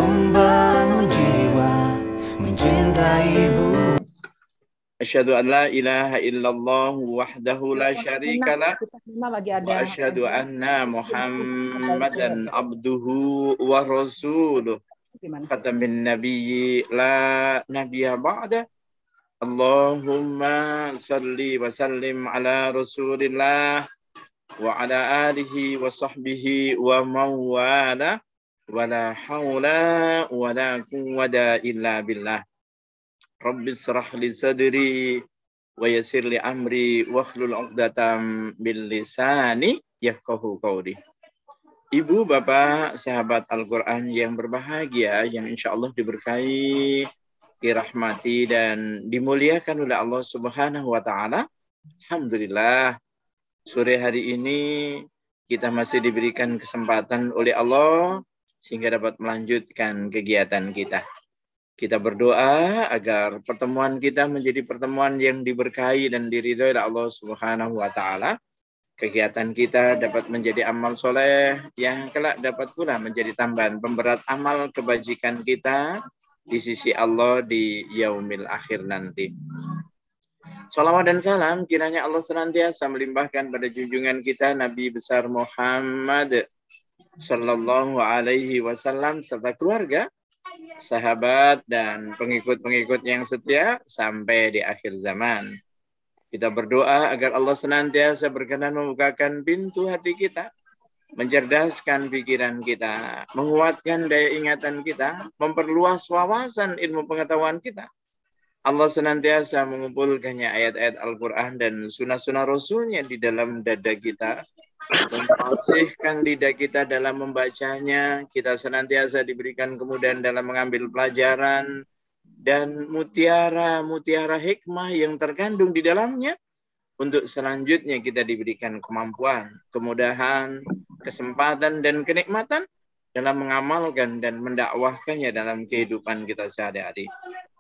membangun jiwa mencintai bumi. Asyhadu an la ilaha illallah wahdahu la syarikalah wa asyhadu anna Muhammadan abduhu wa rasuluh. Khatamin nabiyyi la nabiyya ba'da. Allahumma salli wa sallim ala Rasulillah wa ala alihi wa sahbihi wa mawala wa la hawla wa la quwwata illa billah. Rabbi shrah li sadri wa yassir li amri wahlul 'uqdatam min lisani yafqahu qawli. Ibu, Bapak, sahabat Al-Qur'an yang berbahagia, yang insyaallah diberkahi, dirahmati dan dimuliakan oleh Allah Subhanahu wa taala. Alhamdulillah, sore hari ini kita masih diberikan kesempatan oleh Allah sehingga dapat melanjutkan kegiatan kita. Kita berdoa agar pertemuan kita menjadi pertemuan yang diberkahi dan diridhoi oleh Allah Subhanahu wa taala. Kegiatan kita dapat menjadi amal soleh yang kelak dapat pula menjadi tambahan pemberat amal kebajikan kita di sisi Allah di yaumil akhir nanti. Salawat dan salam kiranya Allah senantiasa melimpahkan pada junjungan kita Nabi besar Muhammad sallallahu alaihi wasallam serta keluarga, sahabat dan pengikut-pengikut yang setia sampai di akhir zaman. Kita berdoa agar Allah senantiasa berkenan membukakan pintu hati kita, mencerdaskan pikiran kita, menguatkan daya ingatan kita, memperluas wawasan ilmu pengetahuan kita. Allah senantiasa mengumpulkannya ayat-ayat Al-Quran dan sunnah-sunnah Rasulnya di dalam dada kita, memfasihkan lidah kita dalam membacanya. Kita senantiasa diberikan kemudahan dalam mengambil pelajaran dan mutiara-mutiara hikmah yang terkandung di dalamnya, untuk selanjutnya kita diberikan kemampuan, kemudahan, kesempatan dan kenikmatan dalam mengamalkan dan mendakwahkannya dalam kehidupan kita sehari-hari.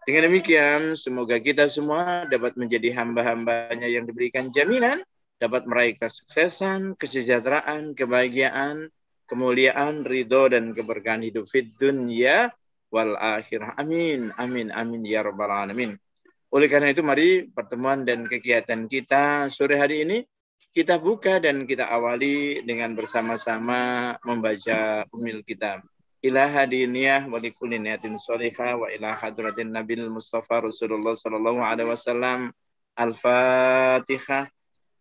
Dengan demikian, semoga kita semua dapat menjadi hamba-hambanya yang diberikan jaminan dapat meraih kesuksesan, kesejahteraan, kebahagiaan, kemuliaan, ridho, dan keberkahan hidup fid dunya wal akhirah. Amin, amin, amin, ya rabbal alamin. Oleh karena itu, mari pertemuan dan kegiatan kita sore hari ini kita buka dan kita awali dengan bersama-sama membaca Ummul Kitab. Ila hadiniyah wa likulli niyatin sholihah wa ila hadratin Nabil Mustafa Rasulullah sallallahu alaihi wasallam. Al-Fatihah.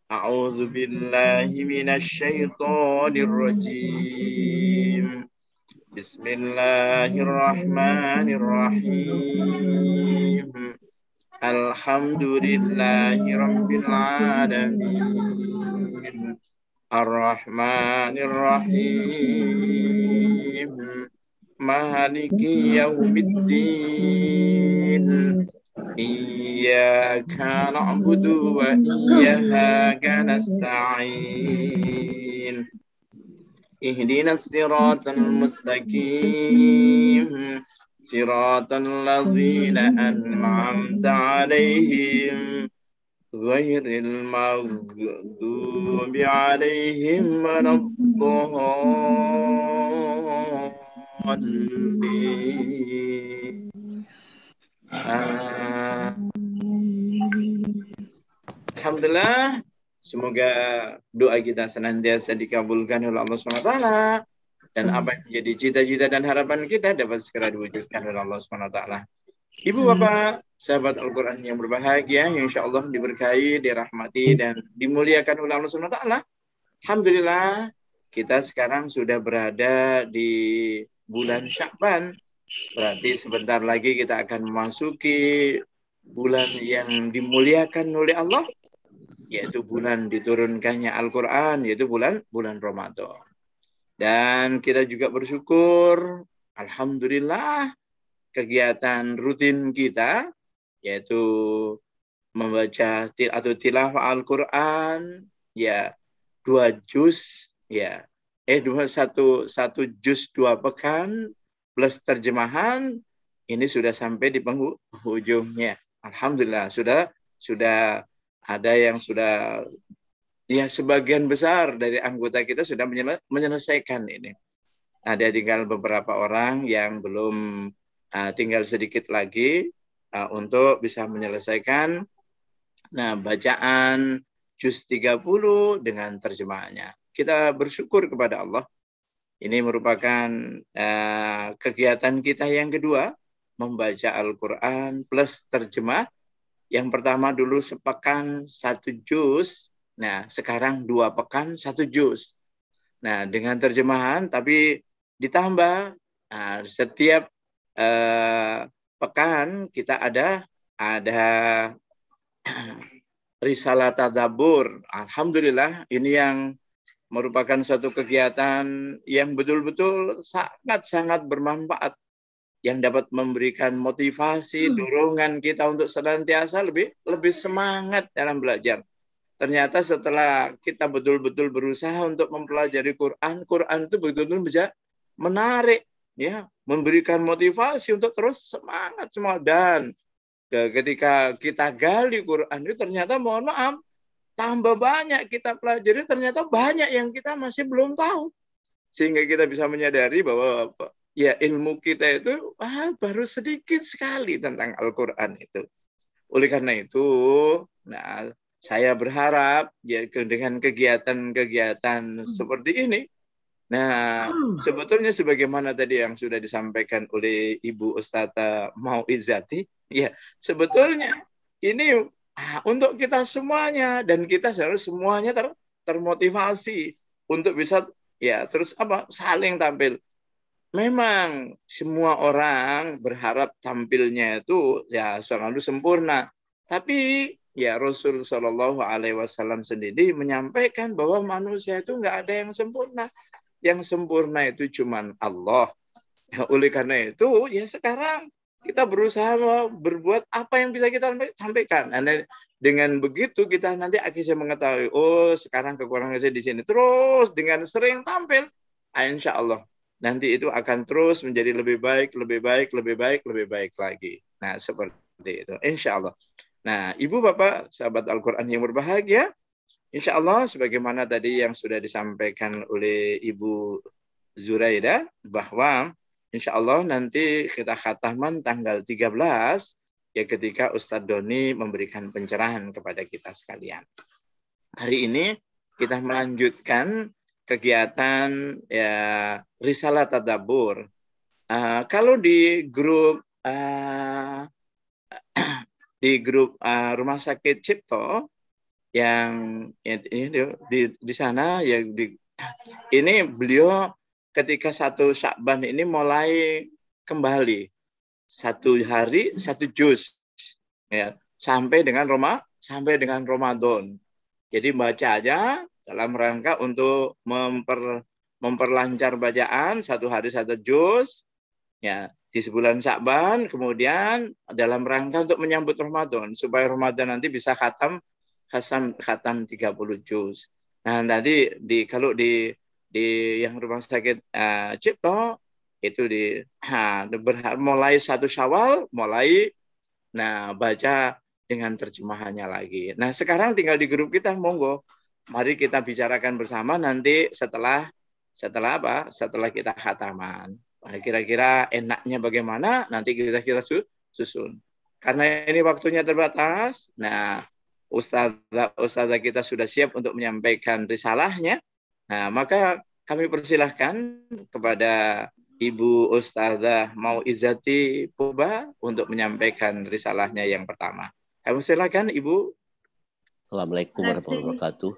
A'udzu billahi minasy syaithanir rajim. Bismillahirrahmanirrahim. Alhamdulillahi rabbil alamin. Ar-Rahmanir Rahim. Maliki yaumiddin. Iyyaka na'budu wa iyyaka nasta'in. Ihdinas siratal mustaqim. Siratal ladzina an'amta 'alaihim ghairil maghdubi 'alaihim waladdallin. Alhamdulillah, semoga doa kita senantiasa dikabulkan oleh Allah SWT, dan apa yang menjadi cita-cita dan harapan kita dapat segera diwujudkan oleh Allah SWT. Ibu, Bapak, sahabat Al-Quran yang berbahagia, yang insya Allah diberkahi, dirahmati, dan dimuliakan oleh Allah SWT. Alhamdulillah, kita sekarang sudah berada di bulan Sya'ban. Berarti sebentar lagi kita akan memasuki bulan yang dimuliakan oleh Allah, yaitu bulan diturunkannya Al-Quran, yaitu bulan Ramadan. Dan kita juga bersyukur, alhamdulillah, kegiatan rutin kita, yaitu membaca atau tilawah Al-Quran, ya 2 juz, ya satu juz 2 pekan plus terjemahan, ini sudah sampai di penghujungnya. Alhamdulillah, sudah ada yang sudah, ya sebagian besar dari anggota kita sudah menyelesaikan ini. Ada tinggal beberapa orang yang belum, tinggal sedikit lagi untuk bisa menyelesaikan bacaan juz 30 dengan terjemahannya. Kita bersyukur kepada Allah. Ini merupakan kegiatan kita yang kedua, membaca Al-Quran plus terjemah. Yang pertama dulu sepekan 1 juz, nah sekarang 2 pekan 1 juz. Nah dengan terjemahan tapi ditambah setiap pekan kita ada risalah tadabbur. Alhamdulillah ini yang merupakan suatu kegiatan yang betul-betul sangat-sangat bermanfaat, yang dapat memberikan motivasi, dorongan kita untuk senantiasa lebih semangat dalam belajar. Ternyata setelah kita betul-betul berusaha untuk mempelajari Quran, Quran itu betul-betul bisa menarik, ya, memberikan motivasi untuk terus semangat semua. Dan ketika kita gali Quran itu ternyata, mohon maaf, tambah banyak kita pelajari, ternyata banyak yang kita masih belum tahu. Sehingga kita bisa menyadari bahwa ya ilmu kita itu baru sedikit sekali tentang Al-Quran itu. Oleh karena itu, saya berharap ya dengan kegiatan-kegiatan seperti ini, sebetulnya sebagaimana tadi yang sudah disampaikan oleh Ibu Ustadzah Mauizati, ya sebetulnya ini untuk kita semuanya, dan kita harus semuanya termotivasi untuk bisa ya terus saling tampil. Memang semua orang berharap tampilnya itu ya selalu sempurna, tapi ya Rasul Shallallahu Alaihi Wasallam sendiri menyampaikan bahwa manusia itu nggak ada yang sempurna. Yang sempurna itu cuma Allah. Ya, oleh karena itu ya sekarang kita berusaha berbuat apa yang bisa kita sampaikan. Dan dengan begitu kita nanti akhirnya mengetahui, oh sekarang kekurangan saya di sini. Terus dengan sering tampil, insya Allah nanti itu akan terus menjadi lebih baik, lebih baik, lebih baik, lebih baik lagi. Nah seperti itu, insya Allah. Nah Ibu Bapak sahabat Al-Quran yang berbahagia, insya Allah sebagaimana tadi yang sudah disampaikan oleh Ibu Zuraida, bahwa insya Allah nanti kita khataman tanggal 13 ya ketika Ustadz Doni memberikan pencerahan kepada kita sekalian. Hari ini kita melanjutkan kegiatan ya risalah tadabbur. Kalau di grup Rumah Sakit Cipto yang di sana ya ini beliau ketika 1 Sya'ban ini mulai kembali 1 hari 1 juz ya sampai dengan Ramadan. Jadi baca aja dalam rangka untuk memperlancar bacaan 1 hari 1 juz ya di bulan Sya'ban, kemudian dalam rangka untuk menyambut Ramadan supaya Ramadan nanti bisa khatam 30 juz. Nah, nanti kalau di yang Rumah Sakit Cipto itu mulai 1 Syawal mulai baca dengan terjemahannya lagi. Nah, sekarang tinggal di grup kita, monggo. Mari kita bicarakan bersama nanti setelah kita khataman. Kira-kira enaknya bagaimana? Nanti kita susun. Karena ini waktunya terbatas. Nah, ustazah kita sudah siap untuk menyampaikan risalahnya. Nah, maka kami persilahkan kepada Ibu Ustazah Mauizati Puba untuk menyampaikan risalahnya yang pertama. Kami silakan Ibu. Assalamualaikum warahmatullahi wabarakatuh.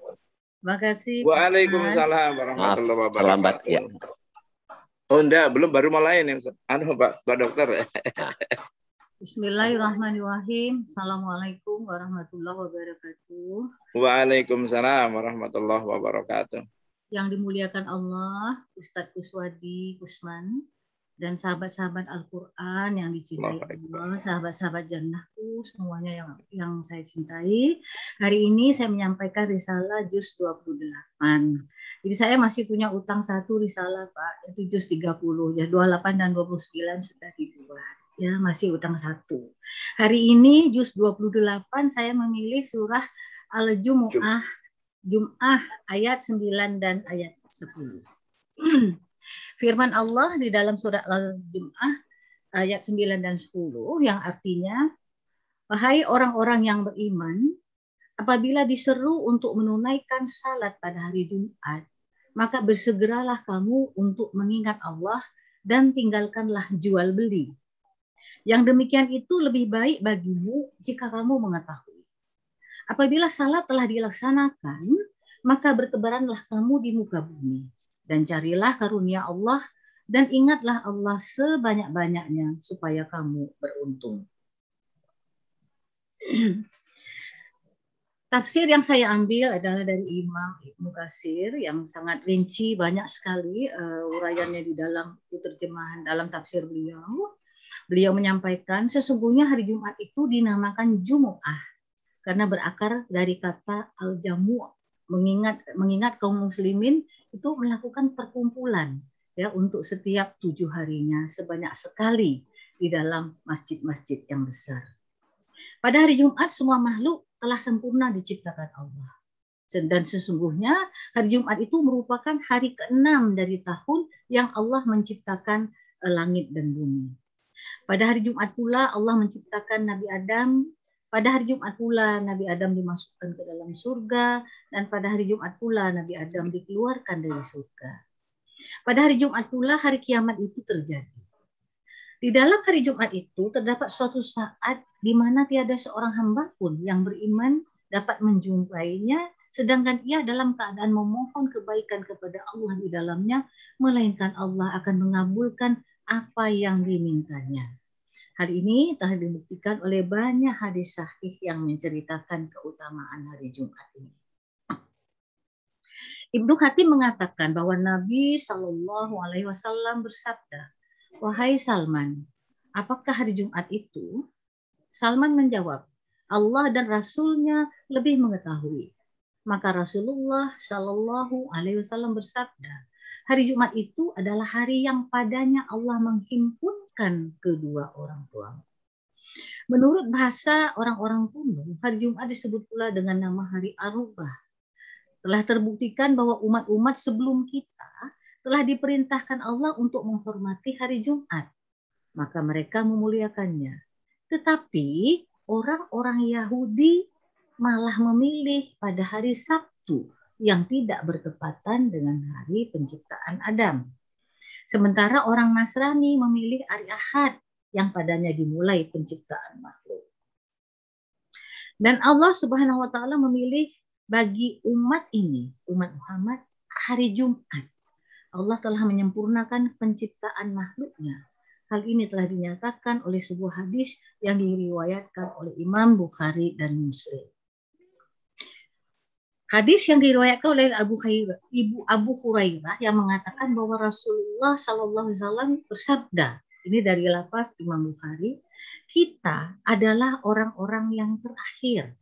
Terima kasih. Waalaikumsalam warahmatullahi wabarakatuh. Terlambat ya. Oh enggak, belum, baru mulai nih. Pak Dokter. Bismillahirrahmanirrahim. Assalamualaikum warahmatullahi wabarakatuh. Waalaikumsalam warahmatullahi wabarakatuh. Yang dimuliakan Allah, Ustadz Kuswadi Kusman, dan sahabat-sahabat Al-Quran yang dicintai Allah, sahabat-sahabat Jannahku, semuanya yang saya cintai. Hari ini saya menyampaikan risalah juz 28. Jadi saya masih punya utang 1 risalah, Pak, yaitu juz 30. Ya, 28 dan 29 sudah dibuat. Ya, masih utang 1. Hari ini juz 28 saya memilih surah Al-Jumu'ah ayat 9 dan ayat 10. Firman Allah di dalam surat Al-Jum'ah ayat 9 dan 10 yang artinya, wahai orang-orang yang beriman, apabila diseru untuk menunaikan salat pada hari Jumat, maka bersegeralah kamu untuk mengingat Allah dan tinggalkanlah jual beli. Yang demikian itu lebih baik bagimu jika kamu mengetahui. Apabila salat telah dilaksanakan, maka bertebaranlah kamu di muka bumi dan carilah karunia Allah dan ingatlah Allah sebanyak-banyaknya supaya kamu beruntung. Tafsir yang saya ambil adalah dari Imam Ibnu Katsir yang sangat rinci, banyak sekali uraiannya di dalam terjemahan dalam tafsir beliau. Beliau menyampaikan sesungguhnya hari Jumat itu dinamakan Jumu'ah karena berakar dari kata al-jamu', mengingat kaum muslimin itu melakukan perkumpulan ya untuk setiap 7 harinya sebanyak sekali di dalam masjid-masjid yang besar. Pada hari Jumat semua makhluk telah sempurna diciptakan Allah. Dan sesungguhnya hari Jumat itu merupakan hari ke-6 dari tahun yang Allah menciptakan langit dan bumi. Pada hari Jumat pula Allah menciptakan Nabi Adam. Pada hari Jumat pula Nabi Adam dimasukkan ke dalam surga. Dan pada hari Jumat pula Nabi Adam dikeluarkan dari surga. Pada hari Jumat pula hari kiamat itu terjadi. Di dalam hari Jumat itu terdapat suatu saat di mana tiada seorang hamba pun yang beriman dapat menjumpainya, sedangkan ia dalam keadaan memohon kebaikan kepada Allah di dalamnya, melainkan Allah akan mengabulkan apa yang dimintanya. Hal ini telah dibuktikan oleh banyak hadis sahih yang menceritakan keutamaan hari Jumat ini. Ibnu Hatim mengatakan bahwa Nabi Shallallahu Alaihi Wasallam bersabda, wahai Salman, apakah hari Jumat itu? Salman menjawab, Allah dan Rasulnya lebih mengetahui. Maka Rasulullah Shallallahu Alaihi Wasallam bersabda, hari Jumat itu adalah hari yang padanya Allah menghimpunkan kedua orang tua. Menurut bahasa orang-orang kuno, hari Jumat disebut pula dengan nama hari Arubah. Telah terbuktikan bahwa umat-umat sebelum kita telah diperintahkan Allah untuk menghormati hari Jumat, maka mereka memuliakannya. Tetapi orang-orang Yahudi malah memilih pada hari Sabtu yang tidak bertepatan dengan hari penciptaan Adam. Sementara orang Nasrani memilih hari Ahad yang padanya dimulai penciptaan makhluk. Dan Allah Subhanahu wa taala memilih bagi umat ini, umat Muhammad, hari Jumat. Allah telah menyempurnakan penciptaan makhluknya. Hal ini telah dinyatakan oleh sebuah hadis yang diriwayatkan oleh Imam Bukhari dan Muslim. Hadis yang diriwayatkan oleh Abu Hurairah yang mengatakan bahwa Rasulullah SAW bersabda, ini dari lafaz Imam Bukhari, kita adalah orang-orang yang terakhir,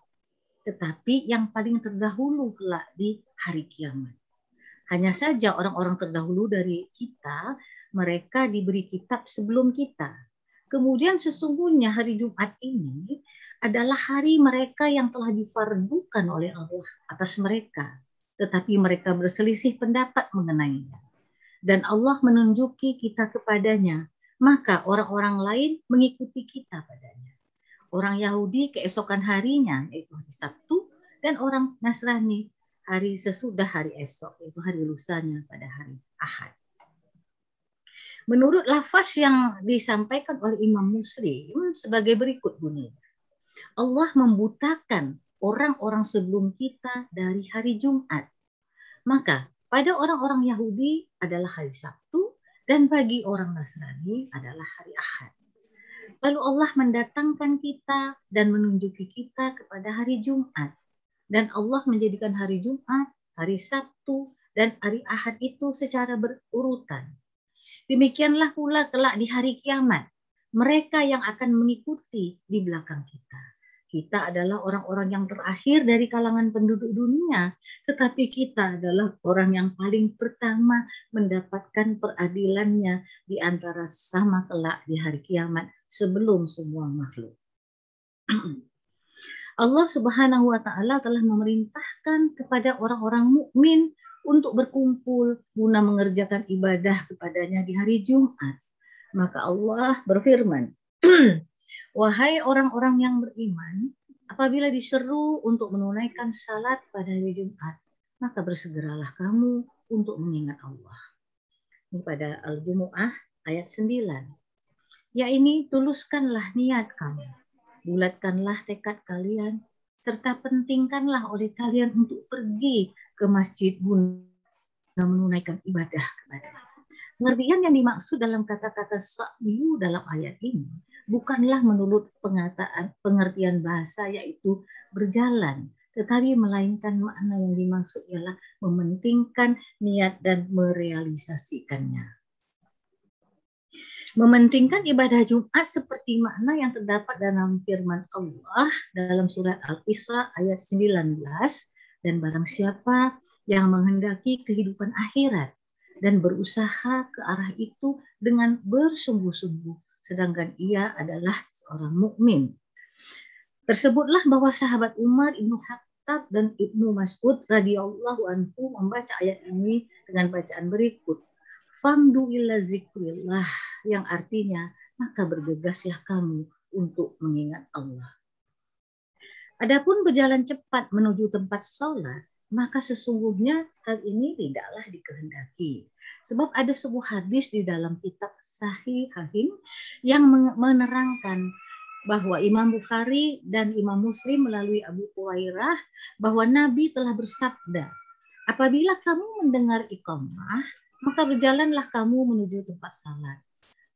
tetapi yang paling terdahulu kelak di hari kiamat. Hanya saja orang-orang terdahulu dari kita, mereka diberi kitab sebelum kita. Kemudian sesungguhnya hari Jumat ini adalah hari mereka yang telah difardukan oleh Allah atas mereka. Tetapi mereka berselisih pendapat mengenainya. Dan Allah menunjuki kita kepadanya, maka orang-orang lain mengikuti kita padanya. Orang Yahudi keesokan harinya, yaitu hari Sabtu, dan orang Nasrani hari sesudah hari esok, yaitu hari lusanya pada hari Ahad. Menurut lafaz yang disampaikan oleh Imam Muslim sebagai berikut bunyinya. Allah membutakan orang-orang sebelum kita dari hari Jumat. Maka pada orang-orang Yahudi adalah hari Sabtu dan bagi orang Nasrani adalah hari Ahad. Lalu Allah mendatangkan kita dan menunjuki kita kepada hari Jumat. Dan Allah menjadikan hari Jumat, hari Sabtu, dan hari Ahad itu secara berurutan. Demikianlah pula kelak di hari kiamat, mereka yang akan mengikuti di belakang kita. Kita adalah orang-orang yang terakhir dari kalangan penduduk dunia, tetapi kita adalah orang yang paling pertama mendapatkan peradilannya di antara sesama kelak di hari kiamat sebelum semua makhluk. Allah Subhanahu wa taala telah memerintahkan kepada orang-orang mukmin untuk berkumpul guna mengerjakan ibadah kepadanya di hari Jumat. Maka Allah berfirman, wahai orang-orang yang beriman, apabila diseru untuk menunaikan salat pada hari Jumat, maka bersegeralah kamu untuk mengingat Allah. Ini pada Al-Jumu'ah ayat 9. Ya ini, tuluskanlah niat kamu, bulatkanlah tekad kalian, serta pentingkanlah oleh kalian untuk pergi ke masjid guna menunaikan ibadah kepada. Pengertian yang dimaksud dalam kata-kata sa'yu dalam ayat ini bukanlah menurut pengertian bahasa yaitu berjalan, tetapi melainkan makna yang dimaksud ialah mementingkan niat dan merealisasikannya. Mementingkan ibadah Jumat seperti makna yang terdapat dalam firman Allah dalam surat Al-Isra ayat 19, dan barang siapa yang menghendaki kehidupan akhirat dan berusaha ke arah itu dengan bersungguh-sungguh, sedangkan ia adalah seorang mukmin. Tersebutlah bahwa sahabat Umar Ibnu Khattab dan Ibnu Mas'ud radhiyallahu anhu membaca ayat ini dengan bacaan berikut. Famdu ila zikrillah, yang artinya maka bergegaslah kamu untuk mengingat Allah. Adapun berjalan cepat menuju tempat sholat, maka sesungguhnya hal ini tidaklah dikehendaki. Sebab ada sebuah hadis di dalam kitab Sahihain yang menerangkan bahwa Imam Bukhari dan Imam Muslim melalui Abu Hurairah bahwa Nabi telah bersabda, apabila kamu mendengar iqamah, maka berjalanlah kamu menuju tempat salat.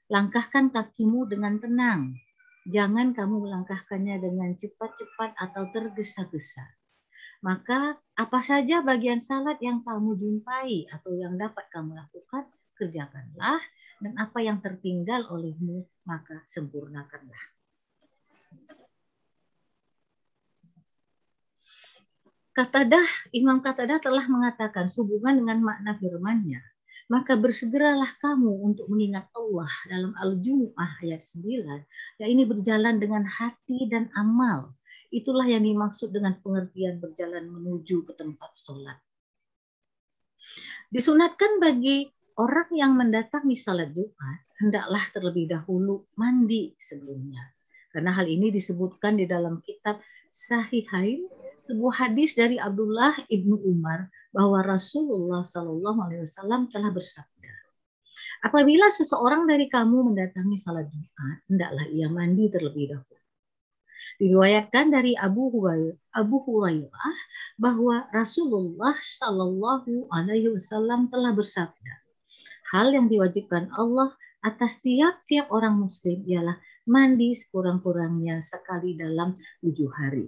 Langkahkan kakimu dengan tenang. Jangan kamu melangkahkannya dengan cepat-cepat atau tergesa-gesa. Maka apa saja bagian salat yang kamu jumpai atau yang dapat kamu lakukan, kerjakanlah. Dan apa yang tertinggal olehmu, maka sempurnakanlah. Imam Qatadah telah mengatakan sehubungan dengan makna firman-Nya, maka bersegeralah kamu untuk mengingat Allah dalam Al-Jumu'ah ayat 9. Ya ini berjalan dengan hati dan amal. Itulah yang dimaksud dengan pengertian berjalan menuju ke tempat sholat. Disunatkan bagi orang yang mendatangi salat Jumat, hendaklah terlebih dahulu mandi sebelumnya. Karena hal ini disebutkan di dalam kitab Sahihain, sebuah hadis dari Abdullah ibnu Umar bahwa Rasulullah SAW telah bersabda, apabila seseorang dari kamu mendatangi salat Jumat, hendaklah ia mandi terlebih dahulu. Diriwayatkan dari Abu Hurairah bahwa Rasulullah SAW telah bersabda, hal yang diwajibkan Allah atas tiap-tiap orang muslim ialah mandi sekurang-kurangnya sekali dalam 7 hari,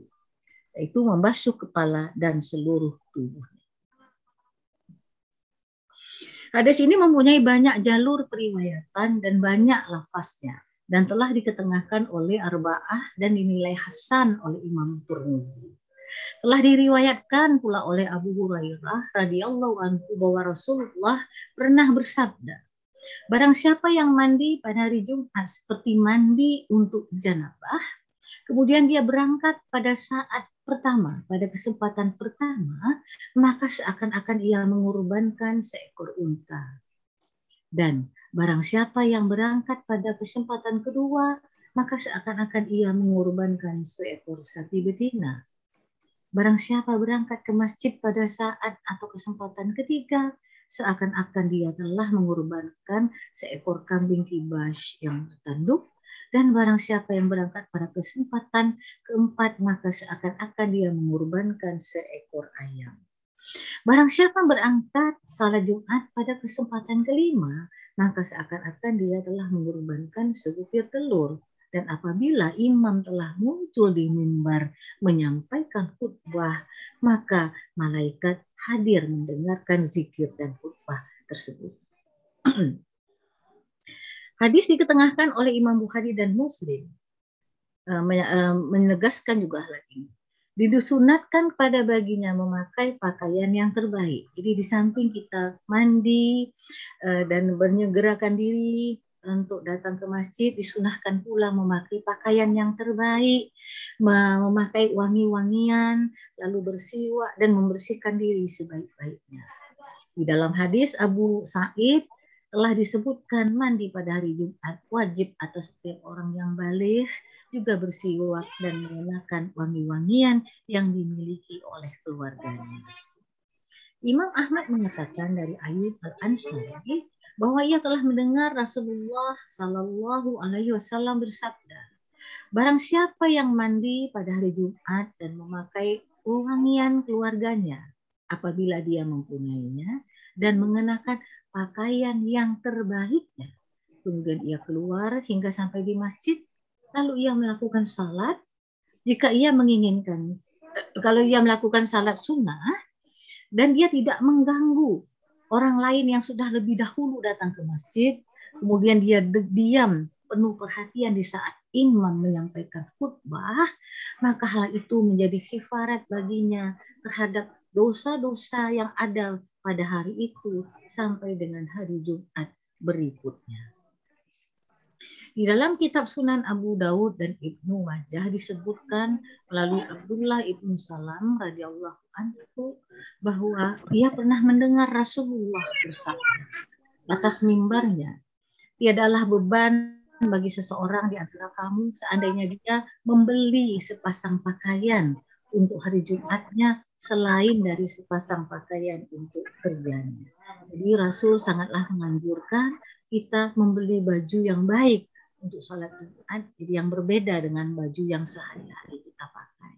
yaitu membasuh kepala dan seluruh tubuhnya. Hadis ini mempunyai banyak jalur periwayatan dan banyak lafaznya, dan telah diketengahkan oleh Arba'ah dan dinilai hasan oleh Imam Tirmizi. Telah diriwayatkan pula oleh Abu Hurairah radhiyallahu anhu bahwa Rasulullah pernah bersabda, barang siapa yang mandi pada hari Jumat seperti mandi untuk janabah, kemudian dia berangkat pada saat pertama, pada kesempatan pertama, maka seakan-akan ia mengorbankan seekor unta. Dan barang siapa yang berangkat pada kesempatan kedua, maka seakan-akan ia mengorbankan seekor sapi betina. Barang siapa berangkat ke masjid pada saat atau kesempatan ketiga, seakan-akan dia telah mengorbankan seekor kambing kibas yang bertanduk. Dan barang siapa yang berangkat pada kesempatan keempat, maka seakan-akan dia mengorbankan seekor ayam. Barang siapa berangkat salat Jumat pada kesempatan kelima, maka seakan-akan dia telah mengorbankan sebutir telur. Dan apabila imam telah muncul di mimbar menyampaikan khutbah, maka malaikat hadir mendengarkan zikir dan khutbah tersebut. Hadis diketengahkan oleh Imam Bukhari dan Muslim menegaskan juga hal ini. Disunatkan pada baginya memakai pakaian yang terbaik. Jadi di samping kita mandi dan menyegerakan diri untuk datang ke masjid disunahkan pula memakai pakaian yang terbaik, memakai wangi-wangian, lalu bersiwak dan membersihkan diri sebaik-baiknya. Di dalam hadis Abu Sa'id telah disebutkan mandi pada hari Jumat wajib atas setiap orang yang baligh, juga bersiwak dan mengenakan wangi-wangian yang dimiliki oleh keluarganya. Imam Ahmad mengatakan dari Ayyub Al-Ansari bahwa ia telah mendengar Rasulullah Shallallahu Alaihi Wasallam bersabda, barang siapa yang mandi pada hari Jumat dan memakai wangian keluarganya apabila dia mempunyainya dan mengenakan pakaian yang terbaiknya, kemudian ia keluar hingga sampai di masjid, lalu ia melakukan salat, jika ia menginginkan, kalau ia melakukan salat sunnah dan dia tidak mengganggu orang lain yang sudah lebih dahulu datang ke masjid, kemudian dia diam penuh perhatian di saat imam menyampaikan khutbah, maka hal itu menjadi kifarat baginya terhadap dosa-dosa yang ada pada hari itu sampai dengan hari Jumat berikutnya. Di dalam kitab Sunan Abu Daud dan Ibnu Majah disebutkan melalui Abdullah ibnu Salam radhiyallahu anhu bahwa ia pernah mendengar Rasulullah bersabda atas mimbarnya, tiadalah beban bagi seseorang di antara kamu seandainya dia membeli sepasang pakaian untuk hari Jumatnya selain dari sepasang pakaian untuk kerjanya. Jadi Rasul sangatlah menganjurkan kita membeli baju yang baik untuk salat Jumat, jadi yang berbeda dengan baju yang sehari-hari kita pakai.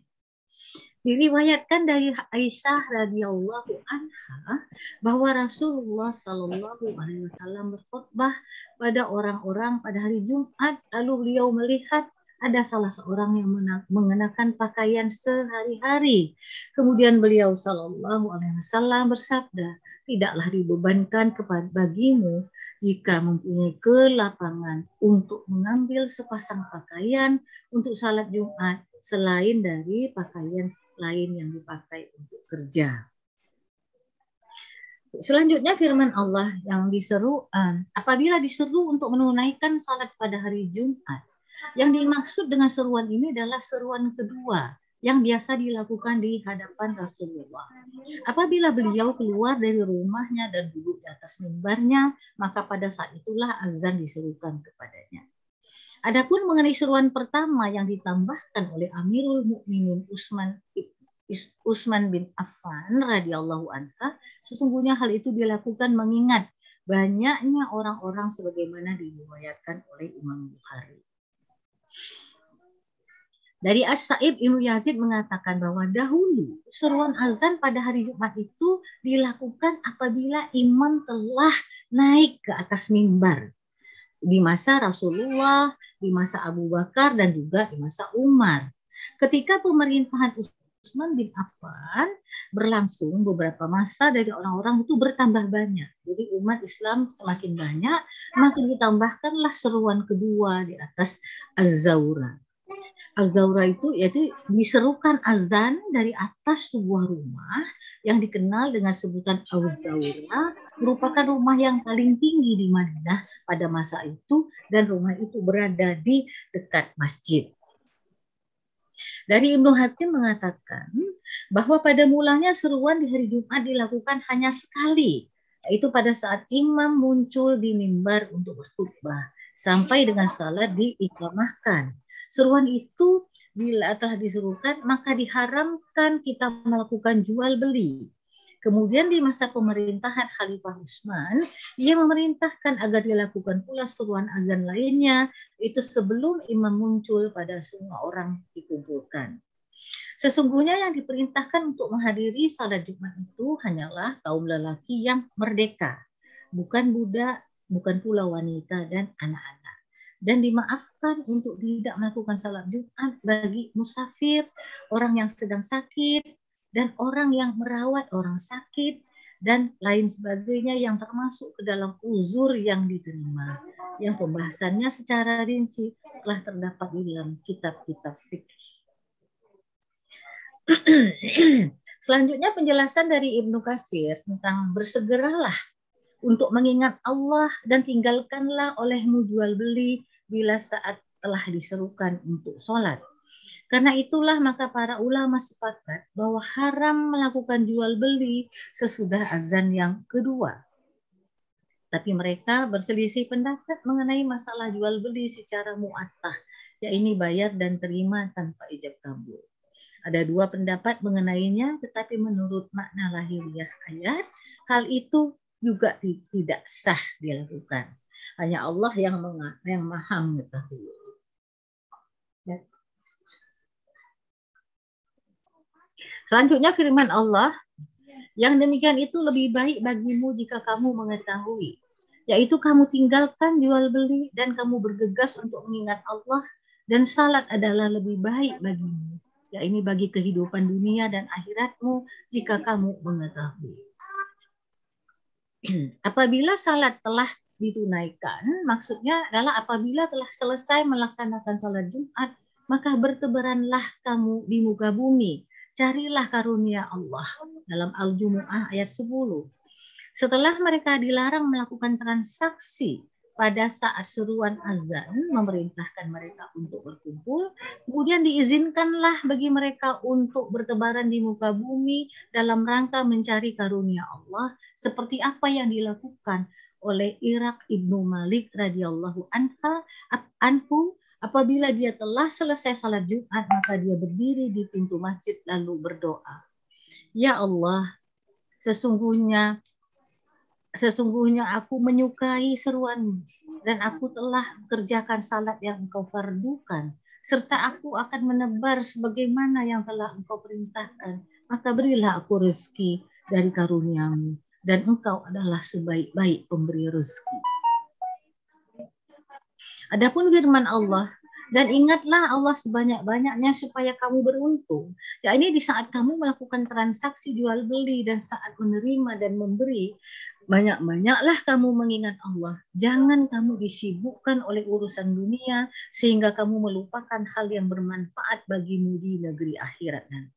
Diriwayatkan dari Aisyah radhiyallahu anha bahwa Rasulullah Shallallahu Alaihi Wasallam berkhutbah pada orang-orang pada hari Jumat, lalu beliau melihat ada salah seorang yang mengenakan pakaian sehari-hari. Kemudian beliau Shallallahu Alaihi Wasallam bersabda, tidaklah dibebankan kepada bagimu jika mempunyai kelapangan untuk mengambil sepasang pakaian untuk salat Jumat selain dari pakaian lain yang dipakai untuk kerja. Selanjutnya firman Allah yang diseru, apabila diseru untuk menunaikan salat pada hari Jumat, yang dimaksud dengan seruan ini adalah seruan kedua yang biasa dilakukan di hadapan Rasulullah. Apabila beliau keluar dari rumahnya dan duduk di atas mimbarnya, maka pada saat itulah azan diserukan kepadanya. Adapun mengenai seruan pertama yang ditambahkan oleh Amirul Mukminin Utsman bin Affan radhiyallahu anha, sesungguhnya hal itu dilakukan mengingat banyaknya orang-orang sebagaimana diriwayatkan oleh Imam Bukhari. Dari As-Sa'ib Ibnu Yazid mengatakan bahwa dahulu seruan azan pada hari Jumat itu dilakukan apabila imam telah naik ke atas mimbar. Di masa Rasulullah, di masa Abu Bakar, dan juga di masa Umar. Ketika pemerintahan Utsman bin Affan berlangsung beberapa masa, dari orang-orang itu bertambah banyak. Jadi umat Islam semakin banyak, maka ditambahkanlah seruan kedua di atas Az-Zawra. Az-Zawra itu yaitu diserukan azan dari atas sebuah rumah yang dikenal dengan sebutan Az-Zawra, merupakan rumah yang paling tinggi di Madinah pada masa itu, dan rumah itu berada di dekat masjid. Dari Ibnu Hatim mengatakan bahwa pada mulanya seruan di hari Jumat dilakukan hanya sekali, yaitu pada saat imam muncul di mimbar untuk berkhutbah sampai dengan salat diiqamahkan. Seruan itu bila telah diserukan maka diharamkan kita melakukan jual beli. Kemudian di masa pemerintahan Khalifah Utsman, ia memerintahkan agar dilakukan pula seruan azan lainnya, itu sebelum imam muncul pada semua orang dikumpulkan. Sesungguhnya yang diperintahkan untuk menghadiri salat Jumat itu hanyalah kaum lelaki yang merdeka, bukan budak, bukan pula wanita dan anak-anak. Dan dimaafkan untuk tidak melakukan salat Jumat bagi musafir, orang yang sedang sakit, dan orang yang merawat orang sakit, dan lain sebagainya yang termasuk ke dalam uzur yang diterima. Yang pembahasannya secara rinci telah terdapat di dalam kitab-kitab fikih. Selanjutnya penjelasan dari Ibnu Katsir tentang bersegeralah untuk mengingat Allah dan tinggalkanlah olehmu jual beli bila saat telah diserukan untuk sholat. Karena itulah maka para ulama sepakat bahwa haram melakukan jual beli sesudah azan yang kedua. Tapi mereka berselisih pendapat mengenai masalah jual beli secara mu'attah, yaitu bayar dan terima tanpa ijab kabul. Ada dua pendapat mengenainya, tetapi menurut makna lahiriah ayat, hal itu juga tidak sah dilakukan. Hanya Allah yang maha mengetahui. Selanjutnya firman Allah, yang demikian itu lebih baik bagimu jika kamu mengetahui, yaitu kamu tinggalkan jual beli dan kamu bergegas untuk mengingat Allah, dan salat adalah lebih baik bagimu, yaitu bagi kehidupan dunia dan akhiratmu jika kamu mengetahui. Apabila salat telah ditunaikan, maksudnya adalah apabila telah selesai melaksanakan salat Jumat, maka bertebaranlah kamu di muka bumi, carilah karunia Allah dalam Al-Jumu'ah ayat 10. Setelah mereka dilarang melakukan transaksi pada saat seruan azan memerintahkan mereka untuk berkumpul, kemudian diizinkanlah bagi mereka untuk bertebaran di muka bumi dalam rangka mencari karunia Allah, seperti apa yang dilakukan oleh Irak ibnu Malik radhiyallahu anhu. Apabila dia telah selesai salat Jumat, maka dia berdiri di pintu masjid lalu berdoa, ya Allah, sesungguhnya aku menyukai seruanmu dan aku telah kerjakan salat yang engkau fardukan, serta aku akan menebar sebagaimana yang telah engkau perintahkan, maka berilah aku rezeki dari karuniamu, dan engkau adalah sebaik-baik pemberi rezeki. Adapun firman Allah, dan ingatlah Allah sebanyak-banyaknya supaya kamu beruntung. Ya, ini di saat kamu melakukan transaksi jual beli dan saat menerima dan memberi, banyak-banyaklah kamu mengingat Allah. Jangan kamu disibukkan oleh urusan dunia sehingga kamu melupakan hal yang bermanfaat bagimu di negeri akhirat nanti.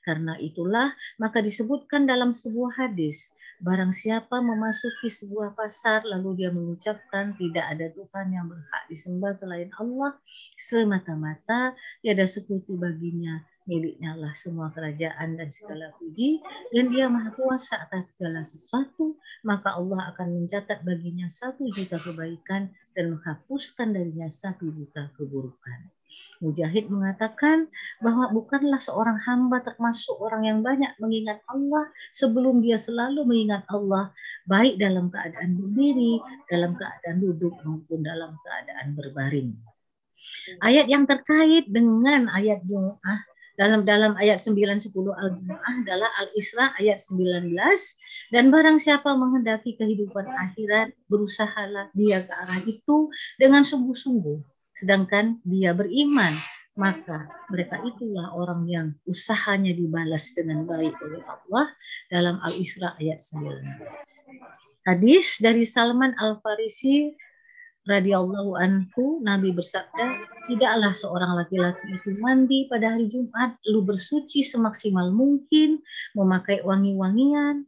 Karena itulah maka disebutkan dalam sebuah hadis, barang siapa memasuki sebuah pasar lalu dia mengucapkan tidak ada Tuhan yang berhak disembah selain Allah semata-mata, tiada sekutu baginya, miliknya lah semua kerajaan dan segala puji, dan dia maha kuasa atas segala sesuatu, maka Allah akan mencatat baginya 1 juta kebaikan dan menghapuskan darinya 1 juta keburukan. Mujahid mengatakan bahwa bukanlah seorang hamba termasuk orang yang banyak mengingat Allah sebelum dia selalu mengingat Allah, baik dalam keadaan berdiri, dalam keadaan duduk, maupun dalam keadaan berbaring. Ayat yang terkait dengan ayat Jumu'ah dalam ayat 9-10 Al-Jumu'ah adalah Al-Isra ayat 19, dan barang siapa menghendaki kehidupan akhirat, berusahalah dia ke arah itu dengan sungguh-sungguh, sedangkan dia beriman, maka mereka itulah orang yang usahanya dibalas dengan baik oleh Allah dalam Al-Isra ayat 19. Hadis dari Salman Al-Farisi radhiyallahu anhu, Nabi bersabda, tidaklah seorang laki-laki itu mandi pada hari Jumat lalu bersuci semaksimal mungkin, memakai wangi-wangian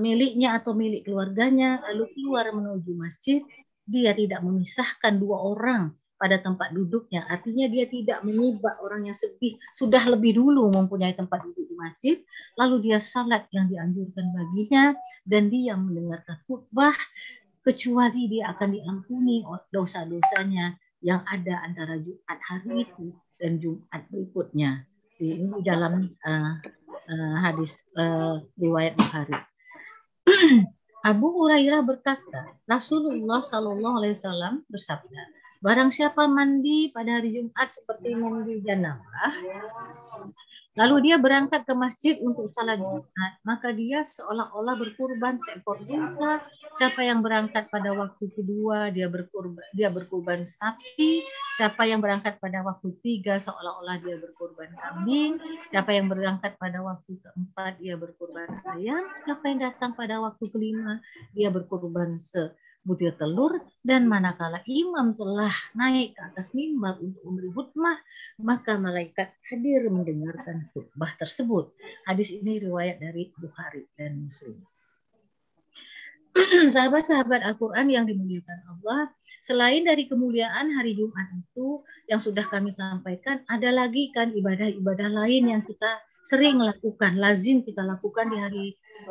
miliknya atau milik keluarganya, lalu keluar menuju masjid. Dia tidak memisahkan 2 orang pada tempat duduknya, artinya dia tidak menyibak orang yang sudah lebih dulu mempunyai tempat duduk di masjid, lalu dia salat yang dianjurkan baginya dan dia mendengarkan khutbah, kecuali dia akan diampuni dosa-dosanya yang ada antara Jumat hari itu dan Jumat berikutnya. Ini dalam hadis riwayat Bukhari. Abu Hurairah berkata, Rasulullah Shallallahu Alaihi Wasallam bersabda, barang siapa mandi pada hari Jumat seperti mandi janabah, lalu dia berangkat ke masjid untuk salat Jumat, maka dia seolah-olah berkurban seekor unta. Siapa yang berangkat pada waktu kedua, dia berkurban sapi. Siapa yang berangkat pada waktu 3, seolah-olah dia berkurban kambing. Siapa yang berangkat pada waktu keempat, dia berkurban ayam. Siapa yang datang pada waktu kelima, dia berkurban sebutir telur. Dan manakala imam telah naik ke atas mimbar untuk memberi khutbah, maka malaikat hadir mendengarkan khutbah tersebut. Hadis ini riwayat dari Bukhari dan Muslim. sahabat-sahabat Al-Quran yang dimuliakan Allah, selain dari kemuliaan hari Jumat itu yang sudah kami sampaikan, ada lagi kan ibadah-ibadah lain yang kita sering lakukan, lazim kita lakukan di hari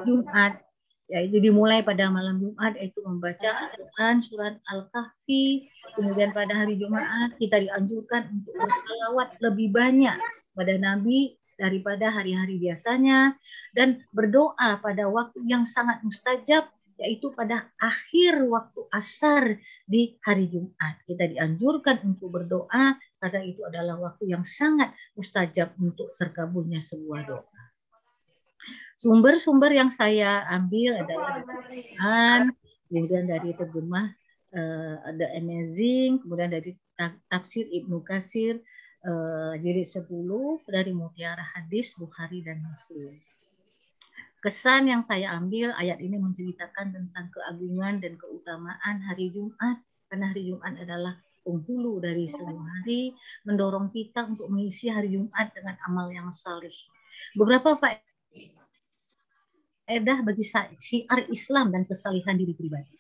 Jumat, yaitu dimulai pada malam Jumat, yaitu membaca Al-Quran, surat Al-Kahfi. Kemudian pada hari Jumat kita dianjurkan untuk bersalawat lebih banyak pada Nabi daripada hari-hari biasanya, dan berdoa pada waktu yang sangat mustajab, yaitu pada akhir waktu asar di hari Jumat. Kita dianjurkan untuk berdoa karena itu adalah waktu yang sangat mustajab untuk terkabulnya sebuah doa. Sumber-sumber yang saya ambil adalah dari Quran, kemudian dari terjemah The Amazing, kemudian dari tafsir Ibnu Katsir, jilid 10, dari Mutiara Hadis Bukhari dan Muslim. Kesan yang saya ambil, ayat ini menceritakan tentang keagungan dan keutamaan hari Jumat, karena hari Jumat adalah penghulu dari seluruh hari, mendorong kita untuk mengisi hari Jumat dengan amal yang saleh. Beberapa faedah bagi syiar Islam dan kesalihan diri pribadi.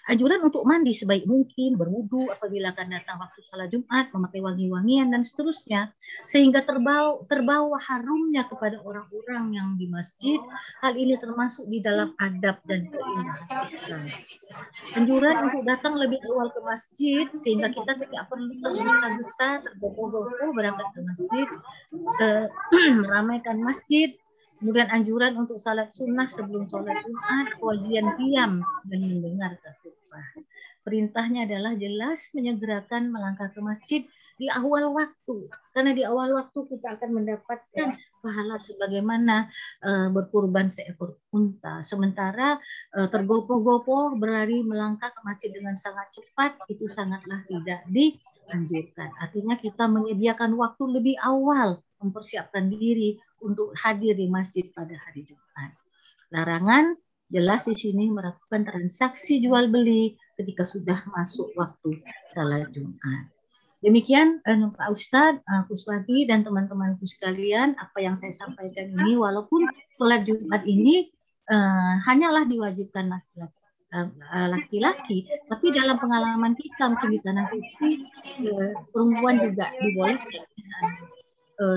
Anjuran untuk mandi sebaik mungkin, berwudu apabila akan datang waktu salat Jumat, memakai wangi-wangian dan seterusnya, sehingga terbawa harumnya kepada orang-orang yang di masjid. Hal ini termasuk di dalam adab dan keindahan Islam. Anjuran untuk datang lebih awal ke masjid, sehingga kita tidak perlu tergesa-gesa, tergopoh-gopoh berangkat ke masjid, meramaikan masjid. Kemudian anjuran untuk salat sunnah sebelum salat Jumat, kewajiban diam dan mendengar khutbah. Perintahnya adalah jelas menyegerakan melangkah ke masjid di awal waktu, karena di awal waktu kita akan mendapatkan pahala sebagaimana berkurban seekor unta. Sementara tergopoh-gopoh berlari melangkah ke masjid dengan sangat cepat itu sangatlah tidak dianjurkan. Artinya kita menyediakan waktu lebih awal, mempersiapkan diri untuk hadir di masjid pada hari Jumat. Larangan jelas di sini melakukan transaksi jual beli ketika sudah masuk waktu salat Jumat. Demikian Pak Ustadz, Kuswati dan teman-temanku sekalian, apa yang saya sampaikan ini, walaupun salat Jumat ini hanyalah diwajibkan laki-laki, tapi dalam pengalaman kita mungkin di tanah suci perempuan juga dibolehkan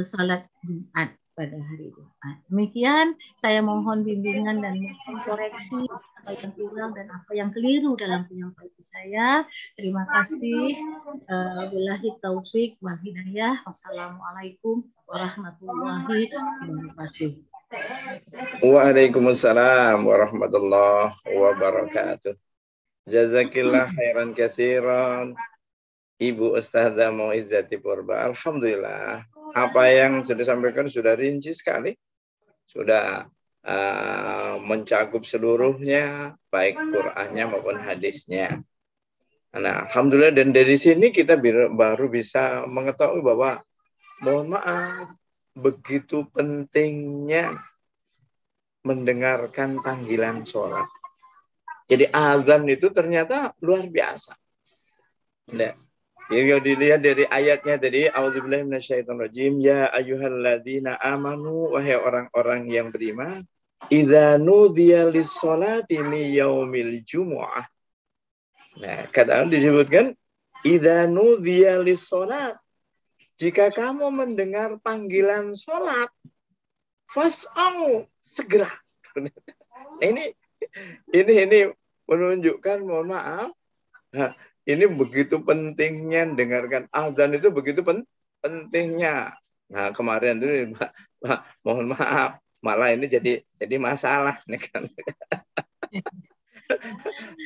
salat Jumat pada hari Jumat. Demikian, saya mohon bimbingan dan koreksi apa yang kurang dan apa yang keliru dalam penyampaian saya. Terima kasih. Billahi taufik wal hidayah. Wassalamualaikum warahmatullahi wabarakatuh. Waalaikumsalam warahmatullahi wabarakatuh. Jazakillah khairan katsiran, Ibu Ustazah Mauizati Purba. Alhamdulillah, apa yang sudah disampaikan sudah rinci sekali, sudah mencakup seluruhnya, baik Qur'annya maupun hadisnya. Nah, alhamdulillah, dan dari sini kita baru bisa mengetahui bahwa, mohon maaf, begitu pentingnya mendengarkan panggilan sholat. Jadi azan itu ternyata luar biasa. Nah, yang dilihat dari ayatnya tadi, a'udzubillahi minasyaitonirrajim, ya ayyuhalladzina amanu, wahai orang-orang yang beriman, idza nudiya lis-sholati min yaumil jumu'ah. Nah, kadang disebutkan idza nudiya lis-sholat, jika kamu mendengar panggilan sholat, fas'au, segera. Ini menunjukkan, mohon maaf, ini begitu pentingnya dengarkan azan, itu begitu pentingnya. Nah, kemarin itu mohon maaf, malah ini jadi masalah nih kan.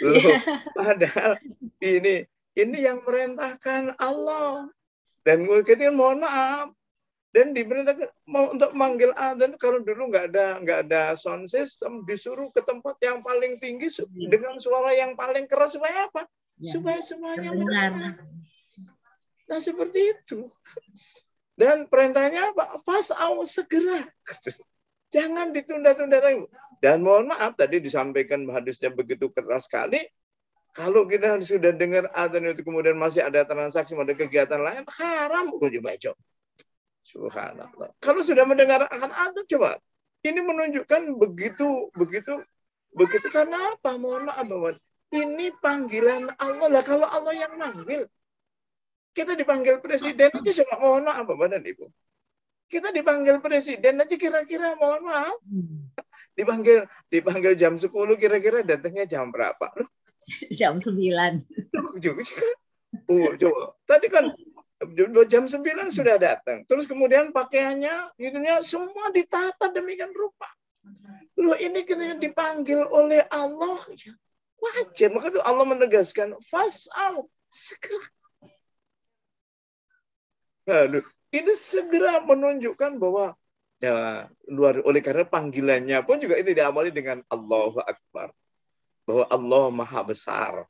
Loh, padahal ini yang merintahkan Allah, dan kita mohon maaf, dan diperintahkan untuk manggil azan. Kalau dulu nggak ada sound system, disuruh ke tempat yang paling tinggi dengan suara yang paling keras, supaya apa? Supaya semuanya mendengar. Nah, seperti itu. Dan perintahnya apa? Fas'au, segera. Jangan ditunda-tunda lagi. Dan mohon maaf, tadi disampaikan hadisnya begitu keras sekali. Kalau kita sudah dengar azan itu kemudian masih ada transaksi, ada kegiatan lain, haram hukum baca. Subhanallah. Kalau sudah mendengar akan azan, coba. Ini menunjukkan begitu Begitu karena apa? Mohon maaf, Bapak. Ini panggilan Allah lah. Kalau Allah yang manggil, kita dipanggil presiden aja cuma mohon maaf, Bapak dan Ibu. Kita dipanggil presiden aja kira-kira mohon maaf. Dipanggil jam 10 kira-kira datangnya jam berapa? Jam 9. Coba. Tadi kan jam 9 sudah datang. Terus kemudian pakaiannya itunya semua ditata demikian rupa. Loh ini kita dipanggil oleh Allah. Ya, wajar. Maka itu Allah menegaskan fas'au, segera. Aduh, ini segera menunjukkan bahwa ya, oleh karena panggilannya pun juga ini diamali dengan Allahu Akbar. Bahwa Allah Maha Besar.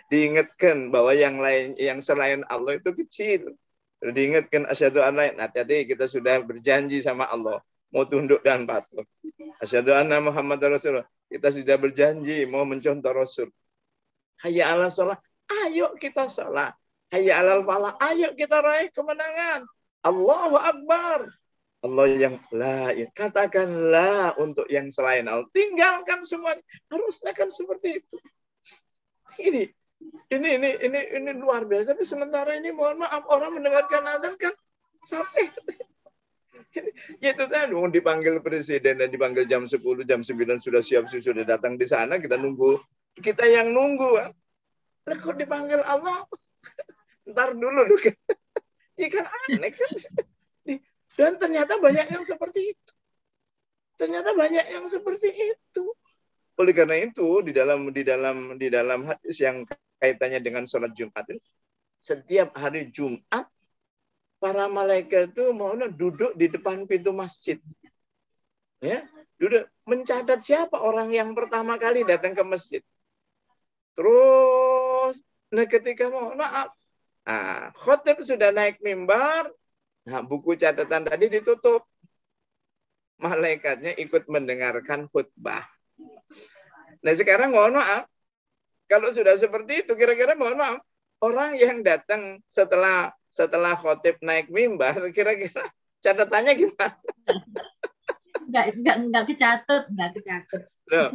Diingatkan bahwa yang lain, yang selain Allah itu kecil. Diingatkan asyhadu an la ilaha illallah. Hati-hati kita sudah berjanji sama Allah mau tunduk dan patuh. Asyhadu anna Muhammad Rasulullah. Kita sudah berjanji mau mencontoh Rasul. Hayya 'alas shalah, ayo kita salat. Hayya 'alal falah, ayo kita raih kemenangan. Allahu Akbar. Allah yang la, katakan la untuk yang selain Allah. Tinggalkan semuanya. Harusnya kan seperti itu. Ini luar biasa. Tapi sementara ini mohon maaf orang mendengarkan azan kan sampai itu kan dipanggil presiden dan dipanggil jam 10, jam 9 sudah siap sudah datang di sana, kita nunggu. Kita yang nunggu. Lah kok dipanggil Allah? Ntar dulu kan. Ya kan aneh kan. Dan ternyata banyak yang seperti itu. Ternyata banyak yang seperti itu. Oleh karena itu di dalam hadis yang kaitannya dengan sholat Jumat, setiap hari Jumat para malaikat itu mau duduk di depan pintu masjid. Ya, duduk mencatat siapa orang yang pertama kali datang ke masjid. Terus ketika mohon maaf, khotib sudah naik mimbar, buku catatan tadi ditutup. Malaikatnya ikut mendengarkan khutbah. Nah sekarang mohon maaf, kalau sudah seperti itu, kira-kira mohon maaf, orang yang datang setelah khotib naik mimbar, kira-kira catatannya gimana? Enggak kecatat. Nah,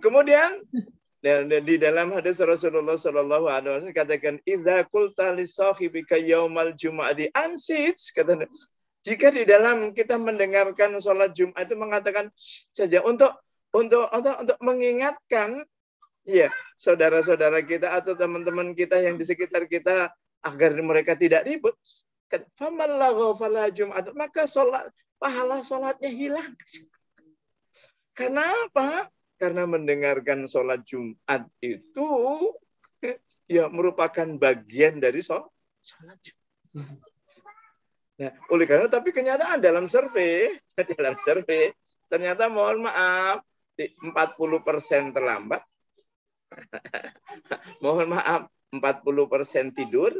kemudian di dalam hadis Rasulullah Shallallahu Alaihi Wasallam katakan, "Idza qulta li sahibika yaumal jum'ati ansit," kata, jika di dalam kita mendengarkan sholat Jumat itu mengatakan saja untuk mengingatkan ya saudara-saudara kita atau teman-teman kita yang di sekitar kita agar mereka tidak ribut. Famallahu fala Jumat, maka pahala sholatnya hilang. Karena apa? Karena mendengarkan sholat Jumat itu ya merupakan bagian dari sholat Jumat. Nah, oleh karena tapi kenyataan dalam survei ternyata mohon maaf 40% terlambat. Mohon maaf 40% tidur.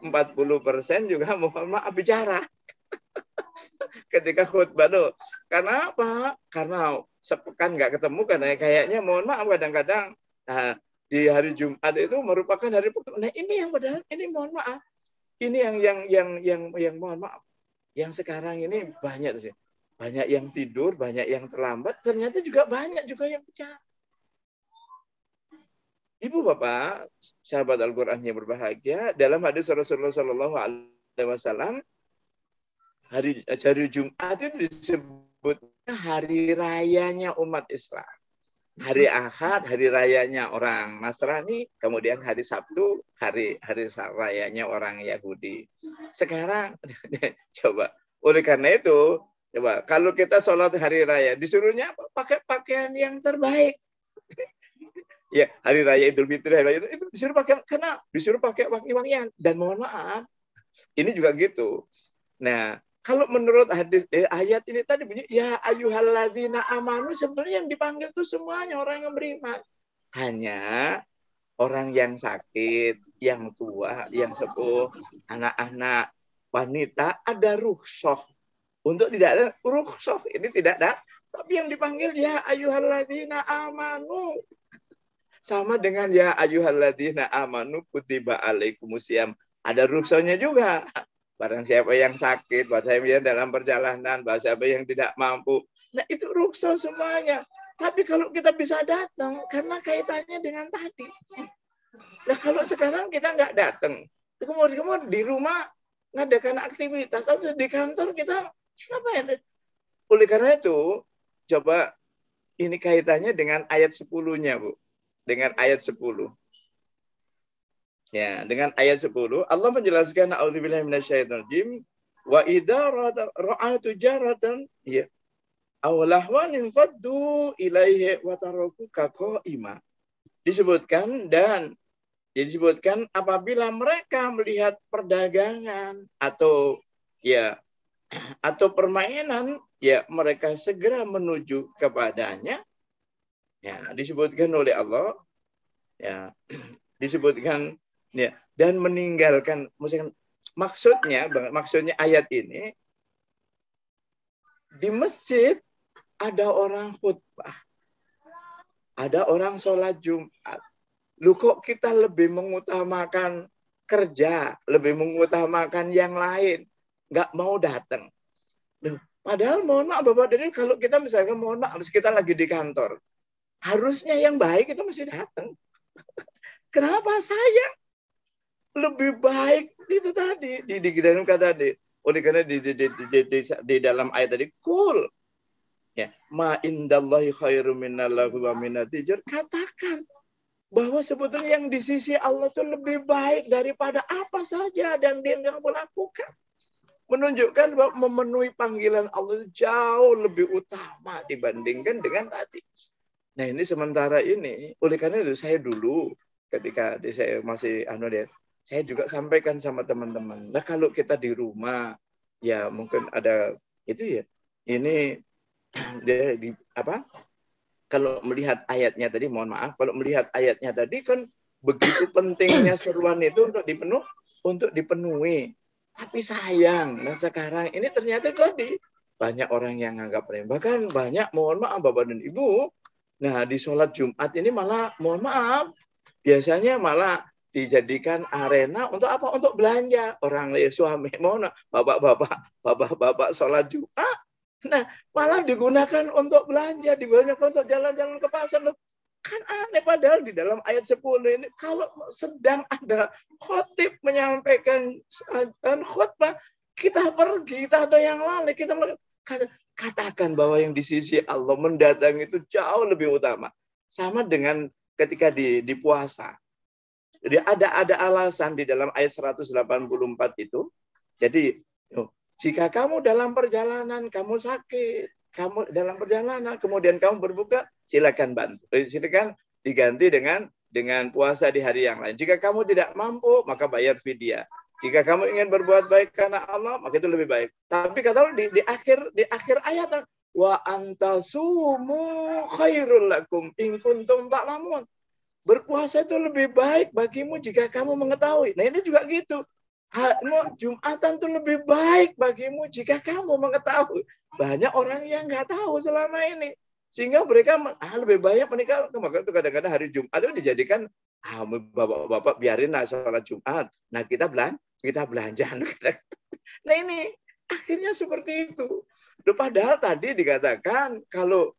40% juga mohon maaf bicara. Ketika khutbah loh. Karena apa? Karena sepekan nggak ketemu karena kayaknya mohon maaf kadang-kadang di hari Jumat itu merupakan hari pertama. Nah, ini yang padahal ini mohon maaf. Ini yang mohon maaf. Yang sekarang ini banyak sih. Banyak yang tidur, banyak yang terlambat, ternyata juga banyak juga yang bicara. Ibu Bapak, sahabat Al-Qur'an yang berbahagia, dalam hadis Rasulullah Shallallahu Alaihi Wasallam, hari Jumat itu disebut hari rayanya umat Islam. Hari Ahad, hari rayanya orang Nasrani, kemudian hari Sabtu, hari rayanya orang Yahudi. Sekarang, coba, oleh karena itu, coba kalau kita sholat hari raya, disuruhnya pakai pakaian yang terbaik. Ya, hari raya Idul Fitri, hari raya itu disuruh pakai, karena disuruh pakai wangi-wangian. Dan mohon maaf, ini juga gitu. Nah, kalau menurut hadis ayat ini tadi bunyi ya ayyuhalladzina amanu, sebenarnya yang dipanggil itu semuanya orang yang beriman. Hanya orang yang sakit, yang tua, yang sepuh, anak-anak, wanita ada rukhsah. Untuk tidak ada rukhsah ini tidak ada, tapi yang dipanggil ya ayyuhalladzina amanu. Sama dengan ya ayyuhalladzina amanu kutiba alaikumusiyam. Ada rukhsahnya juga. Barang siapa yang sakit, barang siapa yang dalam perjalanan, barang siapa yang tidak mampu, Nah itu rukso semuanya. Tapi kalau kita bisa datang, karena kaitannya dengan tadi. Nah kalau sekarang kita nggak datang, kemudian di rumah ngadakan aktivitas, atau di kantor kita ngapain? Oleh karena itu, coba ini kaitannya dengan ayat 10-nya, Bu. Dengan ayat 10. Ya, dengan ayat 10 Allah menjelaskan a'udzubillahi minasyaitonirrajim wa idza ra'a tujaratan ya aw lahwan faddu ilaihi wa tarakuka qa'ima. Disebutkan apabila mereka melihat perdagangan atau permainan, ya mereka segera menuju kepadanya. Ya, disebutkan oleh Allah, ya, disebutkan ya, dan meninggalkan, maksudnya ayat ini di masjid ada orang khutbah, ada orang sholat Jumat. Lu kok kita lebih mengutamakan kerja, lebih mengutamakan yang lain, nggak mau datang. Padahal mohon maaf Bapak dan Ibu, kalau kita misalkan mohon maaf kita lagi di kantor, harusnya yang baik itu mesti datang. Kenapa saya lebih baik itu tadi di dalam kata tadi. Oleh karena di dalam ayat tadi kul ya ma indallahi khairum minallahu wa minatijar, katakan bahwa sebetulnya yang di sisi Allah itu lebih baik daripada apa saja yang dia nggak lakukan. Menunjukkan bahwa memenuhi panggilan Allah jauh lebih utama dibandingkan dengan tadi. Nah ini sementara ini, oleh karena itu saya dulu ketika saya masih saya juga sampaikan sama teman-teman. Nah kalau kita di rumah, ya mungkin ada itu ya. Ini kalau melihat ayatnya tadi, mohon maaf, kalau melihat ayatnya tadi kan begitu pentingnya seruan itu untuk dipenuhi. Tapi sayang, nah sekarang ini ternyata tadi banyak orang yang anggap remeh. Bahkan banyak, mohon maaf Bapak dan Ibu, nah di sholat Jumat ini malah, mohon maaf, biasanya malah dijadikan arena untuk apa? Untuk belanja. Orang suami, mohon bapak-bapak sholat Jumat, nah malah digunakan untuk belanja, digunakan untuk jalan-jalan ke pasar. Loh, kan aneh, padahal di dalam ayat 10 ini kalau sedang ada khotib menyampaikan khutbah, kita pergi, kita ada yang lain, kita katakan bahwa yang di sisi Allah mendatangi itu jauh lebih utama. Sama dengan ketika di puasa. Jadi ada alasan di dalam ayat 184 itu. Jadi jika kamu dalam perjalanan, kamu sakit, kamu dalam perjalanan, kemudian kamu berbuka, silakan bantu. Silakan diganti dengan puasa di hari yang lain. Jika kamu tidak mampu, maka bayar fidyah. Jika kamu ingin berbuat baik karena Allah, maka itu lebih baik. Tapi kata Allah di akhir ayat, wa antasumu khairul lakum in kuntum ta'lamun. Berpuasa itu lebih baik bagimu jika kamu mengetahui. Nah ini juga gitu. Jumatan itu lebih baik bagimu jika kamu mengetahui. Banyak orang yang nggak tahu selama ini. Sehingga mereka lebih banyak menikah. Maka itu kadang-kadang hari Jumat itu dijadikan, bapak-bapak biarin sholat Jumat. Nah kita belanja. Nah ini akhirnya seperti itu. Padahal tadi dikatakan kalau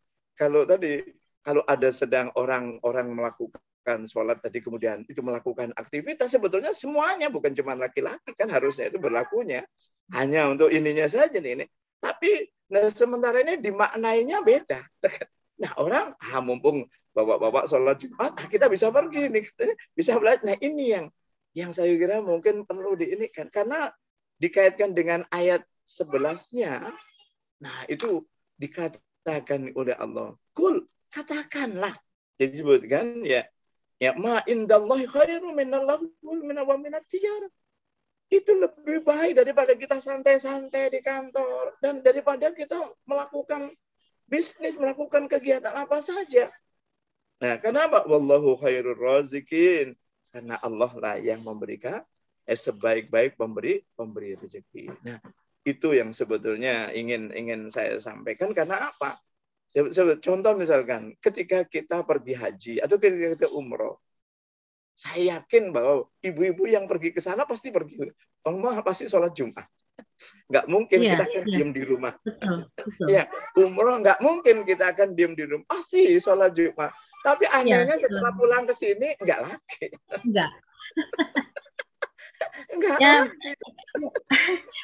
ada sedang orang melakukan sholat tadi kemudian itu melakukan aktivitas, sebetulnya semuanya, bukan cuma laki-laki, kan harusnya itu berlakunya hanya untuk ininya saja nih. Tapi sementara ini dimaknainya beda. Nah orang mumpung bapak-bapak sholat Jumat, kita bisa pergi nih, bisa belajar. Nah ini yang saya kira mungkin perlu diinikan karena dikaitkan dengan ayat 11-nya. Nah itu dikatakan oleh Allah, kul, katakanlah, disebutkan ya ma indallahi khairu minat tijarah. Itu lebih baik daripada kita santai-santai di kantor dan daripada kita melakukan bisnis, melakukan kegiatan apa saja. Nah, kenapa? Wallahu khairur razikin. Karena Allah lah yang memberikan sebaik-baik pemberi rezeki. Nah, itu yang sebetulnya ingin saya sampaikan. Karena apa? Contoh misalkan ketika kita pergi haji atau ketika kita umroh, Saya yakin bahwa ibu-ibu yang pergi ke sana pasti pergi. Umrah pasti sholat Jumat. Nggak mungkin Iya, kita akan iya. diem di rumah. Betul, betul. Ya, umroh nggak mungkin kita akan diem di rumah. Pasti sholat Jumat. Tapi anehnya Iya, setelah betul. pulang ke sini nggak lagi. Enggak. Nggak Ya, lagi.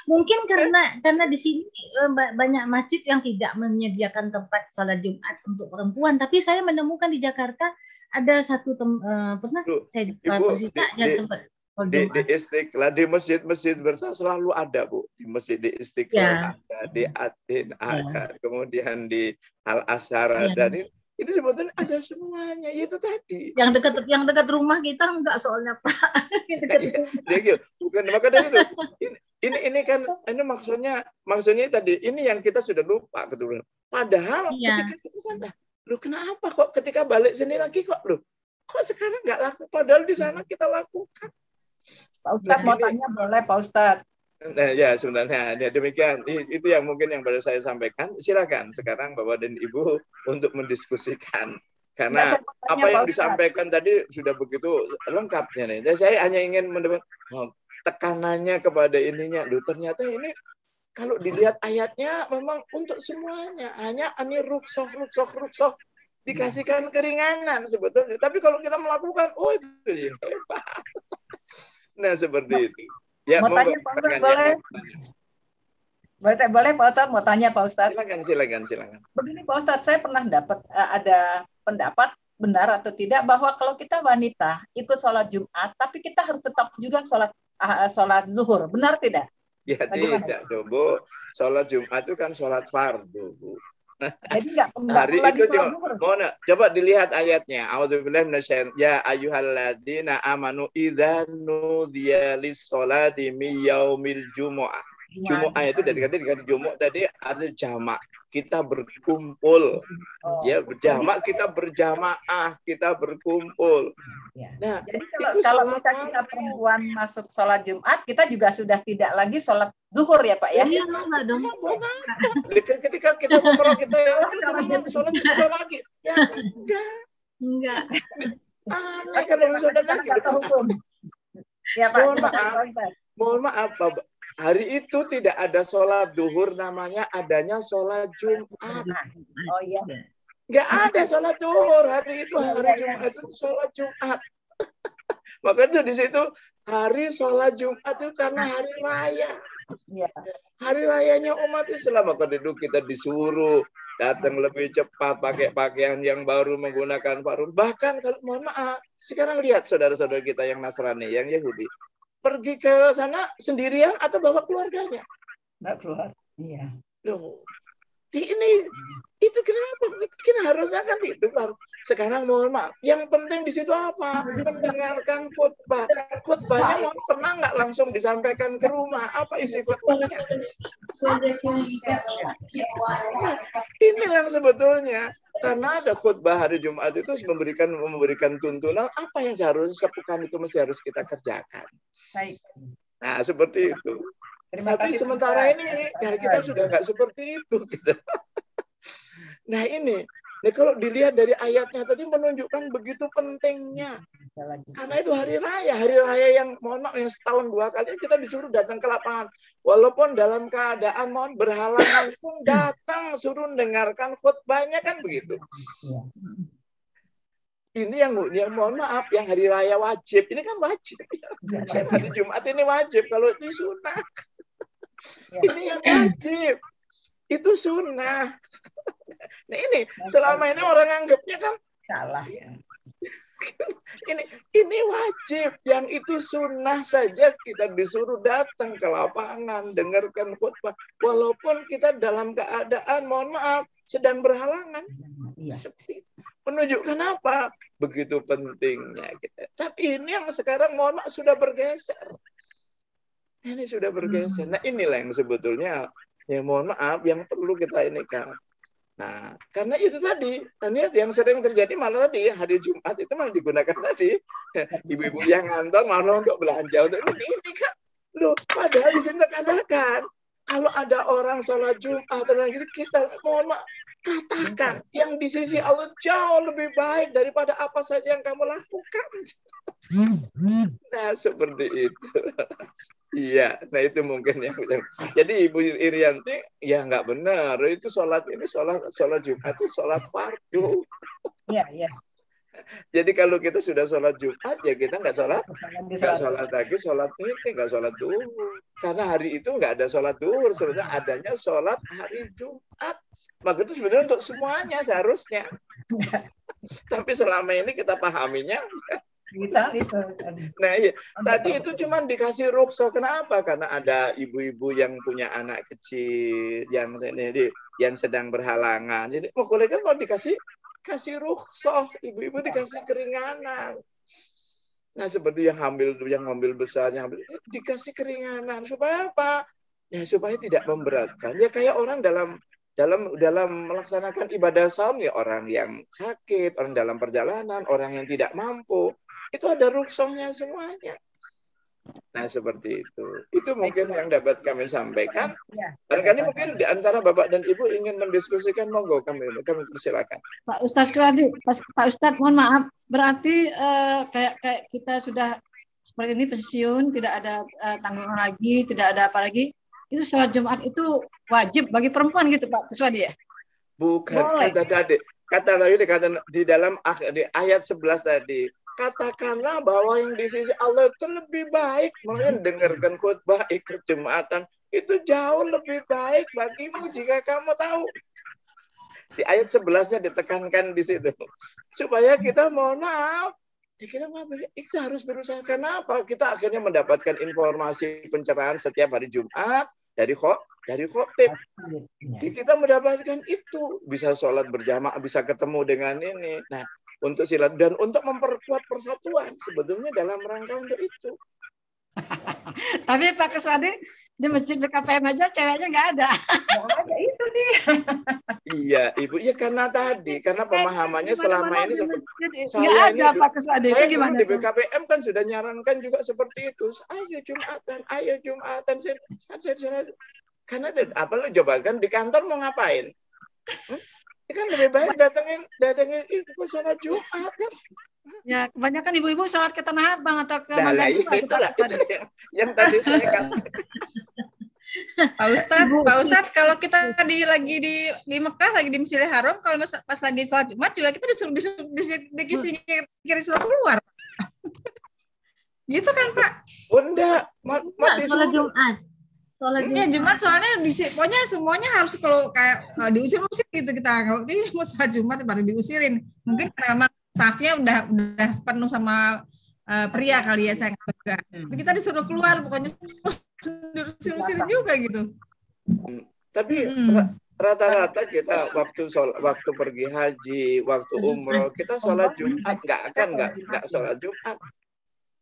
mungkin karena di sini banyak masjid yang tidak menyediakan tempat sholat Jumat untuk perempuan. Tapi saya menemukan di Jakarta ada satu pernah Tuh, saya Ibu, Persita ada tempat sholat di Jumat. Istiqlal, di masjid-masjid besar selalu ada, Bu. Di masjid di Istiqlal Ya, ada, di Atin ya, ada, kemudian di Al Azhar ya. ada. Ini sebetulnya ada semuanya. Itu tadi. Yang dekat rumah kita enggak soalnya Pak. Dekat rumah. Bukan, maka dari itu. Ini kan ini maksudnya tadi ini yang kita sudah lupa kebetulan. Padahal Iya. ketika kita sadar, lu kenapa kok ketika balik sini lagi kok kok sekarang nggak laku? Padahal di sana kita lakukan. Pak Ustadz mau tanya boleh Pak Ustadz? Nah, ya sebenarnya ya, demikian itu yang mungkin yang baru saya sampaikan. Silakan sekarang Bapak dan Ibu untuk mendiskusikan karena apa yang disampaikan tadi sudah begitu lengkapnya nih. Dan saya hanya ingin mendapat tekanannya kepada ininya. Loh, ternyata ini kalau dilihat ayatnya memang untuk semuanya. Hanya ini rukhsah dikasihkan keringanan sebetulnya. Tapi kalau kita melakukan, oh itu hebat. Nah seperti itu. Ya, mau tanya Pak Ustadz boleh Pak Ustadz mau tanya Pak Ustadz. Silakan. Begini Pak Ustadz, saya pernah dapat ada pendapat benar atau tidak bahwa kalau kita wanita ikut sholat Jumat, tapi kita harus tetap juga sholat zuhur, benar tidak? Ya tidak, Bu. Sholat Jumat itu kan sholat fardu, Bu. Jadi nggak hari itu coba dilihat ayatnya. A'udzubillahi minasyaitonir ya ayyuhalladzina amanu idza nudiya lis-sholati min yaumil jumu'ah. Jumu'ah itu dari Jumu'ah tadi ada jamak. Kita berkumpul. Ya, berjamak kita berjamaah, kita berkumpul. Ya. Nah, jadi kalau kita perempuan masuk sholat Jumat, kita juga sudah tidak lagi sholat zuhur ya Pak ya? Iya, enggak dong. Ketika kita umroh kita sholat lagi. Ya, enggak. Aneh kalau sholat lagi. Ya Pak, mohon maaf Pak. Hari itu tidak ada sholat duhur, namanya adanya sholat Jumat. Oh iya. Nggak ada sholat duhur hari itu, hari Jumat itu sholat Jumat. Makanya di situ hari sholat Jumat itu karena hari raya. Hari rayanya umat Islam. Maka itu kita disuruh datang lebih cepat, pakai pakaian yang baru, menggunakan parfum. Bahkan kalau mohon maaf, sekarang lihat saudara-saudara kita yang Nasrani, yang Yahudi. Pergi ke sana sendirian atau bawa keluarganya? Nggak keluar. Iya. Loh, ini itu kenapa? Kita harusnya kan itu. Sekarang mohon maaf, yang penting di situ apa? Mendengarkan khutbah. Khutbahnya pernah nggak langsung disampaikan ke rumah? Apa isi khutbahnya? Ini yang sebetulnya karena ada khutbah hari Jumat itu memberikan tuntunan apa yang seharusnya sepekan itu mesti harus kita kerjakan. Baik. Nah seperti itu. Tapi sementara ini ya kita sudah nggak seperti itu. Gitu. Nah ini, kalau dilihat dari ayatnya tadi menunjukkan begitu pentingnya. Karena itu hari raya yang mohon maaf yang setahun 2 kali kita disuruh datang ke lapangan. Walaupun dalam keadaan mohon berhalangan pun datang suruh dengarkan khutbahnya kan begitu. Ini yang mohon maaf yang hari raya wajib. Ini kan wajib. Hari Jumat ini wajib, kalau itu sunnah. Ini yang wajib. Itu sunnah. Nah ini selama ini orang anggapnya kan salah ya. Ini wajib, yang itu sunnah saja kita disuruh datang ke lapangan, dengarkan khutbah, walaupun kita dalam keadaan mohon maaf sedang berhalangan. Menunjukkan apa? Begitu pentingnya kita. Tapi ini yang sekarang mohon maaf sudah bergeser. Ini sudah bergeser. Nah inilah yang sebetulnya yang mohon maaf yang perlu kita ini kan. Nah, karena itu tadi, yang sering terjadi malah tadi hari Jumat itu malah digunakan tadi ibu-ibu yang ngantor malah untuk belanja untuk ini kan. Loh, padahal di sini katakan kalau ada orang sholat Jumat atau gitu kita mohon maaf Katakan yang di sisi Allah jauh lebih baik daripada apa saja yang kamu lakukan. Nah, seperti itu. Iya, nah itu mungkin yang. Jadi Ibu Irianti, ya nggak benar. Itu sholat Jumat itu sholat fardu. Iya, iya. Jadi kalau kita sudah sholat Jumat, ya kita nggak sholat lagi sholat ini, nggak sholat duhur. Karena hari itu nggak ada sholat duhur, sebenarnya adanya sholat hari Jumat. Maka itu sebenarnya untuk semuanya seharusnya. Tapi selama ini kita pahaminya. Nah iya, tadi itu cuma dikasih rukhsah. Kenapa? Karena ada ibu-ibu yang punya anak kecil, yang sedang berhalangan. Jadi kan mau dikasih rukhsah, ibu-ibu dikasih keringanan. Nah seperti yang hamil besar, dikasih keringanan supaya apa? Ya supaya tidak memberatkan. Ya kayak orang dalam melaksanakan ibadah saum, ya orang yang sakit, orang dalam perjalanan, orang yang tidak mampu, itu ada rukhsahnya semuanya. Nah seperti itu. Itu mungkin yang dapat kami sampaikan. Barangkali mungkin di antara Bapak dan Ibu ingin mendiskusikan, monggo kami persilakan. Pak Ustadz Kradi, Pak Ustadz mohon maaf, berarti kayak kita sudah seperti ini pensiun, tidak ada tanggungan lagi, tidak ada apa lagi. Itu sholat Jumat itu wajib bagi perempuan gitu Pak Kuswadi ya? Bukan, kata di dalam di ayat 11 tadi. Katakanlah bahwa yang di sisi Allah itu lebih baik. Makanya dengarkan khutbah, ikut Jumatan. Itu jauh lebih baik bagimu jika kamu tahu. Di ayat 11-nya ditekankan di situ. Supaya kita mohon maaf. Kita harus berusaha. Kenapa? Kita akhirnya mendapatkan informasi pencerahan setiap hari Jumat dari khotib. Jadi kita mendapatkan itu. Bisa sholat berjamaah, bisa ketemu dengan ini. Nah, untuk silat dan untuk memperkuat persatuan sebetulnya dalam rangka untuk itu. Tapi Pak Kuswadi di masjid BKPM aja ceweknya nggak ada. Nggak ada itu dia. Iya Ibu, ya karena pemahamannya selama ini saya ada Pak Kuswadi. Saya gimana di BKPM kan sudah nyarankan juga seperti itu. Ayo Jumatan, karena apa lo coba kan di kantor mau ngapain? Kan lebih baik datangin itu sholat Jumat kan. Ya, kebanyakan ibu-ibu sholat ke Tanah Abang atau ke Mandalika. Itulah yang tadi saya katakan. Pak Ustadz, kalau kita lagi di Mekah, lagi di Masjidil Haram, kalau pas lagi sholat Jumat juga kita disuruh dikirim suruh keluar. Gitu kan Pak? Enggak, sholat Jumat. Ya Jumat soalnya pokoknya semuanya harus kalau kayak diusir-usir gitu kita. Kalau ini mau sholat Jumat baru diusirin. Mungkin karena memang safnya udah penuh sama pria kali ya saya juga. Tapi kita disuruh keluar pokoknya diusir-usir juga gitu. Tapi rata-rata kita waktu pergi haji, waktu umroh, kita sholat Jumat nggak sholat Jumat.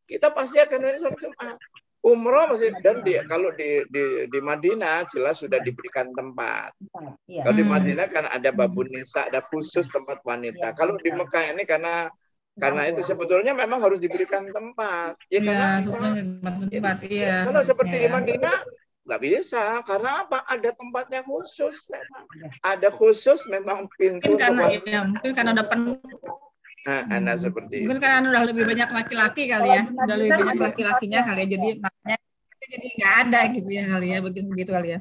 Kita pasti akan sholat Jumat. Umroh masih kalau di Madinah jelas sudah diberikan tempat. Kalau di Madinah kan ada babun nisa, ada khusus tempat wanita. Kalau di Mekah ini karena itu sebetulnya memang harus diberikan tempat. Ya karena kalau seperti di Madinah nggak bisa karena apa? Ada tempatnya khusus memang. Ada khusus memang pintu. Mungkin karena udah penuh. Anak seperti mungkin karena udah lebih banyak laki-laki kali ya, udah lebih banyak laki-lakinya kali ya, jadi makanya jadi nggak ada gitu ya kali ya, begitu kali ya.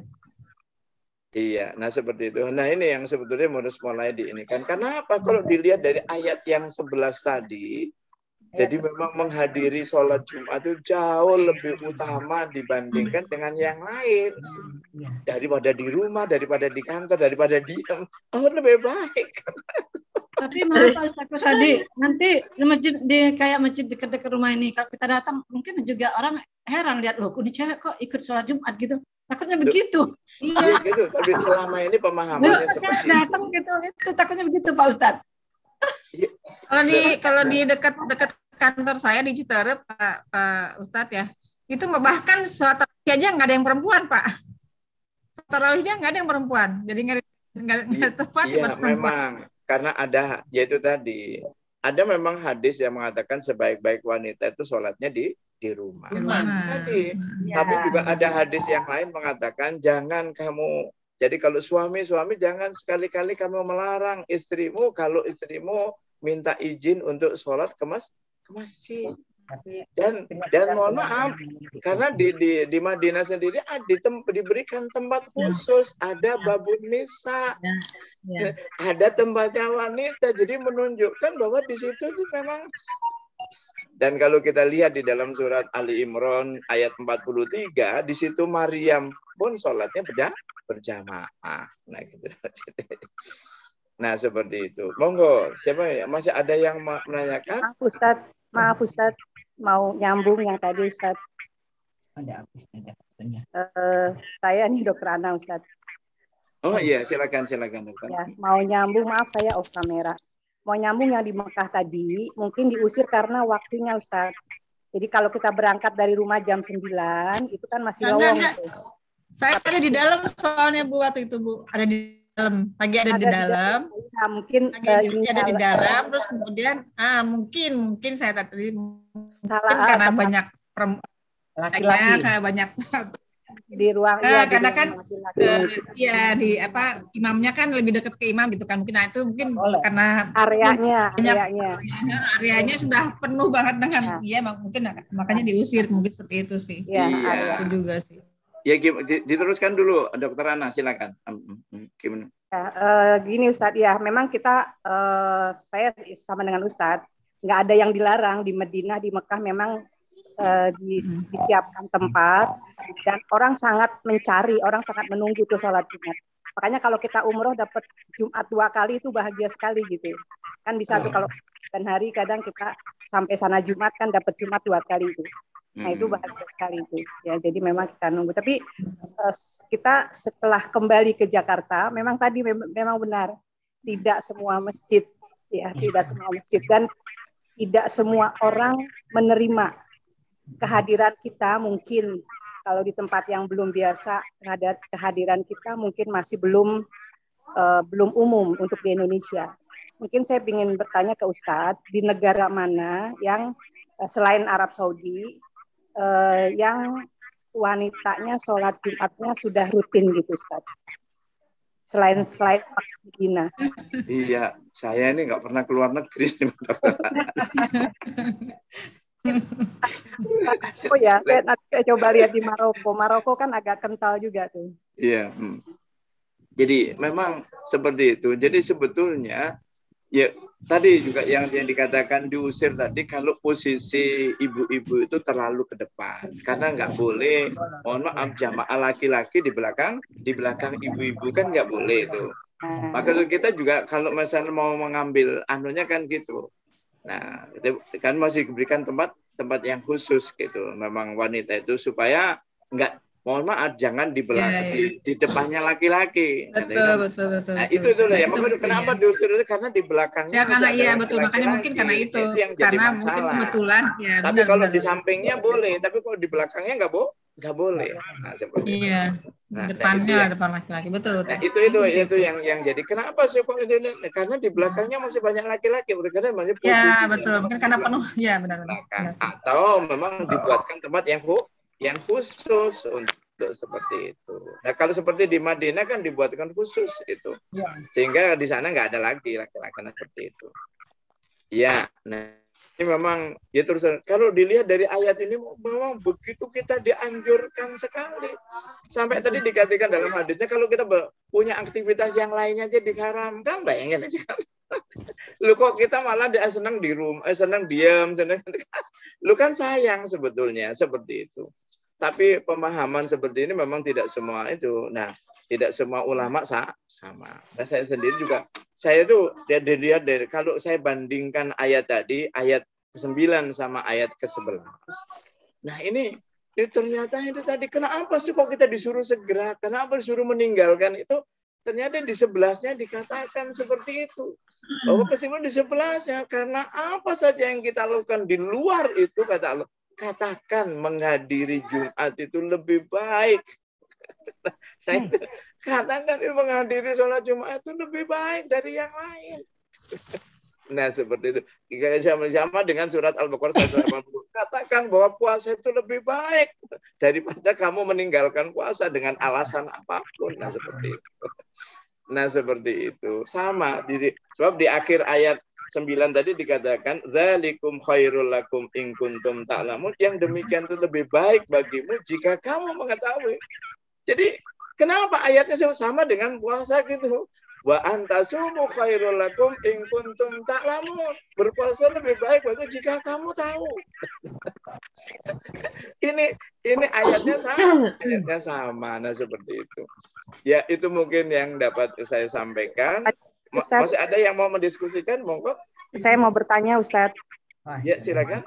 Iya, nah seperti itu. Nah ini yang sebetulnya harus mulai diinikan. Karena apa? Kalau dilihat dari ayat yang 11 tadi, jadi memang menghadiri sholat Jumat itu jauh lebih utama dibandingkan dengan yang lain. Daripada di rumah, daripada di kantor, daripada diam, lebih baik. Tapi maaf Pak Ustadz Kuswadi, nanti kayak masjid dekat-dekat rumah ini, kalau kita datang mungkin juga orang heran lihat loh, ini cewek kok ikut sholat Jumat gitu. Takutnya begitu. Iya gitu. Tapi selama ini pemahamannya seperti datang gitu, itu takutnya begitu Pak Ustadz. Kalau di dekat kantor saya di Citerep Pak Ustadz ya, itu bahkan sholat tarawih aja nggak ada yang perempuan Pak. Sholat tarawihnya nggak ada yang perempuan, jadi nggak tepat. Iya memang. Karena ada, yaitu tadi, ada memang hadis yang mengatakan sebaik-baik wanita itu sholatnya di rumah. Tadi. Tapi juga ada hadis yang lain mengatakan jangan kamu Jadi kalau suami jangan sekali-kali kamu melarang istrimu kalau istrimu minta izin untuk sholat ke masjid. Dan mohon maaf, karena di Madinah sendiri diberikan tempat khusus, ada babun nisa, ada tempatnya wanita, jadi menunjukkan bahwa di situ tuh memang. Dan kalau kita lihat di dalam surat Ali Imran ayat 43, di situ Maryam pun sholatnya berjamaah. Nah, gitu. Nah, seperti itu. Monggo, siapa ya? Masih ada yang menanyakan? Maaf Ustadz, mau nyambung yang tadi Ustadz. Ada habisnya. Saya nih Dokter Ana Ustadz. Oh iya, silakan dokter. Ya, mau nyambung, maaf saya off kamera. Mau nyambung yang di Mekah tadi, mungkin diusir karena waktunya Ustadz. Jadi kalau kita berangkat dari rumah jam 9, itu kan masih lowong. Saya ada di dalam soalnya Bu waktu itu Bu, ada di dalam, pagi ada di dalam. Ya, mungkin ada di dalam, terus kemudian mungkin saya tadi karena banyak laki-laki, kayak banyak di ruang karena kan imamnya kan lebih dekat ke imam gitu kan, mungkin itu karena areanya sudah penuh banget dengan mungkin makanya diusir, mungkin seperti itu sih. Itu juga sih. Ya, diteruskan dulu, Dokter Ana, silakan. Gimana? Gini Ustadz, ya memang saya sama dengan Ustadz, nggak ada yang dilarang di Madinah, di Mekah memang disiapkan tempat dan orang sangat mencari, orang sangat menunggu tuh sholat Jumat. Makanya kalau kita umroh dapat Jumat 2 kali itu bahagia sekali gitu. Kan bisa tuh kalau hari kadang kita sampai sana Jumat kan dapat Jumat 2 kali itu. Nah itu bahagia sekali itu. Ya jadi memang kita nunggu. Tapi kita setelah kembali ke Jakarta, memang tadi memang benar tidak semua masjid, ya tidak semua masjid dan tidak semua orang menerima kehadiran kita. Mungkin kalau di tempat yang belum biasa kehadiran kita mungkin masih belum umum untuk di Indonesia. Mungkin saya ingin bertanya ke Ustadz, di negara mana yang selain Arab Saudi yang wanitanya sholat Jumatnya sudah rutin gitu Ustadz? Selain Medina. Iya, saya ini nggak pernah keluar negeri. Oh ya, saya coba lihat di Maroko. Maroko kan agak kental juga tuh. Iya. Jadi memang seperti itu. Jadi sebetulnya ya tadi juga yang dikatakan diusir tadi, kalau posisi ibu-ibu itu terlalu ke depan, karena nggak boleh, mohon maaf, jamaah laki-laki di belakang ibu-ibu kan nggak boleh itu. Maka kita juga kalau misalnya mau mengambil anunya kan gitu. Nah, itu kan masih diberikan tempat yang khusus gitu. Memang wanita itu supaya nggak, mohon maaf, jangan di belakang di depannya laki-laki. Betul. Nah, itu lah ya. Makanya kenapa diusir itu karena di belakangnya. Ya karena betul, makanya mungkin karena itu yang karena jadi masalah. Mungkin kebetulan ya. Tapi kalau di sampingnya boleh, tapi kalau di belakangnya nggak boleh. Nah, seperti itu. Nah, depan laki-laki, betul. Nah, itu yang jadi kenapa sih kok ini? Karena di belakangnya masih banyak laki-laki, karena banyak posisi. Ya, betul. Mungkin karena penuh, ya benar. Atau memang dibuatkan tempat yang khusus untuk seperti itu. Nah, kalau seperti di Madinah kan dibuatkan khusus itu. Sehingga di sana nggak ada lagi laki-laki seperti itu. Ya, nah ini memang ya terus kalau dilihat dari ayat ini memang begitu kita dianjurkan sekali. Sampai tadi dikatakan dalam hadisnya kalau kita punya aktivitas yang lainnya aja diharamkan, bayangin aja kan. Lu kok kita malah senang di rumah, senang diam, lu kan sayang sebetulnya seperti itu. Tapi pemahaman seperti ini memang tidak semua itu. Nah, tidak semua ulama sama. Nah, saya sendiri juga, saya tuh dilihat dari, kalau saya bandingkan ayat tadi, ayat 9 sama ayat ke-11. Nah, ini ternyata itu tadi, kenapa sih kok kita disuruh segera? Kenapa disuruh meninggalkan itu? Ternyata di 11-nya dikatakan seperti itu. Bahwa kesimpulan di 11-nya, karena apa saja yang kita lakukan di luar itu, kata Allah, katakan menghadiri Jumat itu lebih baik. Nah, itu, katakan menghadiri sholat Jumat itu lebih baik dari yang lain. Nah, seperti itu. Sama dengan surat Al-Baqarah 180. Katakan bahwa puasa itu lebih baik daripada kamu meninggalkan puasa dengan alasan apapun. Nah, seperti itu. Nah, seperti itu. Sama. Sebab di akhir ayat 9 tadi dikatakan, "Dzalikum khairul lakum in kuntum ta'lamun." Yang demikian itu lebih baik bagimu jika kamu mengetahui. Jadi, kenapa ayatnya sama dengan puasa gitu? Wa antasumu khairul lakum in kuntum ta'lamun. Berpuasa lebih baik bagimu jika kamu tahu. Ini ayatnya sama. Nah, seperti itu. Ya, itu mungkin yang dapat saya sampaikan. Ustaz, masih ada yang mau mendiskusikan, monggo? Saya mau bertanya, Ustadz. Ya, silakan.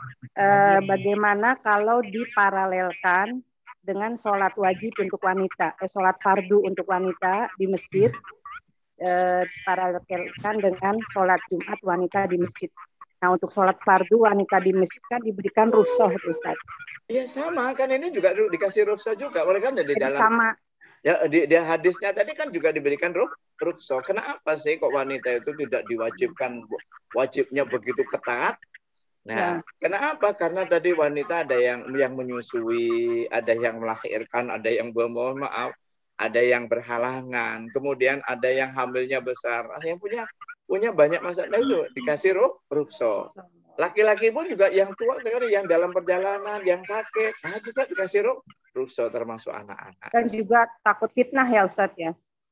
Bagaimana kalau diparalelkan dengan sholat wajib untuk wanita, sholat fardu untuk wanita di masjid, paralelkan dengan sholat Jumat wanita di masjid. Nah, untuk sholat fardu wanita di masjid kan diberikan rukhsah, Ustaz. Iya, sama kan, ini juga dikasih rukhsah juga. Mereka ada di dalam. Sama. Ya, di hadisnya tadi kan juga diberikan rukhsah. Kenapa sih kok wanita itu tidak diwajibkan wajibnya begitu ketat? Nah, kenapa? Karena tadi wanita ada yang menyusui, ada yang melahirkan, ada yang mohon maaf, ada yang berhalangan, kemudian ada yang hamilnya besar, ada yang punya banyak masalah, itu dikasih rukhsah. Laki-laki pun juga yang tua sekali, yang dalam perjalanan, yang sakit, juga dikasih rukhsah, termasuk anak-anak. Dan juga takut fitnah ya Ustadz ya.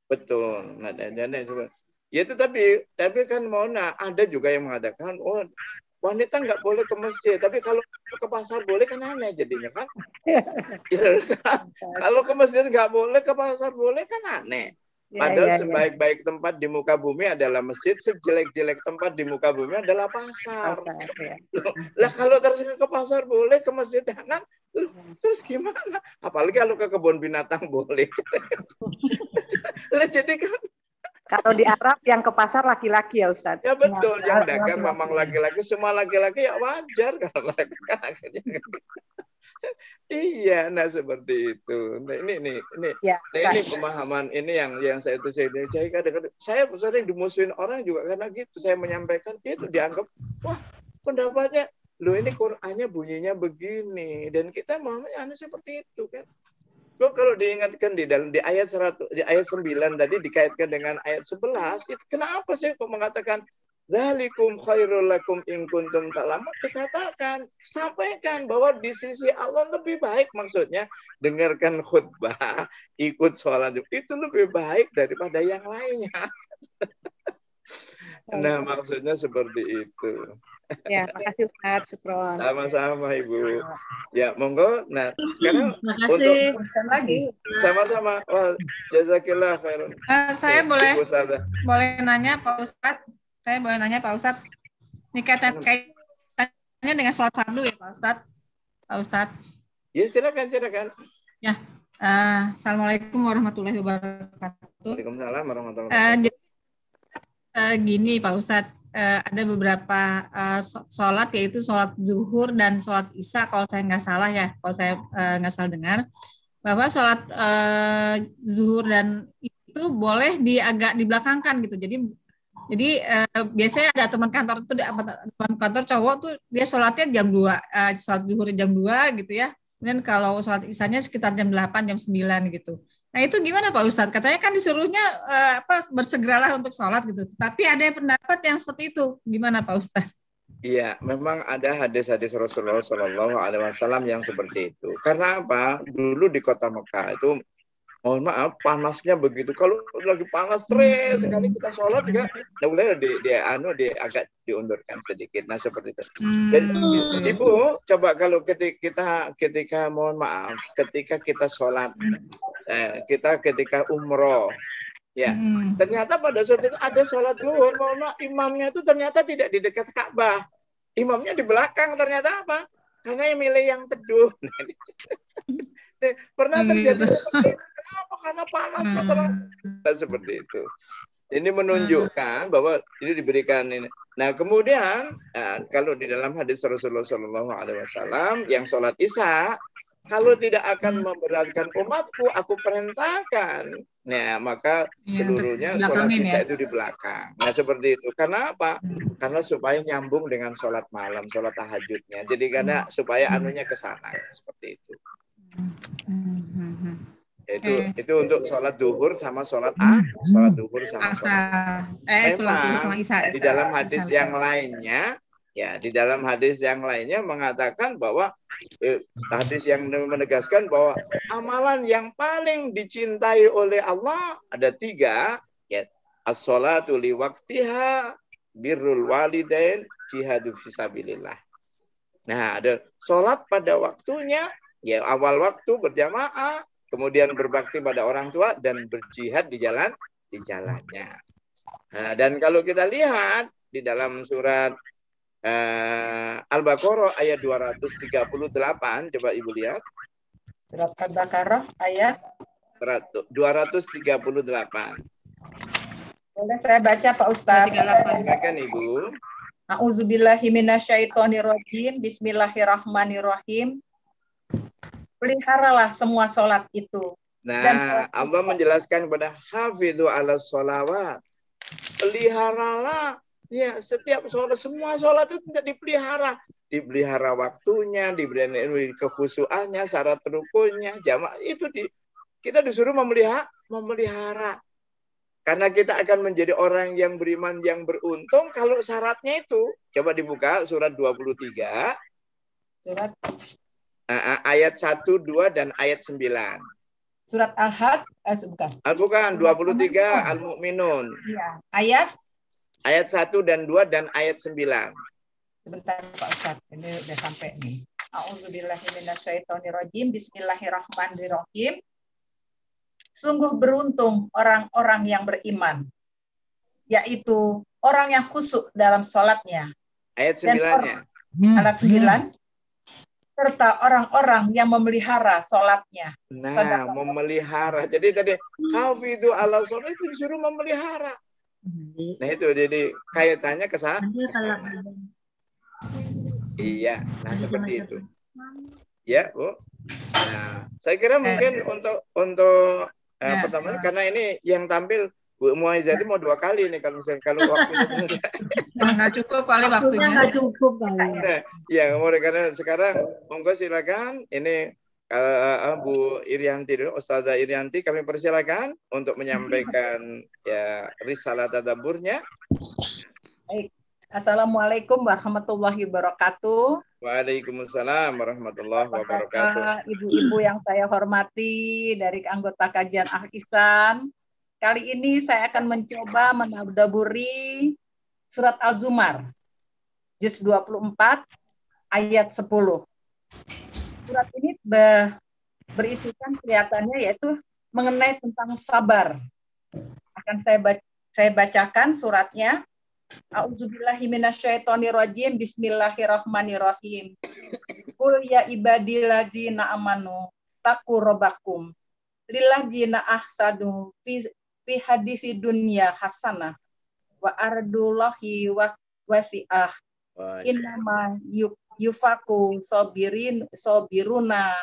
Betul. Nah, dan ya itu tapi kan ada juga yang mengatakan, oh wanita nggak boleh ke masjid, tapi kalau ke pasar boleh, kan aneh jadinya kan. Kalau ke masjid nggak boleh, ke pasar boleh, kan aneh. Padahal sebaik-baik tempat di muka bumi adalah masjid, sejelek-jelek tempat di muka bumi adalah pasar. Lah kalau terus ke pasar boleh, ke masjid jangan, terus gimana? Apalagi kalau ke kebun binatang boleh. Lah jadi kan kalau di Arab yang ke pasar laki-laki ya Ustadz. Ya betul, yang dagang memang laki-laki, semua laki-laki ya wajar kalau mereka kan akhirnya. Iya, nah seperti itu. Nah, ini pemahaman ini yang saya kadang-kadang saya sering dimusuhin orang juga karena gitu. Saya menyampaikan itu dianggap wah pendapatnya loh ini Qur'annya bunyinya begini dan kita memahami seperti itu kan. Kalau diingatkan di ayat 9 tadi dikaitkan dengan ayat 11, itu kenapa sih kok mengatakan dzalikum khairul lakum in kuntum ta'lamun? Dikatakan, sampaikan bahwa di sisi Allah lebih baik, maksudnya dengarkan khutbah, ikut sholat itu lebih baik daripada yang lainnya. Nah, maksudnya seperti itu. Ya, makasih Ustaz Sukron. Sama-sama Ibu. Ya, monggo. Nah, sekarang untuk lagi sama-sama. Wah, jazakillah khairan. Saya boleh nanya Pak Ustadz? Saya boleh nanya Pak Ustadz? Ini kaitannya dengan sholat fardu ya Pak Ustadz? Pak Ustadz. Ya, silakan. Ya. Assalamualaikum warahmatullahi wabarakatuh. Waalaikumsalam warahmatullahi wabarakatuh. Gini Pak Ustadz. Ada beberapa sholat, yaitu sholat zuhur dan sholat isya kalau saya nggak salah ya, kalau saya nggak salah dengar bahwa sholat zuhur dan itu boleh agak dibelakangkan gitu. Jadi biasanya ada teman kantor itu, teman kantor cowok tuh dia sholatnya jam 2, sholat zuhur jam 2 gitu ya. Kemudian kalau sholat isyanya sekitar jam 8, jam 9 gitu. Nah itu gimana Pak Ustadz? Katanya kan disuruhnya bersegeralah untuk sholat gitu. Tapi ada pendapat yang seperti itu. Gimana Pak Ustadz? Iya, memang ada hadis-hadis Rasulullah SAW yang seperti itu. Karena apa? Dulu di kota Mekah itu, mohon maaf, panasnya begitu. Kalau lagi panas, stres sekali kita sholat juga, mulai agak diundurkan sedikit. Nah seperti itu. Dan Ibu, coba kalau ketika mohon maaf, ketika kita sholat, ketika umroh, ya, ternyata pada saat itu ada sholat zuhur, mohon maaf, imamnya itu ternyata tidak di dekat Ka'bah, imamnya di belakang. Ternyata apa? Karena yang milih yang teduh. Pernah terjadi seperti itu. Kenapa? Karena panas seperti itu. Ini menunjukkan bahwa ini diberikan ini. Nah kemudian kalau di dalam hadis Rasulullah SAW yang sholat isya, kalau tidak akan memberatkan umatku, aku perintahkan Nah, maka Iya, seluruhnya untuk sholat belakangin isya ya. itu di belakang. Nah, seperti itu. Karena apa? Karena supaya nyambung dengan sholat malam, sholat tahajudnya. Jadi karena supaya anunya ke sana, seperti itu. Itu untuk sholat duhur sama sholat sholat duhur sama sholat. Sholat duhur sama Memang isya. di dalam hadis yang lainnya, ya di dalam hadis yang lainnya mengatakan bahwa hadis yang menegaskan bahwa amalan yang paling dicintai oleh Allah ada 3, ya, as-sholatu li waqtiha, birrul walidain, jihadu fisabilillah. Nah, ada sholat pada waktunya, ya awal waktu berjamaah, kemudian berbakti pada orang tua dan berjihad di jalannya. Nah, dan kalau kita lihat di dalam surat Al-Baqarah ayat 238, coba Ibu lihat. Surat Al-Baqarah ayat 238. Boleh saya baca Pak Ustadz? Silakan Ibu. A'udzubillahi minasyaitonirrajim. Bismillahirrahmanirrahim. Peliharalah semua sholat itu. Nah, Allah menjelaskan kepada hafidhu ala sholawat. Peliharalah. Ya, setiap sholat, semua sholat itu tidak dipelihara. Dipelihara waktunya, diberi kekhusyuannya, syarat rukunnya, jamaah itu kita disuruh memelihara. Karena kita akan menjadi orang yang beriman, yang beruntung kalau syaratnya itu. Coba dibuka surat 23. Surat ayat 1, 2 dan ayat 9. Surat Al-Hajj, bukan 23 Al-Mu'minun. Iya. Ayat 1 dan 2 dan ayat 9. Sebentar Pak Ustadz, ini udah sampai nih. A'udzubillahi minasyaitonirrajim. Bismillahirrahmanirrahim. Sungguh beruntung orang-orang yang beriman, yaitu orang yang khusyuk dalam sholatnya. Ayat 9-nya. Ayat 9. Serta orang-orang yang memelihara sholatnya. Nah, memelihara. Jadi tadi hafidhu ala sholat itu disuruh memelihara. Nah itu jadi kaitannya ke sana. Iya, nah seperti itu. Ya, Bu. Nah, saya kira mungkin untuk pertama karena ini yang tampil Bu Muaizah itu mau 2 kali nih kalau misalnya kalau waktunya nggak cukup kali waktunya. Nggak cukup kali. Nah, ya, karena sekarang monggo silakan ini Bu Irianti dulu, Ustazah Irianti, kami persilakan untuk menyampaikan ya risalah tadabburnya. Baik. Assalamualaikum warahmatullahi wabarakatuh. Waalaikumsalam warahmatullahi wabarakatuh. Ibu-ibu yang saya hormati dari anggota kajian Al-Ihsan. Kali ini saya akan mencoba menadaburi surat Al-Zumar, juz 24, ayat 10. Surat ini berisikan kelihatannya yaitu mengenai tentang sabar. Akan saya bacakan suratnya. A'udzubillahi minasyaitonirrajim. Bismillahirrahmanirrahim. Qul ya ibadillazina amanu taqu rabbakum lillazina ahsanu fi hadisi dunya hasanah wa ardullahi wasi'ah innama yufaku sobiruna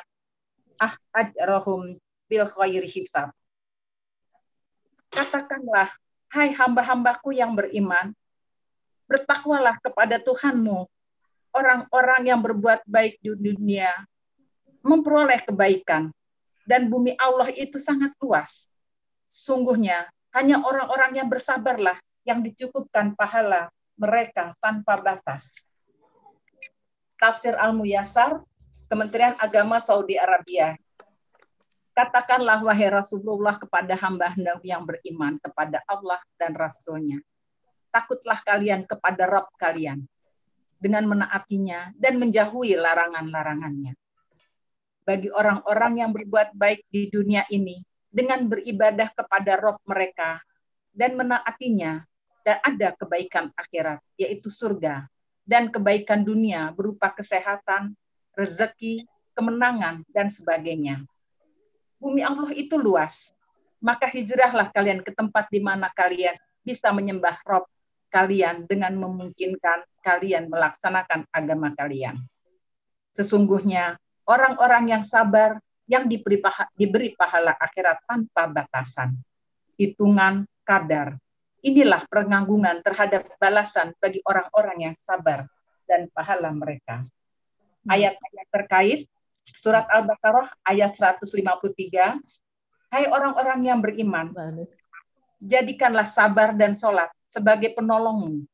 ajrahum bil khairi hisab. Katakanlah, hai hamba-hambaku yang beriman, bertakwalah kepada Tuhanmu. Orang-orang yang berbuat baik di dunia memperoleh kebaikan, dan bumi Allah itu sangat luas. Sungguhnya hanya orang-orang yang bersabarlah yang dicukupkan pahala mereka tanpa batas. Tafsir Al-Muyassar, Kementerian Agama Saudi Arabia. Katakanlah wahai Rasulullah kepada hamba-hamba yang beriman kepada Allah dan Rasul-Nya. Takutlah kalian kepada Rabb kalian dengan menaatinya dan menjauhi larangan-larangannya. Bagi orang-orang yang berbuat baik di dunia ini dengan beribadah kepada Rabb mereka dan menaatinya, dan ada kebaikan akhirat, yaitu surga, dan kebaikan dunia berupa kesehatan, rezeki, kemenangan, dan sebagainya. Bumi Allah itu luas, maka hijrahlah kalian ke tempat di mana kalian bisa menyembah Rabb kalian dengan memungkinkan kalian melaksanakan agama kalian. Sesungguhnya orang-orang yang sabar yang diberi pahala akhirat tanpa batasan. hitungan kadar. Inilah penganggungan terhadap balasan bagi orang-orang yang sabar dan pahala mereka. Ayat-ayat terkait surat Al-Baqarah ayat 153. Hai orang-orang yang beriman, jadikanlah sabar dan sholat sebagai penolongmu.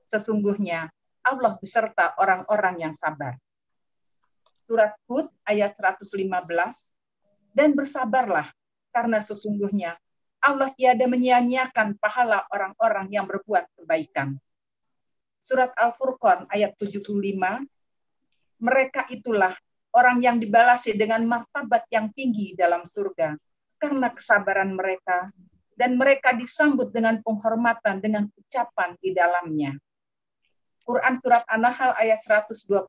Sesungguhnya Allah beserta orang-orang yang sabar. Surat Hud ayat 115. Dan bersabarlah, karena sesungguhnya Allah tiada menyia-nyiakan pahala orang-orang yang berbuat kebaikan. Surat Al-Furqan ayat 75. Mereka itulah orang yang dibalasi dengan martabat yang tinggi dalam surga karena kesabaran mereka, dan mereka disambut dengan penghormatan dengan ucapan di dalamnya. Quran surat An-Nahl ayat 127.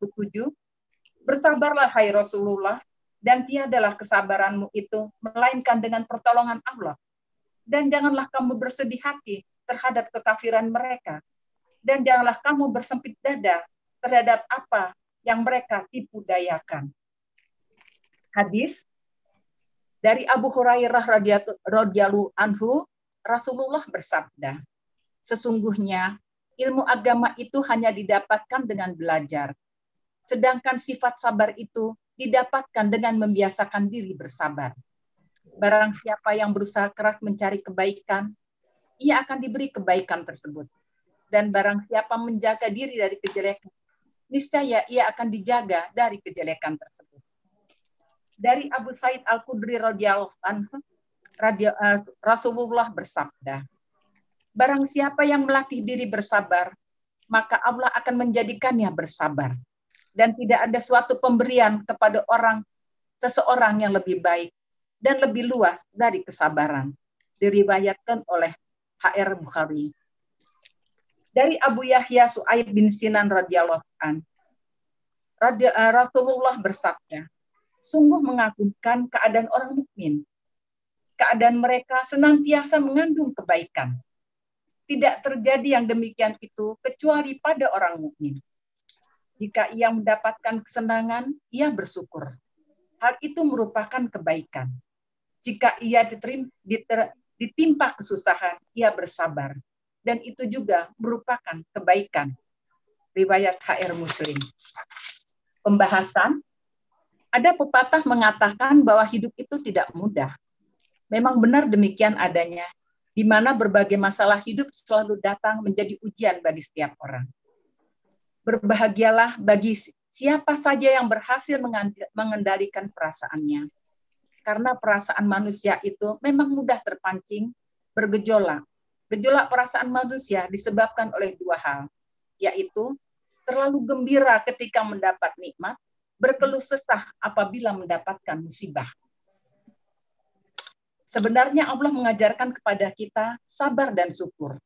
Bersabarlah hai Rasulullah, dan tiadalah kesabaranmu itu melainkan dengan pertolongan Allah. Dan janganlah kamu bersedih hati terhadap kekafiran mereka. Dan janganlah kamu bersempit dada terhadap apa yang mereka tipu dayakan. Hadis dari Abu Hurairah radhiyallahu anhu, Rasulullah bersabda, sesungguhnya ilmu agama itu hanya didapatkan dengan belajar. Sedangkan sifat sabar itu didapatkan dengan membiasakan diri bersabar. Barang siapa yang berusaha keras mencari kebaikan, ia akan diberi kebaikan tersebut. Dan barang siapa menjaga diri dari kejelekan, niscaya ia akan dijaga dari kejelekan tersebut. Dari Abu Sa'id Al-Khudri radhiyallahu anhu, Rasulullah bersabda, barang siapa yang melatih diri bersabar, maka Allah akan menjadikannya bersabar. Dan tidak ada suatu pemberian kepada seseorang yang lebih baik dan lebih luas dari kesabaran. Diriwayatkan oleh H.R. Bukhari. Dari Abu Yahya Su'aib bin Sinan radhiyallahu anhu, Rasulullah bersabda, sungguh mengagumkan keadaan orang mukmin. Keadaan mereka senantiasa mengandung kebaikan. Tidak terjadi yang demikian itu kecuali pada orang mukmin. Jika ia mendapatkan kesenangan, ia bersyukur. Hal itu merupakan kebaikan. Jika ia ditimpa kesusahan, ia bersabar. Dan itu juga merupakan kebaikan. Riwayat HR Muslim. Pembahasan, ada pepatah mengatakan bahwa hidup itu tidak mudah. Memang benar demikian adanya, di mana berbagai masalah hidup selalu datang menjadi ujian bagi setiap orang. Berbahagialah bagi siapa saja yang berhasil mengendalikan perasaannya. Karena perasaan manusia itu memang mudah terpancing, bergejolak. Gejolak perasaan manusia disebabkan oleh dua hal, yaitu terlalu gembira ketika mendapat nikmat, berkeluh kesah apabila mendapatkan musibah. Sebenarnya Allah mengajarkan kepada kita sabar dan syukur.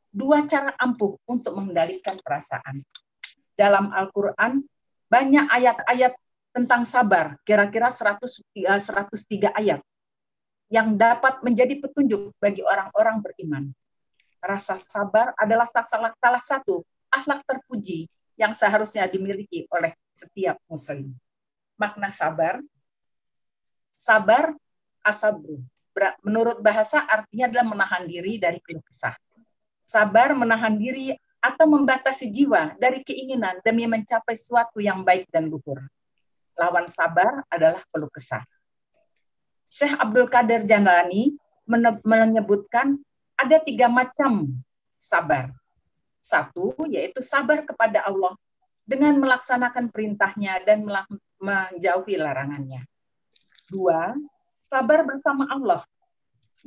Dua cara ampuh untuk mengendalikan perasaan. Dalam Al-Quran, banyak ayat-ayat tentang sabar, kira-kira 103 ayat, yang dapat menjadi petunjuk bagi orang-orang beriman. Rasa sabar adalah salah satu akhlak terpuji yang seharusnya dimiliki oleh setiap muslim. Makna sabar asabru. Menurut bahasa artinya adalah menahan diri dari keluh kesah. Sabar menahan diri atau membatasi jiwa dari keinginan demi mencapai sesuatu yang baik dan luhur. Lawan sabar adalah keluh kesah. Syekh Abdul Qadir Jailani menyebutkan ada 3 macam sabar. 1, yaitu sabar kepada Allah dengan melaksanakan perintahnya dan menjauhi larangannya. 2, sabar bersama Allah,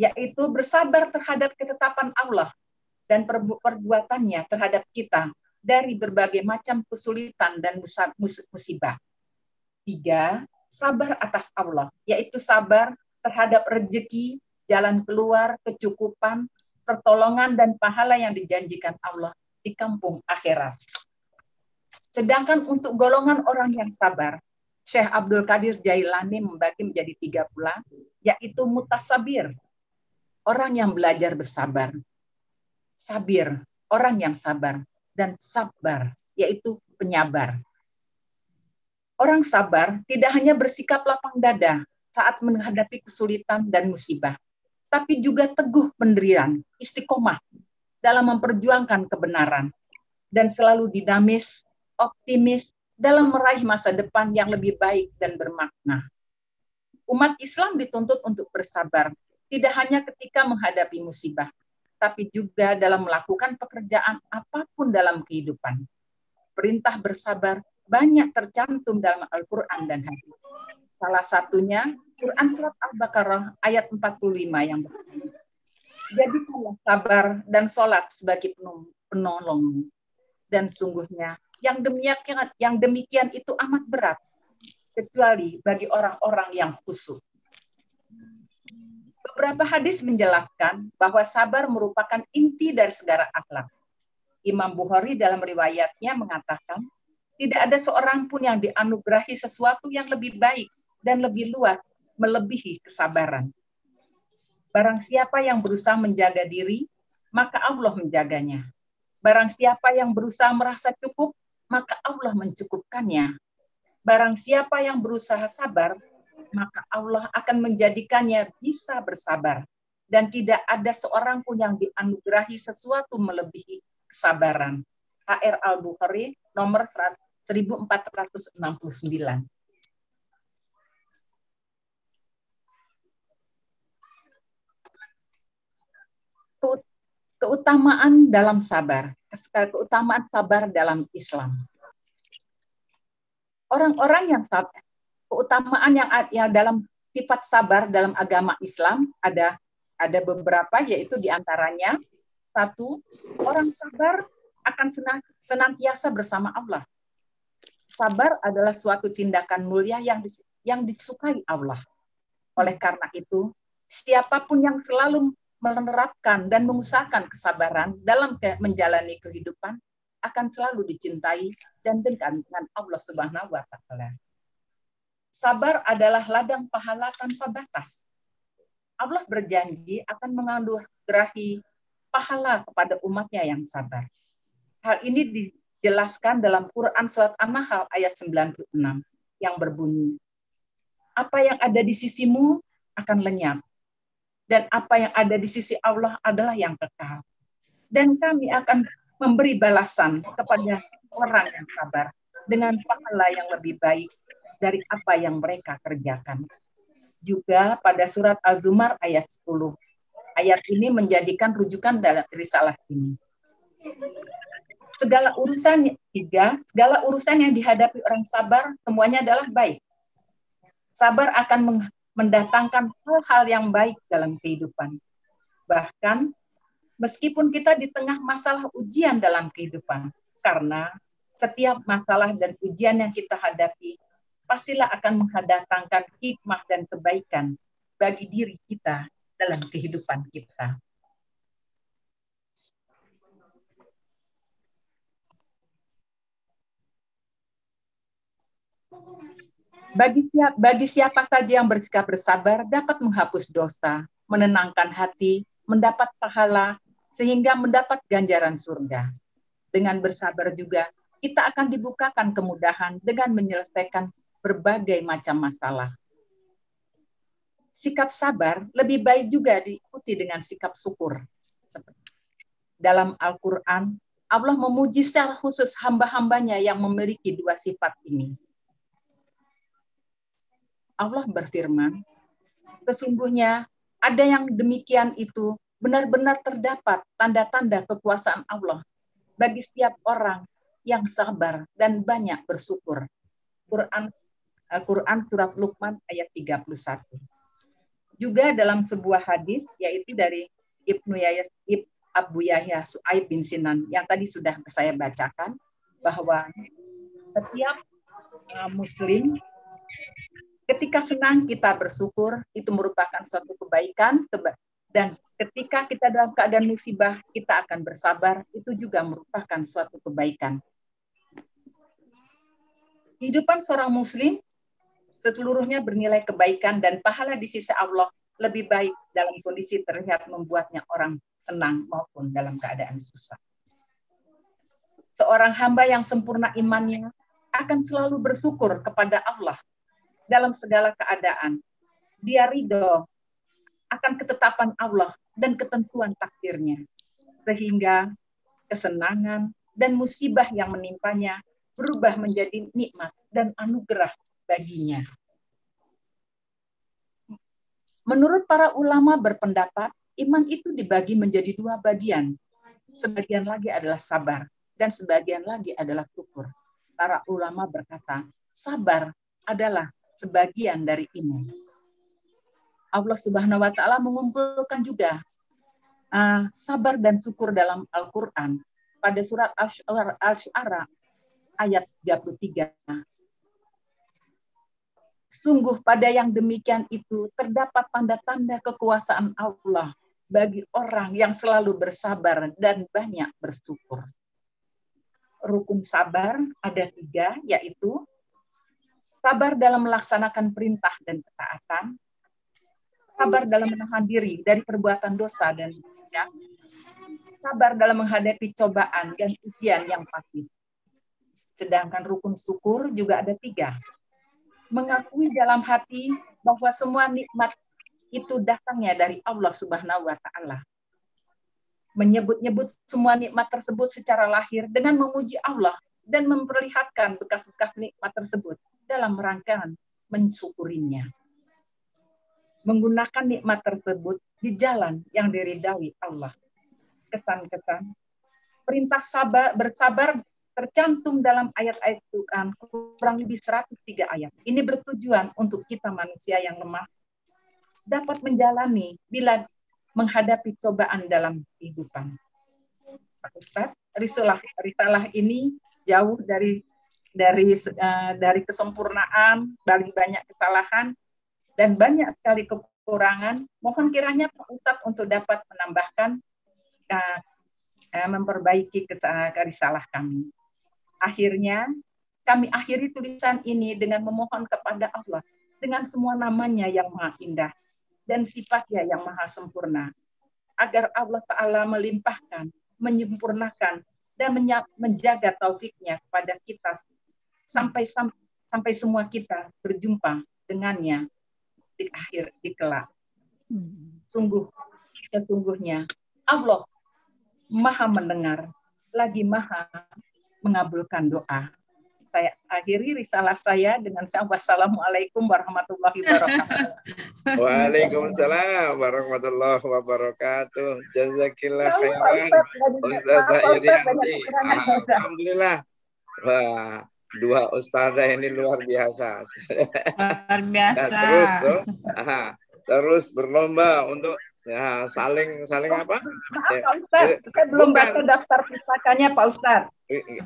yaitu bersabar terhadap ketetapan Allah dan perbuatannya terhadap kita dari berbagai macam kesulitan dan musibah. 3, sabar atas Allah, yaitu sabar terhadap rezeki, jalan keluar, kecukupan, pertolongan dan pahala yang dijanjikan Allah di kampung akhirat. Sedangkan untuk golongan orang yang sabar, Syekh Abdul Qadir Jailani membagi menjadi 3 pula, yaitu mutasabir, orang yang belajar bersabar. Sabir, orang yang sabar. Dan sabar, yaitu penyabar. Orang sabar tidak hanya bersikap lapang dada saat menghadapi kesulitan dan musibah, tapi juga teguh pendirian, istiqomah dalam memperjuangkan kebenaran, dan selalu dinamis, optimis dalam meraih masa depan yang lebih baik dan bermakna. Umat Islam dituntut untuk bersabar, tidak hanya ketika menghadapi musibah, tapi juga dalam melakukan pekerjaan apapun dalam kehidupan. Perintah bersabar banyak tercantum dalam Al-Quran dan hadis. Salah satunya, Quran Surat Al-Baqarah ayat 45 yang berbunyi, jadikanlah sabar dan sholat sebagai penolongmu. Dan sungguhnya, yang demikian itu amat berat, kecuali bagi orang-orang yang khusyuk. Beberapa hadis menjelaskan bahwa sabar merupakan inti dari segala akhlak. Imam Bukhari dalam riwayatnya mengatakan, tidak ada seorang pun yang dianugerahi sesuatu yang lebih baik dan lebih luas melebihi kesabaran. Barang siapa yang berusaha menjaga diri, maka Allah menjaganya. Barang siapa yang berusaha merasa cukup, maka Allah mencukupkannya. Barang siapa yang berusaha sabar, maka Allah akan menjadikannya bisa bersabar. Dan tidak ada seorang pun yang dianugerahi sesuatu melebihi kesabaran. HR Al-Bukhari nomor 1469. Keutamaan dalam sabar, keutamaan sabar dalam Islam. Orang-orang yang sabar, keutamaan yang dalam sifat sabar dalam agama Islam ada beberapa, yaitu diantaranya, satu, orang sabar akan senantiasa bersama Allah. Sabar adalah suatu tindakan mulia yang disukai Allah. Oleh karena itu, siapapun yang selalu menerapkan dan mengusahakan kesabaran dalam menjalani kehidupan akan selalu dicintai dan dekat dengan Allah Subhanahu wa Ta'ala. Sabar adalah ladang pahala tanpa batas. Allah berjanji akan menganugerahi pahala kepada umatnya yang sabar. Hal ini dijelaskan dalam Quran Surat An-Nahl ayat 96 yang berbunyi, apa yang ada di sisimu akan lenyap, dan apa yang ada di sisi Allah adalah yang kekal. Dan kami akan memberi balasan kepada orang yang sabar dengan pahala yang lebih baik dari apa yang mereka kerjakan. Juga pada surat Az-Zumar ayat 10. Ayat ini menjadikan rujukan dalam risalah ini. Segala urusan yang dihadapi orang sabar semuanya adalah baik. Sabar akan mendatangkan hal-hal yang baik dalam kehidupan. Bahkan meskipun kita di tengah masalah ujian dalam kehidupan, karena setiap masalah dan ujian yang kita hadapi pastilah akan mendatangkan hikmah dan kebaikan bagi diri kita dalam kehidupan kita. Bagi siapa saja yang bersikap bersabar dapat menghapus dosa, menenangkan hati, mendapat pahala, sehingga mendapat ganjaran surga. Dengan bersabar juga, kita akan dibukakan kemudahan dengan menyelesaikan berbagai macam masalah. Sikap sabar lebih baik juga diikuti dengan sikap syukur. Dalam Al-Quran, Allah memuji secara khusus hamba-hambanya yang memiliki dua sifat ini. Allah berfirman, sesungguhnya ada yang demikian itu benar-benar terdapat tanda-tanda kekuasaan Allah bagi setiap orang yang sabar dan banyak bersyukur. Quran Surat Luqman ayat 31. Juga dalam sebuah hadis, yaitu dari Abu Yahya Su'aib bin Sinan, yang tadi sudah saya bacakan, bahwa setiap Muslim, ketika senang kita bersyukur, itu merupakan suatu kebaikan, dan ketika kita dalam keadaan musibah, kita akan bersabar, itu juga merupakan suatu kebaikan. Kehidupan seorang Muslim seluruhnya bernilai kebaikan dan pahala di sisi Allah lebih baik dalam kondisi terlihat membuatnya orang senang maupun dalam keadaan susah. Seorang hamba yang sempurna imannya akan selalu bersyukur kepada Allah dalam segala keadaan. Dia ridho akan ketetapan Allah dan ketentuan takdirnya. Sehingga kesenangan dan musibah yang menimpanya berubah menjadi nikmat dan anugerah baginya. Menurut para ulama berpendapat, iman itu dibagi menjadi 2 bagian. Sebagian lagi adalah sabar dan sebagian lagi adalah syukur. Para ulama berkata, sabar adalah sebagian dari iman. Allah Subhanahu wa taala mengumpulkan juga sabar dan syukur dalam Al-Qur'an pada surat Asy-Syu'ara ayat 33. Sungguh pada yang demikian itu terdapat tanda-tanda kekuasaan Allah bagi orang yang selalu bersabar dan banyak bersyukur. Rukun sabar ada 3, yaitu sabar dalam melaksanakan perintah dan ketaatan, sabar dalam menahan diri dari perbuatan dosa dan maksiat, sabar dalam menghadapi cobaan dan ujian yang pasti. Sedangkan rukun syukur juga ada 3. Mengakui dalam hati bahwa semua nikmat itu datangnya dari Allah Subhanahu wa taala. Menyebut-nyebut semua nikmat tersebut secara lahir dengan memuji Allah dan memperlihatkan bekas-bekas nikmat tersebut dalam rangkaian mensyukurinya. Menggunakan nikmat tersebut di jalan yang diridhai Allah. Kesan-kesan perintah bersabar tercantum dalam ayat-ayat Quran kurang lebih 103 ayat. Ini bertujuan untuk kita manusia yang lemah dapat menjalani bila menghadapi cobaan dalam kehidupan. Pak Ustadz, risalah ini jauh dari kesempurnaan, paling banyak kesalahan dan banyak sekali kekurangan. Mohon kiranya Pak Ustadz untuk dapat menambahkan, memperbaiki risalah kami. Akhirnya, kami akhiri tulisan ini dengan memohon kepada Allah dengan semua namanya yang maha indah dan sifatnya yang maha sempurna, agar Allah Ta'ala melimpahkan, menyempurnakan, dan menjaga taufiknya kepada kita sampai semua kita berjumpa dengannya di kelak. Sesungguhnya Allah maha mendengar, lagi maha mengabulkan doa. Saya akhiri risalah saya dengan wassalamualaikum warahmatullahi wabarakatuh. Waalaikumsalam warahmatullahi wabarakatuh. Jazakillah khairan. Ustazah Irianti. Alhamdulillah. Wah, 2 ustazah ini luar biasa. Luar biasa. Terus tuh, terus berlomba untuk saling apa? Maaf Pak Ustadz, saya belum baca daftar pustakanya Pak Ustadz.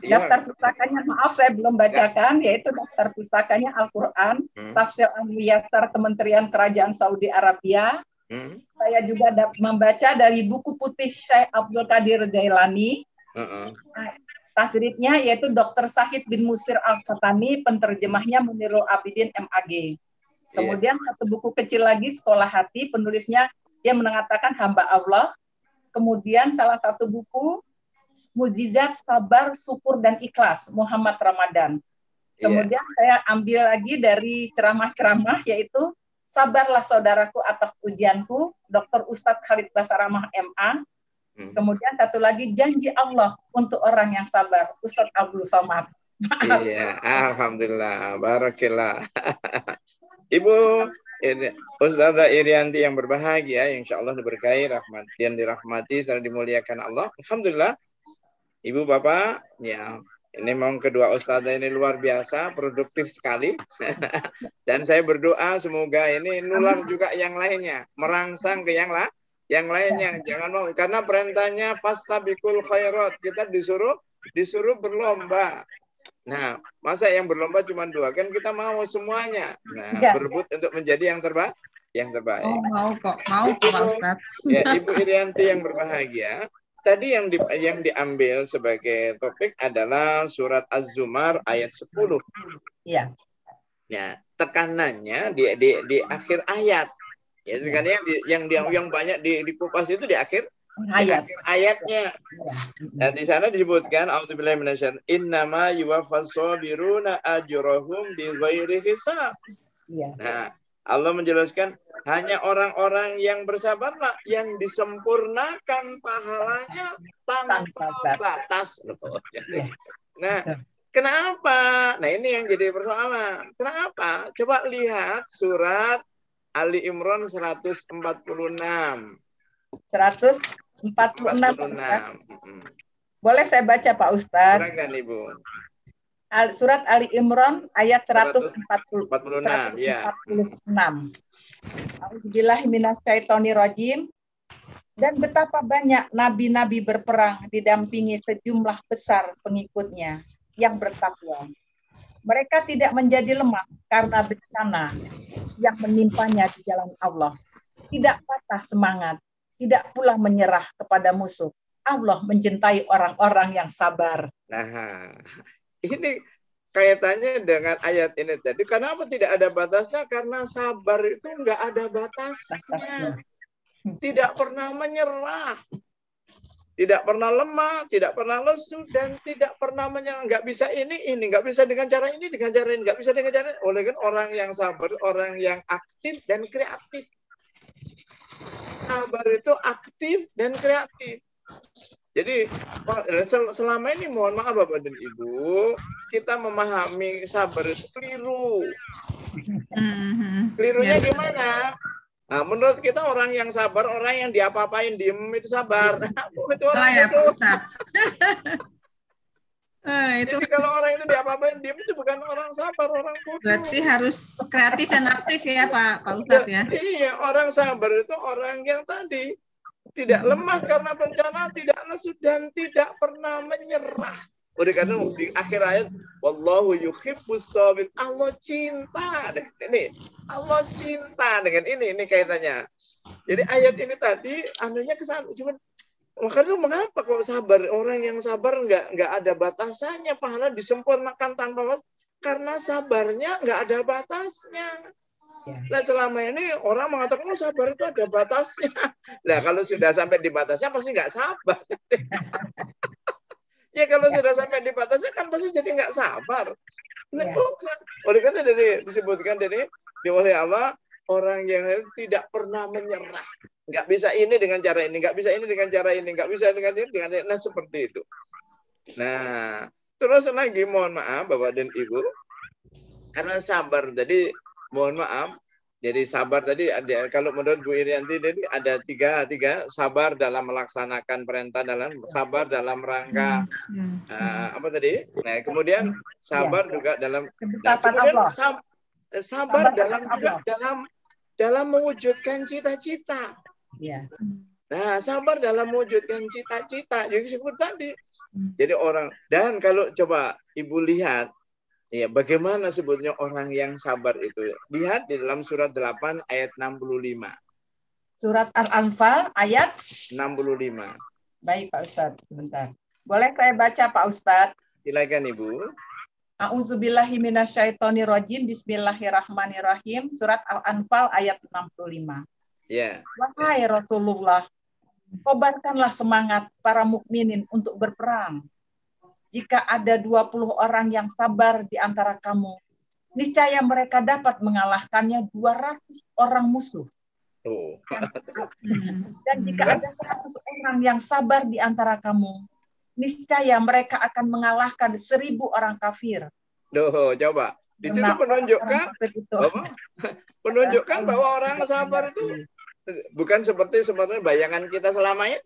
Daftar pustakanya, maaf saya belum bacakan, yaitu daftar pustakanya Al-Quran, Tafsir Al-Muyassar Kementerian Kerajaan Saudi Arabia. Saya juga membaca dari buku putih Syekh Abdul Qadir Jailani. Tasrifnya yaitu Dr. Sahid bin Musir Al-Satani, penterjemahnya Munirul Abidin MAG. Kemudian satu buku kecil lagi, Sekolah Hati, penulisnya dia mengatakan hamba Allah. Kemudian salah satu buku Mujizat Sabar, Syukur dan Ikhlas Muhammad Ramadan. Kemudian saya ambil lagi dari ceramah-ceramah yaitu Sabarlah Saudaraku Atas Ujianku, Dr. Ustadz Khalid Basaramah MA. Kemudian satu lagi Janji Allah untuk orang yang sabar, Ustadz Abdul Somad. Iya, alhamdulillah, barakillah. Ibu Ustazah Irianti yang berbahagia, insya Allah diberkahi, dan dirahmati, serta dimuliakan Allah. Alhamdulillah, Ibu Bapak, ya ini memang kedua Ustazah ini luar biasa, produktif sekali. Dan saya berdoa semoga ini nular juga yang lainnya, merangsang ke yang lainnya. Jangan mau, karena perintahnya fastabiqul khairat, kita disuruh berlomba. Nah, masa yang berlomba cuma 2, kan kita mau semuanya. Nah, berebut untuk menjadi yang terbaik. Oh, mau kok Pak Ustadz. Ya, Ibu Irianti yang berbahagia. Tadi yang diambil sebagai topik adalah surat Az-Zumar ayat 10. Iya. Ya, tekanannya di akhir ayat. Ya, sekarang yang banyak dikupas itu di akhir ayatnya. Dan di sana disebutkan a'udzubillahi minasyaitonir innama yuwaffas sabiruna ajrahum bighairi hisab. Nah, Allah menjelaskan Hanya orang-orang yang bersabarlah yang disempurnakan pahalanya tanpa batas. Nah, kenapa? Nah, ini yang jadi persoalan. Kenapa? Coba lihat surat Ali Imran 146. 146. Boleh saya baca Pak Ustadz? Silakan Ibu. Surat Ali Imran ayat 146. Ya. A'udzubillahiminasyaitonirrajim. Dan betapa banyak nabi-nabi berperang didampingi sejumlah besar pengikutnya yang bertakwa. Mereka tidak menjadi lemah karena bencana yang menimpanya di jalan Allah. Tidak patah semangat, tidak pula menyerah kepada musuh. Allah mencintai orang-orang yang sabar. Nah, ini kaitannya dengan ayat ini tadi. Kenapa tidak ada batasnya? Karena sabar itu nggak ada batasnya. Tidak pernah menyerah. Tidak pernah lemah, tidak pernah lesu, dan tidak pernah menyerah. Nggak bisa ini, nggak bisa dengan cara ini, nggak bisa dengan cara ini. Oleh kan orang yang sabar, orang yang aktif dan kreatif. Sabar itu aktif dan kreatif. Jadi selama ini mohon maaf Bapak dan Ibu, kita memahami sabar itu keliru. Kelirunya gimana? Nah, menurut kita orang yang sabar, orang yang diapa-apain diem itu sabar. Itu orang ya, itu. Itu. Jadi kalau orang itu diapa-apain diem itu bukan orang sabar, orang bodoh. Berarti harus kreatif dan aktif ya Pak Ustadz ya. Iya, orang sabar itu orang yang tadi tidak lemah karena bencana, tidak lesu dan tidak pernah menyerah. Oleh karena di akhir ayat, wallahu yuhibbus sabir. Allah cinta. Ini Allah cinta dengan ini kaitannya. Jadi ayat ini tadi anunya kesana. Cuman makanya mengapa kok sabar? Orang yang sabar nggak ada batasannya, pahala disempurnakan tanpa batas. Karena sabarnya nggak ada batasnya. Nah selama ini orang mengatakan sabar itu ada batasnya. Nah kalau sudah sampai di batasnya pasti nggak sabar. Ya kalau sudah sampai di batasnya kan pasti jadi nggak sabar. Nah, oleh karena disebutkan oleh Allah orang yang tidak pernah menyerah. Nggak bisa ini dengan cara ini, nggak bisa ini dengan cara ini, nggak bisa dengan ini dengan ini. Nah seperti itu. Nah terus lagi mohon maaf Bapak dan Ibu, karena sabar tadi mohon maaf. Jadi sabar tadi ada, kalau menurut Bu Irianti tadi ada tiga sabar dalam melaksanakan perintah, dalam sabar dalam rangka apa tadi? Nah kemudian sabar juga dalam kemudian sabar dalam juga dalam mewujudkan cita-cita. Nah sabar dalam mewujudkan cita-cita yang disebut tadi. Jadi orang, dan kalau coba Ibu lihat ya, bagaimana sebutnya orang yang sabar itu? Lihat di dalam surat 8 ayat 65. Surat Al-Anfal ayat 65. Baik Pak Ustadz, sebentar. Boleh saya baca Pak Ustadz? Silakan Ibu. A'udzubillahiminasyaitonirrajim. Bismillahirrahmanirrahim. Surat Al-Anfal ayat 65. Ya. Wahai Rasulullah, kobarkanlah semangat para mukminin untuk berperang. Jika ada 20 orang yang sabar di antara kamu, niscaya mereka dapat mengalahkannya 200 orang musuh. Dan jika ada 100 orang yang sabar di antara kamu, niscaya mereka akan mengalahkan 1000 orang kafir. Coba. Di situ menunjukkan bahwa orang sabar itu bukan seperti bayangan kita selama ini.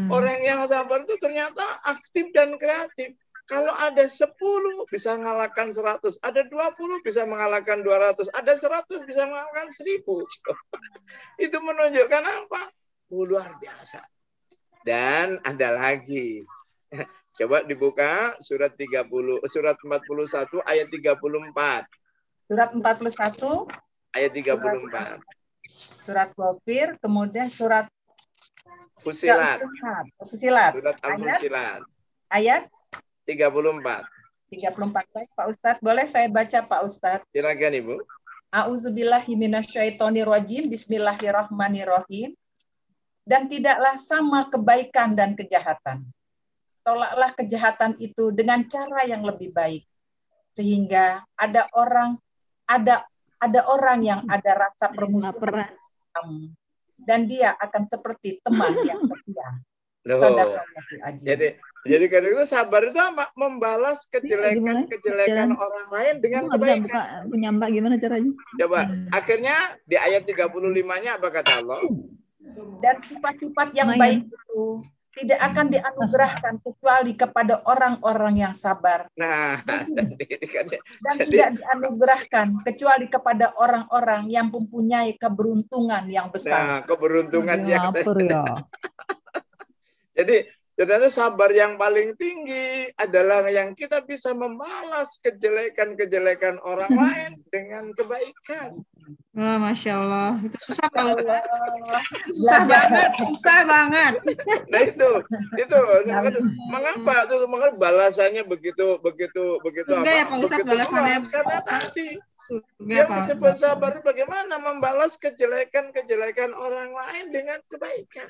Orang yang sabar itu ternyata aktif dan kreatif. Kalau ada 10 bisa mengalahkan 100, ada 20 bisa mengalahkan 200, ada 100 bisa mengalahkan 1000. Itu menunjukkan apa? Luar biasa. Dan ada lagi. Coba dibuka surat 41 ayat 34. Surat 41 ayat 34. Surat Ghafir, kemudian surat Fusilat. Surat Al-Fusilat. Ayat 34. Baik Pak Ustadz, boleh saya baca Pak Ustadz? Silakan Ibu. A'udzubillahiminasyaitonirrajim. Bismillahirrahmanirrahim. Dan tidaklah sama kebaikan dan kejahatan. Tolaklah kejahatan itu dengan cara yang lebih baik. Sehingga ada ada orang yang ada rasa permusuhan Laparan. kamu, dan dia akan seperti teman yang setia. Loh, Sadaqallahul azim. jadi kan itu sabar itu apa? Membalas Gimana? kejelekan Jalan. orang lain dengan Nggak bisa kebaikan. buka nyampak gimana caranya? Coba, akhirnya di ayat 35-nya apa kata Allah? Dan sifat-sifat yang Lumayan. baik itu tidak akan dianugerahkan kecuali kepada orang-orang yang sabar. Nah, Dan jadi tidak dianugerahkan kecuali kepada orang-orang yang mempunyai keberuntungan yang besar. nah, keberuntungan yang Lapar ya. jadi ternyata sabar yang paling tinggi adalah yang kita bisa membalas kejelekan-kejelekan orang lain dengan kebaikan. Wah, Masya Allah. Itu susah Pak Ustaz. Susah Susah banget. Nah itu mengapa tuh mengapa balasannya begitu Enggak ya Pak Ustaz begitu balasannya. luas? Karena tadi Enggak, yang Pak. disebut sabar itu bagaimana membalas kejelekan orang lain dengan kebaikan.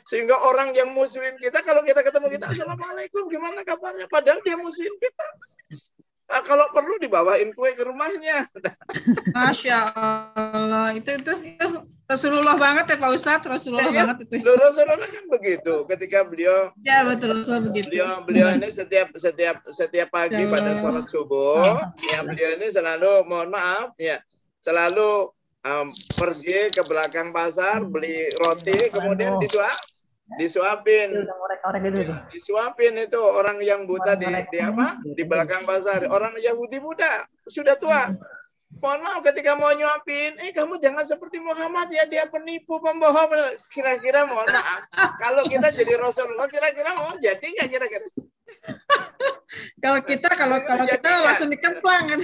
Sehingga orang yang musuhin kita, kalau kita ketemu kita, Assalamualaikum, gimana kabarnya? Padahal dia musuhin kita. Nah, kalau perlu dibawain kue ke rumahnya. Masya Allah. Itu Rasulullah banget ya Pak Ustadz. Rasulullah Ya, banget itu. Rasulullah kan begitu. Ketika beliau Ya betul, Rasulullah begitu. beliau ini setiap pagi pada sholat subuh, ya beliau ini selalu, mohon maaf, ya selalu pergi ke belakang pasar beli roti, kemudian disuapin itu orang yang buta di belakang pasar, orang Yahudi muda sudah tua. Mohon maaf, ketika mau nyuapin, kamu jangan seperti Muhammad ya, dia penipu, pembohong. Kira-kira mohon maaf, kalau kita jadi Rasulullah, kira-kira mau jadi nggak kira-kira? Kalau kita langsung dikemplang kan.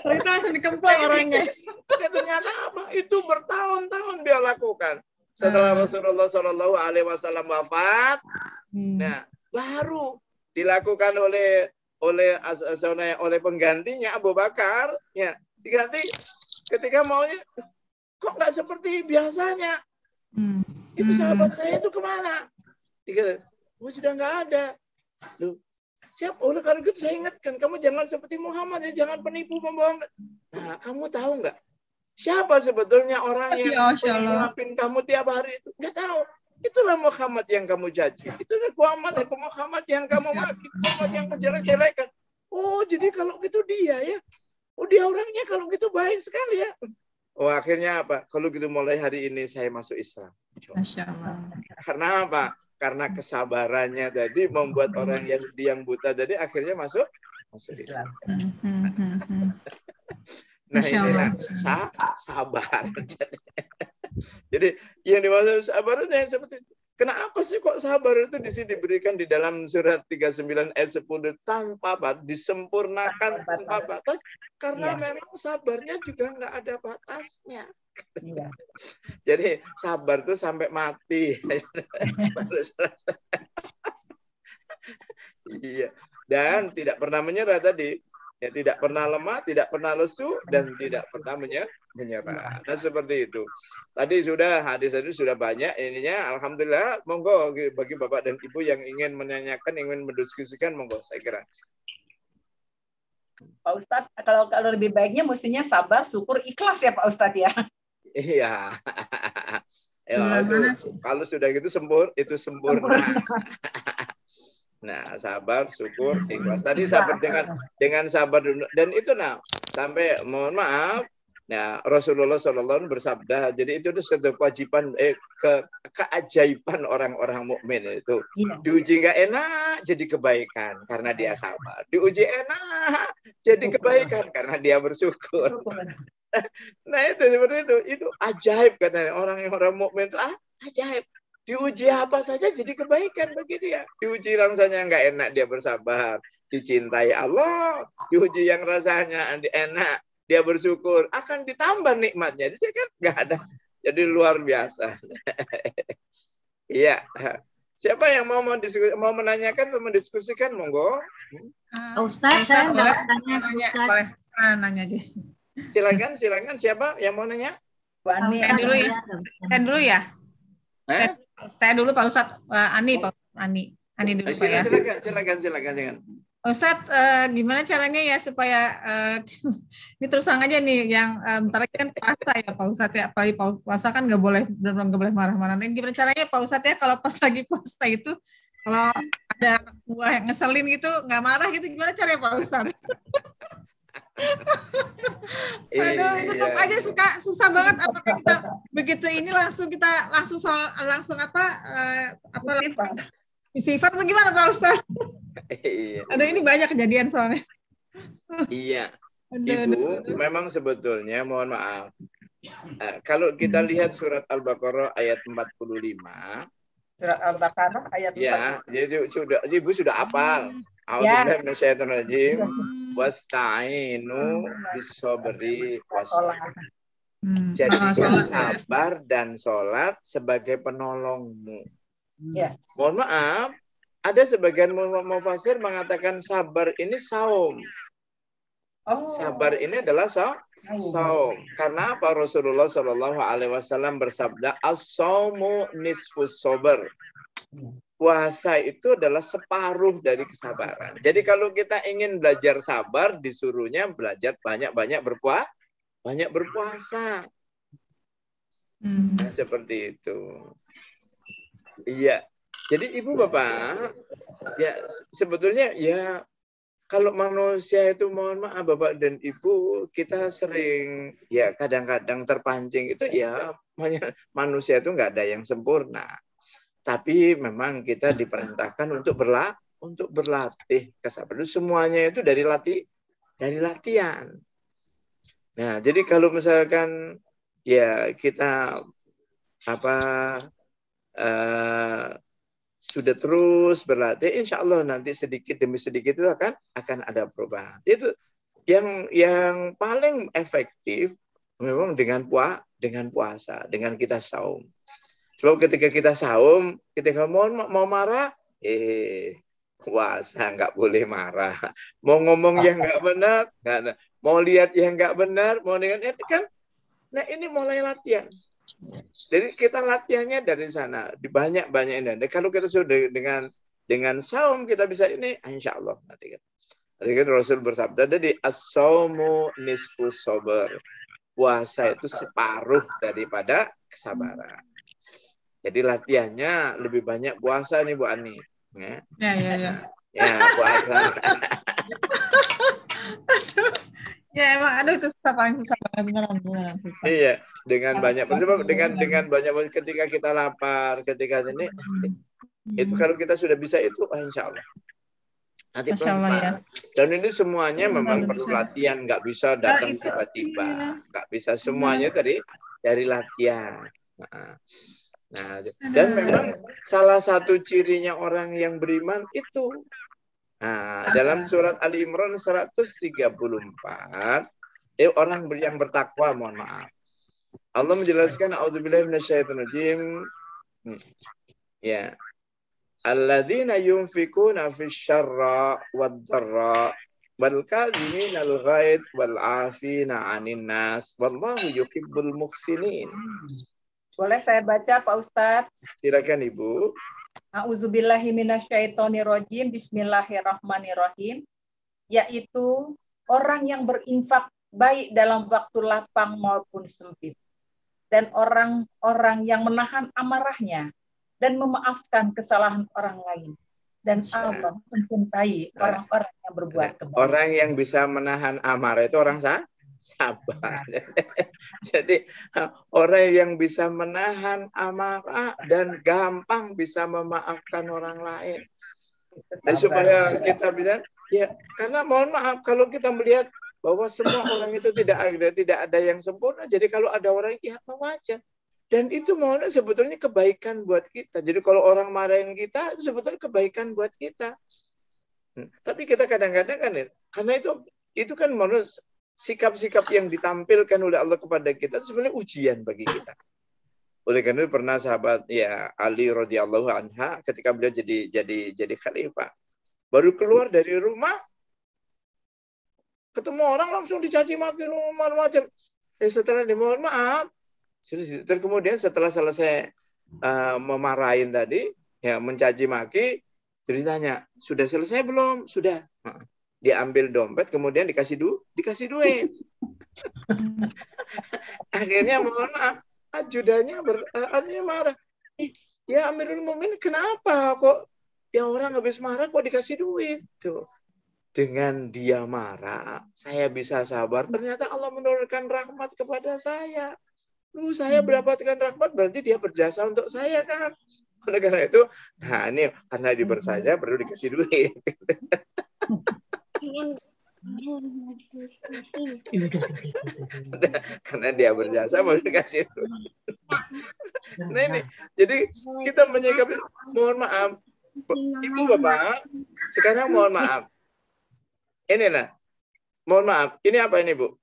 Kalau kita langsung dikemplang orangnya. Ternyata apa? Itu bertahun-tahun dia lakukan. Setelah Rasulullah Shallallahu Alaihi Wasallam wafat, nah baru dilakukan oleh penggantinya Abu Bakar. Ya, diganti ketika maunya kok nggak seperti biasanya. Itu sahabat saya itu kemana? Sudah nggak ada. Loh, siap? Oleh karena itu saya ingatkan, kamu jangan seperti Muhammad ya, jangan penipu, pembohong. Nah, kamu tahu nggak siapa sebetulnya orang yang menyuapin kamu tiap hari itu? Nggak tahu. Itulah Muhammad yang kamu caci. Itulah Muhammad yang kamu maki, Muhammad yang menjelek-jelekan. Oh, jadi kalau gitu dia ya. Oh, dia orangnya kalau gitu baik sekali ya. Oh, akhirnya apa? Kalau gitu mulai hari ini saya masuk Islam. Masya Allah. Karena apa? Karena kesabarannya tadi membuat orang Yahudi yang buta tadi akhirnya masuk Islam. Nah, inilah sabar. Jadi yang dimaksud sabar itu yang seperti itu. Kenapa sih kok sabar itu di sini diberikan di dalam surat 39 ayat 10 tanpa batas, disempurnakan tanpa batas, karena memang sabarnya juga nggak ada batasnya. Iya. Jadi sabar tuh sampai mati. Iya. Dan tidak pernah menyerah tadi. Ya, tidak pernah lemah, tidak pernah lesu, dan tidak pernah menyerah. Nah, seperti itu. Tadi hadis itu sudah banyak ininya. Alhamdulillah, monggo bagi Bapak dan Ibu yang ingin menanyakan, ingin mendiskusikan, monggo saya kira. Pak Ustadz, kalau lebih baiknya mestinya sabar, syukur, ikhlas ya Pak Ustadz ya. Iya. Kalau sudah gitu sempurna. Nah, sabar, syukur, ikhlas. Tadi sabar dengan sabar dulu. Dan itu sampai mohon maaf, nah Rasulullah SAW bersabda. Jadi itu suatu kewajiban keajaiban orang-orang mukmin itu. Diuji nggak enak jadi kebaikan karena dia sabar. Diuji enak jadi kebaikan karena dia bersyukur. Nah itu seperti itu ajaib katanya orang mukmin itu ajaib. Diuji apa saja jadi kebaikan bagi dia. Diuji rasanya nggak enak dia bersabar, dicintai Allah. Diuji yang rasanya enak dia bersyukur, akan ditambah nikmatnya. Jadi kan nggak ada. Jadi luar biasa. Iya. Siapa yang mau menanyakan atau mendiskusikan, monggo. Ustaz, saya nggak tanya. Nanya deh. Silakan. Siapa yang mau nanya? Saya dulu ya. Saya dulu Pak Ustadz. Ani dulu Pak ya. Silakan. Ustadz, gimana caranya ya supaya ini terus terang aja nih yang bentar lagi kan puasa ya Pak Ustadz ya, apalagi puasa kan nggak boleh marah-marah. Gimana caranya Pak Ustadz ya kalau pas lagi puasa itu kalau ada buah yang ngeselin gitu nggak marah gitu, gimana caranya Pak Ustadz? Aduh, tetap aja susah banget. Apakah kita begitu ini langsung sifat atau gimana Pak Ustadz? Ada ini banyak kejadian soalnya. Iya. Ibu, memang sebetulnya mohon maaf. Kalau kita lihat surat Al-Baqarah ayat 45. Surat Al-Baqarah ayat 45. Ya, jadi Ibu sudah hafal. A'udzubillahi minasyaitonirrajim. Wasta'inu bis-sabri was-salah. Jadikan sabar dan sholat sebagai penolongmu. Ya. Mohon maaf, ada sebagian mufasir mengatakan sabar ini saum. Sabar ini adalah saum. Karena apa? Rasulullah Shallallahu Alaihi Wasallam bersabda, as-saumu nisfus sabar. Puasa itu adalah separuh dari kesabaran. Jadi kalau kita ingin belajar sabar, disuruhnya belajar banyak-banyak berpuasa. Nah, seperti itu. Iya. Jadi Ibu Bapak, ya sebetulnya ya kalau manusia itu mohon maaf Bapak dan Ibu, kita sering ya kadang-kadang terpancing itu ya manusia itu nggak ada yang sempurna. Tapi memang kita diperintahkan untuk berlatih kesabaran. Semuanya itu dari latihan. Nah, jadi kalau misalkan ya kita sudah terus berlatih, insya Allah nanti sedikit demi sedikit itu akan ada perubahan. Itu yang paling efektif memang dengan puasa, dengan kita saum. Sebab ketika kita saum, ketika mau marah, puasa nggak boleh marah. Mau ngomong yang nggak benar, nggak. Mau lihat yang nggak benar, mau dengan itu kan. Nah ini mulai latihan. Jadi kita latihannya dari sana, di banyak-banyak. Dan kalau kita sudah dengan saum kita bisa ini, insya Allah nanti kan. Tadi kan Rasul bersabda tadi as-saumu nisfus sabar. Puasa itu separuh daripada kesabaran. Jadi latihannya lebih banyak puasa nih Bu Ani. Ya. Ya puasa. Ya emang itu paling susah banget beneran susah. Iya, dengan banyak ketika kita lapar, ketika ini itu kalau kita sudah bisa itu insya Allah. Nanti pelan-pelan. Ya. Dan ini semuanya memang perlu latihan, nggak bisa datang tiba-tiba, nggak bisa semuanya dari latihan. Nah, dan memang salah satu cirinya orang yang beriman itu. Nah, dalam surat Ali Imran 134, orang yang bertakwa, mohon maaf. Allah menjelaskan, a'udzubillahi minasyaitonirrajim. Ya. Alladzina yunfikuna fisyarra wad-dharra wal kadhimina al-ghaidh wal 'afina 'anil nas wallahu yuhibbul muhsinin. Boleh saya baca Pak Ustadz? Silakan Ibu. A'udzubillahi minasyaitonirrajim. Bismillahirrahmanirrahim. Yaitu orang yang berinfak baik dalam waktu lapang maupun sempit. Dan orang-orang yang menahan amarahnya dan memaafkan kesalahan orang lain. Dan Allah mencintai orang-orang yang berbuat kebaikan. Orang yang bisa menahan amarah itu orang sabar. Jadi orang yang bisa menahan amarah dan gampang bisa memaafkan orang lain. Dan supaya kita bisa, ya karena mohon maaf kalau kita melihat bahwa semua orang itu tidak ada yang sempurna. Jadi kalau ada orang ya wajar. Dan itu mohon sebetulnya kebaikan buat kita. Jadi kalau orang marahin kita itu sebetulnya kebaikan buat kita. Tapi kita kadang-kadang kan karena itu kan mohon sikap-sikap yang ditampilkan oleh Allah kepada kita itu sebenarnya ujian bagi kita. Oleh karena itu pernah sahabat ya Ali radhiyallahu anha ketika beliau jadi khalifah, baru keluar dari rumah ketemu orang langsung dicaci maki macam-macam. Setelah dimohon maaf, kemudian setelah selesai memarahin tadi, ya mencaci maki, Jadi tanya, sudah selesai belum? Sudah. Dia ambil dompet, kemudian dikasih duit. Akhirnya mohon maaf, ajudannya marah. Ya Amirul Mukminin, kenapa kok dia orang habis marah kok dikasih duit? Tuh. Dengan dia marah, saya bisa sabar. Ternyata Allah menurunkan rahmat kepada saya. Saya mendapatkan rahmat, berarti dia berjasa untuk saya kan. Oleh karena itu, nah ini karena dia bersaja perlu dikasih duit. Karena dia berjasa perlu dikasih duit. Nah ini, jadi kita menyikapi, mohon maaf, Ibu Bapak, sekarang mohon maaf. Ini nah, mohon maaf, ini apa ini Bu?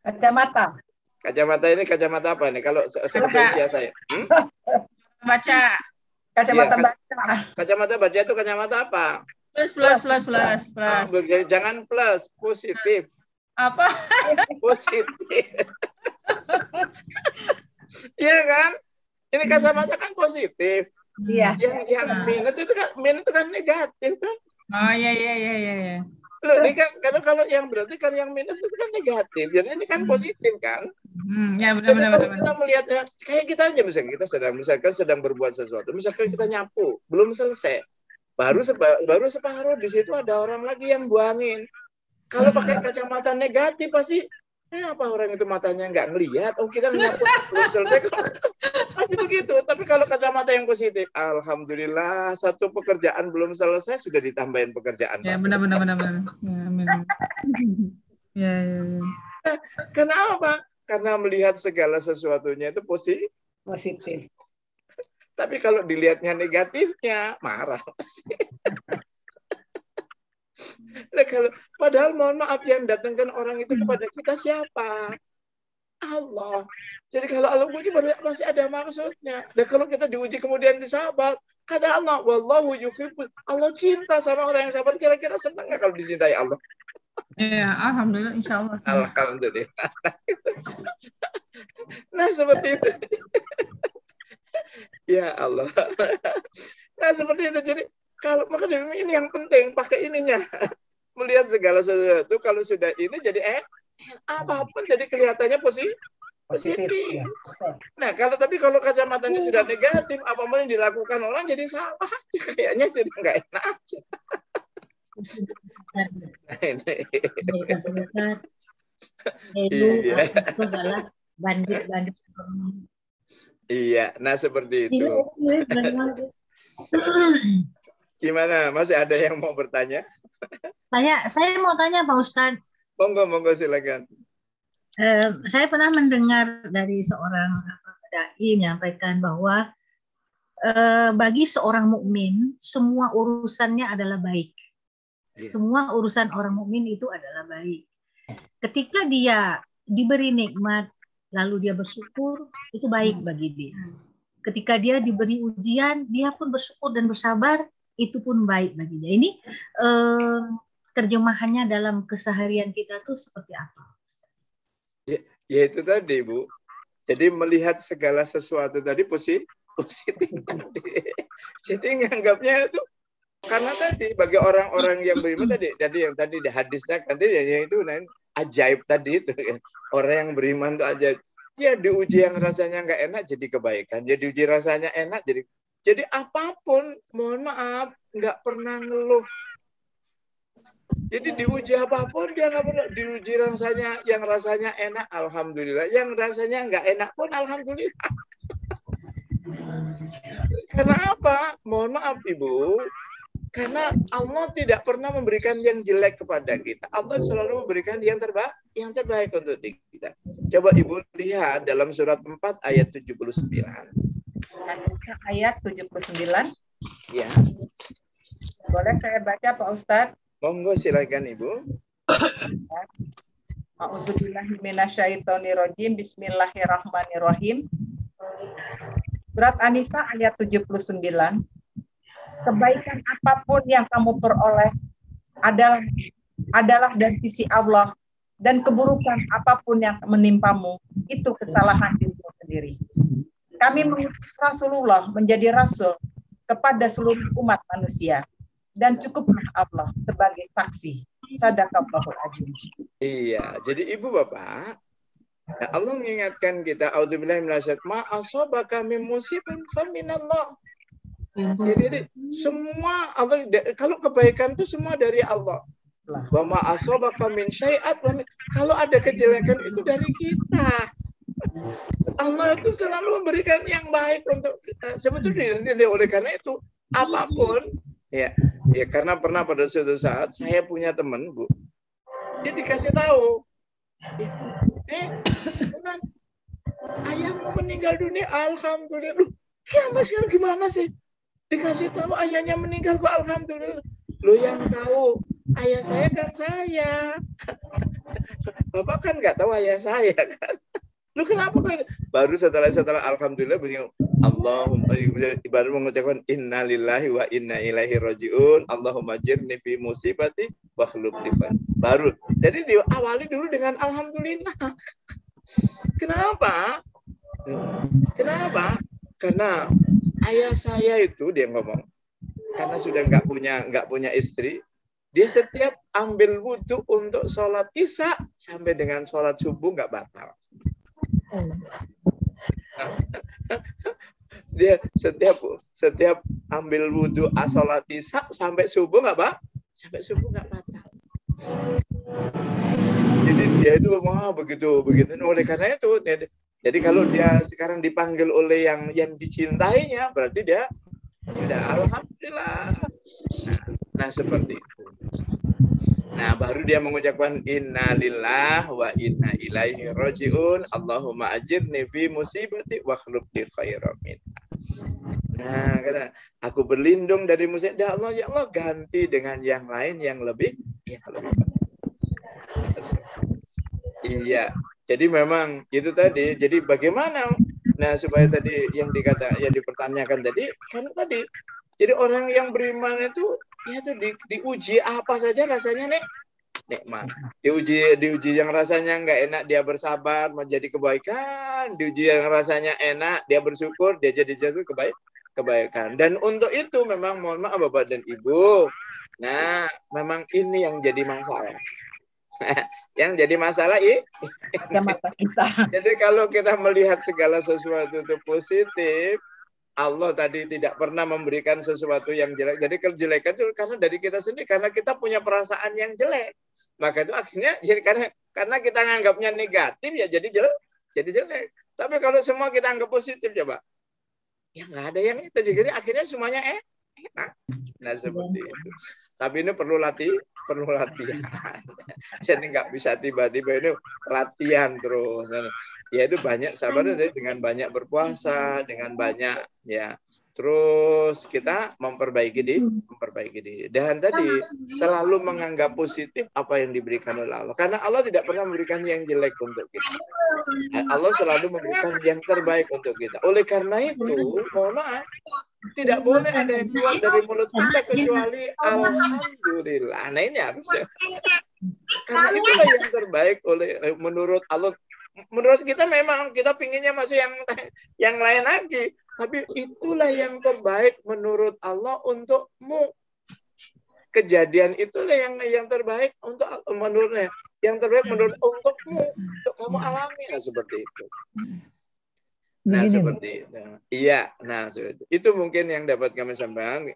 Kacamata. Kacamata ini kacamata apa nih? Kalau seperti usia saya. Baca. Kacamata Iya, baca. Kacamata baca itu kacamata apa? Plus. Jangan plus, positif. Apa? Positif. Iya kan? Ini kacamata kan positif. Iya. Yang minus itu kan negatif kan? Oh iya. Loh, ini kan kalau yang berarti kan yang minus itu kan negatif. Jadi ini kan positif kan? Ya benar. Kita melihatnya kayak kita aja misalkan kita sedang berbuat sesuatu. Misalkan kita nyapu, belum selesai. Baru separuh di situ ada orang lagi yang buangin. Kalau pakai kacamata negatif pasti apa orang itu matanya nggak ngelihat? Oh kita nyapu belum selesai. Pasti begitu. Tapi kalau kacamata yang positif, alhamdulillah satu pekerjaan belum selesai sudah ditambahin pekerjaan. Ya benar. Ya. Kenapa? Karena melihat segala sesuatunya itu positif. Tapi kalau dilihatnya negatifnya, marah pasti. Nah, padahal mohon maaf yang datangkan orang itu kepada kita siapa? Allah. Jadi kalau Allah uji masih ada maksudnya. Dan kalau kita diuji kemudian disabar, kata Allah, wallahu yuhibbul. Allah cinta sama orang yang sabar. Kira-kira senang nggak kalau dicintai Allah? Ya, alhamdulillah, insya Allah. Alhamdulillah. Nah seperti itu. Ya Allah. Nah seperti itu. Jadi makanya ini yang penting, pakai ininya. Melihat segala sesuatu, kalau sudah ini jadi apapun jadi kelihatannya positif. Nah, tapi kalau kacamatanya sudah negatif, apapun yang dilakukan orang jadi salah. Kayaknya jadi nggak enak aja. Bandit. Iya, nah seperti itu. Gimana? Masih ada yang mau bertanya? Saya mau tanya Pak Ustadz. Monggo silakan. Saya pernah mendengar dari seorang dai menyampaikan bahwa bagi seorang mukmin semua urusannya adalah baik. Semua urusan orang mukmin itu adalah baik. Ketika dia diberi nikmat lalu dia bersyukur, itu baik bagi dia. Ketika dia diberi ujian, dia pun bersyukur dan bersabar, itu pun baik bagi dia. Ini terjemahannya dalam keseharian kita tuh seperti apa? Ya itu tadi Bu. Jadi melihat segala sesuatu tadi positif tadi. Jadi nganggapnya itu karena tadi bagi orang-orang yang beriman tadi yang tadi di hadisnya tadi yang itu ajaib tadi itu. Orang yang beriman itu ajaib. Ya diuji yang rasanya nggak enak jadi kebaikan. Jadi diuji rasanya enak jadi apapun, mohon maaf, nggak pernah ngeluh. Jadi diuji apapun dia nggak pernah diuji yang rasanya enak, alhamdulillah. Yang rasanya nggak enak pun alhamdulillah. Karena apa? Mohon maaf Ibu, karena Allah tidak pernah memberikan yang jelek kepada kita. Allah selalu memberikan yang terbaik untuk kita. Coba Ibu lihat dalam surat 4 ayat 79. Ayat 79. Ya. Boleh saya baca Pak Ustadz? Monggo silakan Ibu. A'udzubillahi minasyaitonirrajim. Bismillahirrahmanirrahim. Surat An-Nisa ayat 79. Kebaikan apapun yang kamu peroleh adalah dari sisi Allah, dan keburukan apapun yang menimpamu itu kesalahan dirimu sendiri. Kami mengutus Rasulullah menjadi rasul kepada seluruh umat manusia. dan cukuplah Allah sebagai saksi. Sadaqallahul azim. Iya, jadi Ibu Bapak, nah, Allah mengingatkan kita, auzubillahi minasyaitonir ma asabaka min musibatin faminallah. Jadi semua Allah, kalau kebaikan itu semua dari Allah. Wa ma asabaka min syai'at, kalau ada kejelekan itu dari kita. Allah itu selalu memberikan yang baik untuk kita. Sebetulnya oleh karena itu apapun ya karena pernah pada suatu saat saya punya teman, Bu. Dia dikasih tahu, ayahmu meninggal dunia, alhamdulillah. Loh, Mas gimana sih? Dikasih tahu ayahnya meninggal kok alhamdulillah. Lu yang tahu ayah saya kan saya. Bapak kan nggak tahu ayah saya kan. Lu kenapa kok? Baru setelah alhamdulillah Allahumma baru mengucapkan innalillahi wa inna ilaihi rajiun. Allahumma jirni fi musibati wa khulub li khair. Baru. Jadi diawali dulu dengan alhamdulillah. Kenapa? Karena ayah saya itu, dia ngomong, karena sudah nggak punya istri, dia setiap ambil wudhu untuk sholat isya sampai dengan sholat subuh nggak batal. Dia setiap ambil wudhu sholat isya sampai subuh nggak batal. Jadi dia itu begitu. Oleh karena itu, jadi kalau dia sekarang dipanggil oleh yang dicintainya, berarti dia sudah alhamdulillah. Nah seperti itu. Nah, baru dia mengucapkan innalillah wa inna ilaihi rajiun. Allahumma ajirni fi musibati wa khulub li khairan minha. Nah, kata, aku berlindung dari musibah Allah, ya Allah ganti dengan yang lain yang lebih Iya. Jadi memang itu tadi. Jadi bagaimana? Nah, supaya tadi yang dipertanyakan tadi kan tadi. Jadi orang yang beriman itu ya itu diuji apa saja rasanya nikmat. Diuji yang rasanya nggak enak dia bersabar menjadi kebaikan. Diuji yang rasanya enak dia bersyukur dia jadi kebaikan. Dan untuk itu memang mohon maaf Bapak dan Ibu. Nah, memang ini yang jadi masalah. Yang jadi masalah kita. Jadi kalau kita melihat segala sesuatu itu positif, Allah tadi tidak pernah memberikan sesuatu yang jelek. Jadi kejelekan itu karena dari kita sendiri, karena kita punya perasaan yang jelek. Maka itu akhirnya jadi karena kita nganggapnya negatif ya jadi jelek. Tapi kalau semua kita anggap positif coba, ya nggak ada yang itu. Jadi akhirnya semuanya enak. Nah seperti itu. Tapi ini perlu latihan. Jadi nggak bisa tiba-tiba ini latihan terus. Ya itu banyak sabarnya dengan banyak berpuasa, dengan banyak ya. Terus kita memperbaiki diri. Dan tadi selalu menganggap positif apa yang diberikan oleh Allah. Karena Allah tidak pernah memberikan yang jelek untuk kita. Allah selalu memberikan yang terbaik untuk kita. Oleh karena itu, mohon maaf, tidak boleh ada yang keluar dari mulut kita kecuali alhamdulillah. Nah ini harusnya. Karena itulah yang terbaik menurut Allah. Menurut kita memang kita pinginnya masih yang lain lagi. Tapi itulah yang terbaik menurut Allah untukmu. Kejadian itulah yang terbaik untuk menurutnya. Yang terbaik menurut untukmu. Untuk kamu alami. Nah seperti itu. Nah seperti itu. Iya. Nah seperti itu. Itu mungkin yang dapat kami sampaikan.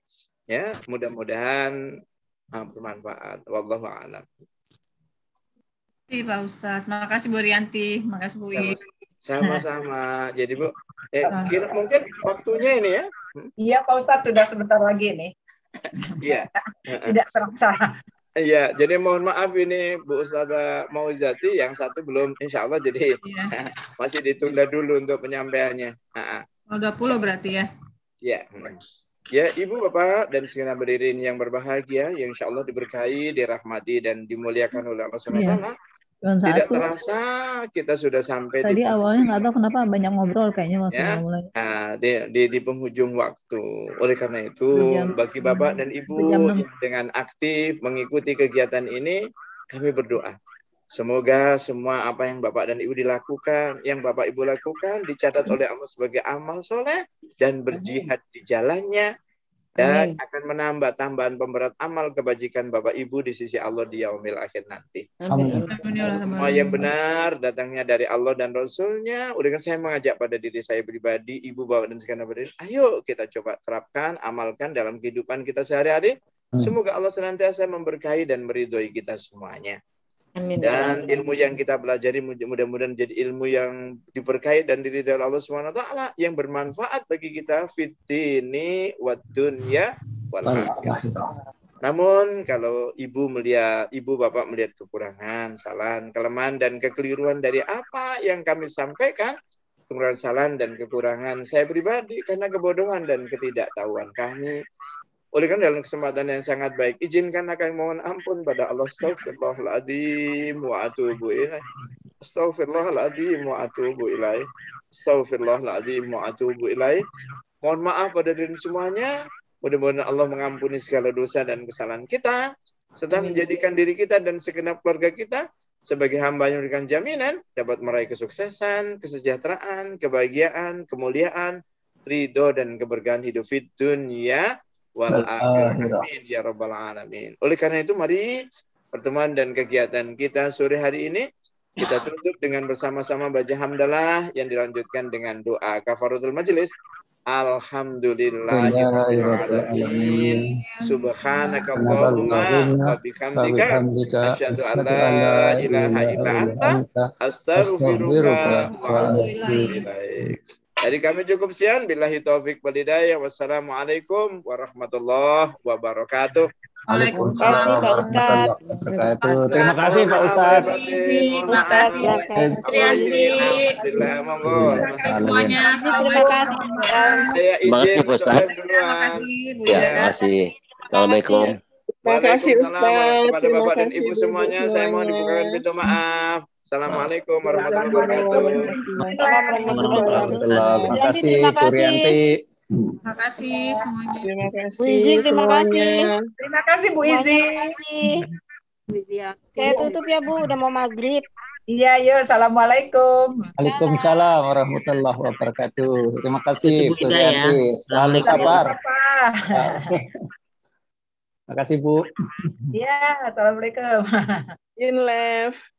Ya mudah-mudahan bermanfaat. Wallahu a'lam. Pak Ustadz. Makasih Bu Rianti. Makasih Bu I. Sama-sama. Jadi Bu, mungkin waktunya ini ya. Iya Pak Ustadz, sudah sebentar lagi nih. Iya. Tidak terasa. Iya, jadi mohon maaf ini Bu Ustazah Mauizati yang satu belum insya Allah jadi masih ditunda dulu untuk penyampaiannya. 20 berarti ya. Iya. Ya Ibu Bapak dan segenap hadirin yang berbahagia yang insya Allah diberkahi, dirahmati dan dimuliakan oleh Allah SWT. Tidak terasa kita sudah sampai tadi awalnya nggak tahu kenapa banyak ngobrol kayaknya waktu mulai. Di penghujung waktu. Oleh karena itu bagi Bapak dan Ibu yang dengan aktif mengikuti kegiatan ini kami berdoa. Semoga semua apa yang Bapak dan Ibu dilakukan, yang Bapak Ibu lakukan dicatat oleh Allah sebagai amal soleh dan berjihad di jalannya. dan akan menambah tambahan pemberat amal kebajikan Bapak Ibu di sisi Allah di yaumil akhir nanti. Amin. Semua yang benar datangnya dari Allah dan Rasulnya. Udah kan saya mengajak pada diri saya pribadi, ibu, bapak, dan segenap berdiri. Ayo kita coba terapkan, amalkan dalam kehidupan kita sehari-hari. Semoga Allah senantiasa memberkahi dan meridhoi kita semuanya. Amin. Dan ilmu yang kita pelajari mudah-mudahan jadi ilmu yang diberkahi dan diridhoi Allah Subhanahu wa taala yang bermanfaat bagi kita fid dini wad dunya wal akhirah. Namun kalau ibu bapak melihat kekurangan, kesalahan, kelemahan dan kekeliruan dari apa yang kami sampaikan, kekurangan, kesalahan dan kekurangan saya pribadi karena kebodohan dan ketidaktahuan kami. Oleh karena dalam kesempatan yang sangat baik, izinkan akan mohon ampun pada Allah. Astaghfirullahaladzim wa atubu ilaih. Astaghfirullahaladzim wa atubu ilaih. Astaghfirullahaladzim wa atubu ilaih. Mohon maaf pada diri semuanya. Mudah-mudahan Allah mengampuni segala dosa dan kesalahan kita, serta menjadikan diri kita dan segenap keluarga kita sebagai hamba yang memberikan jaminan dapat meraih kesuksesan, kesejahteraan, kebahagiaan, kemuliaan, ridho dan keberkahan hidup di dunia wal akhirah. Amin ya rabbal alamin. Oleh karena itu mari pertemuan dan kegiatan kita sore hari ini kita tutup dengan bersama-sama baca hamdalah yang dilanjutkan dengan doa kafaratul majelis. Alhamdulillahirabbil alamin. Subhanakallahumma wa bihamdika asyhadu an la ilaha illa anta astaghfiruka wa atubu ilaik. Dari kami cukup sekian. Billahi taufik wal hidayah. Wassalamualaikum warahmatullahi wabarakatuh. Waalaikumsalam warahmatullahi wabarakatuh. Terima kasih Pak Ustadz. Terima kasih Trianti. Semuanya. Terima kasih. Terima kasih Pak Ustadz. Terima kasih Bu Ya, terima kasih. Assalamualaikum. Terima kasih Ustaz. Kepada Bapak dan Ibu semuanya, saya mohon dibukakan pintu maaf. Assalamualaikum warahmatullahi wabarakatuh. Terima kasih Bu Rianti. Terima kasih semuanya. Terima kasih. Bu Izi, terima kasih. Terima kasih Bu Izi. Terima kasih. Saya tutup ya Bu, udah mau maghrib. Iya, yuk. Assalamualaikum. Waalaikumsalam warahmatullahi wabarakatuh. Terima kasih Bu Tutup ya. Rianti. Salam kabar. Apa? Terima kasih Bu. Iya, assalamualaikum. In left.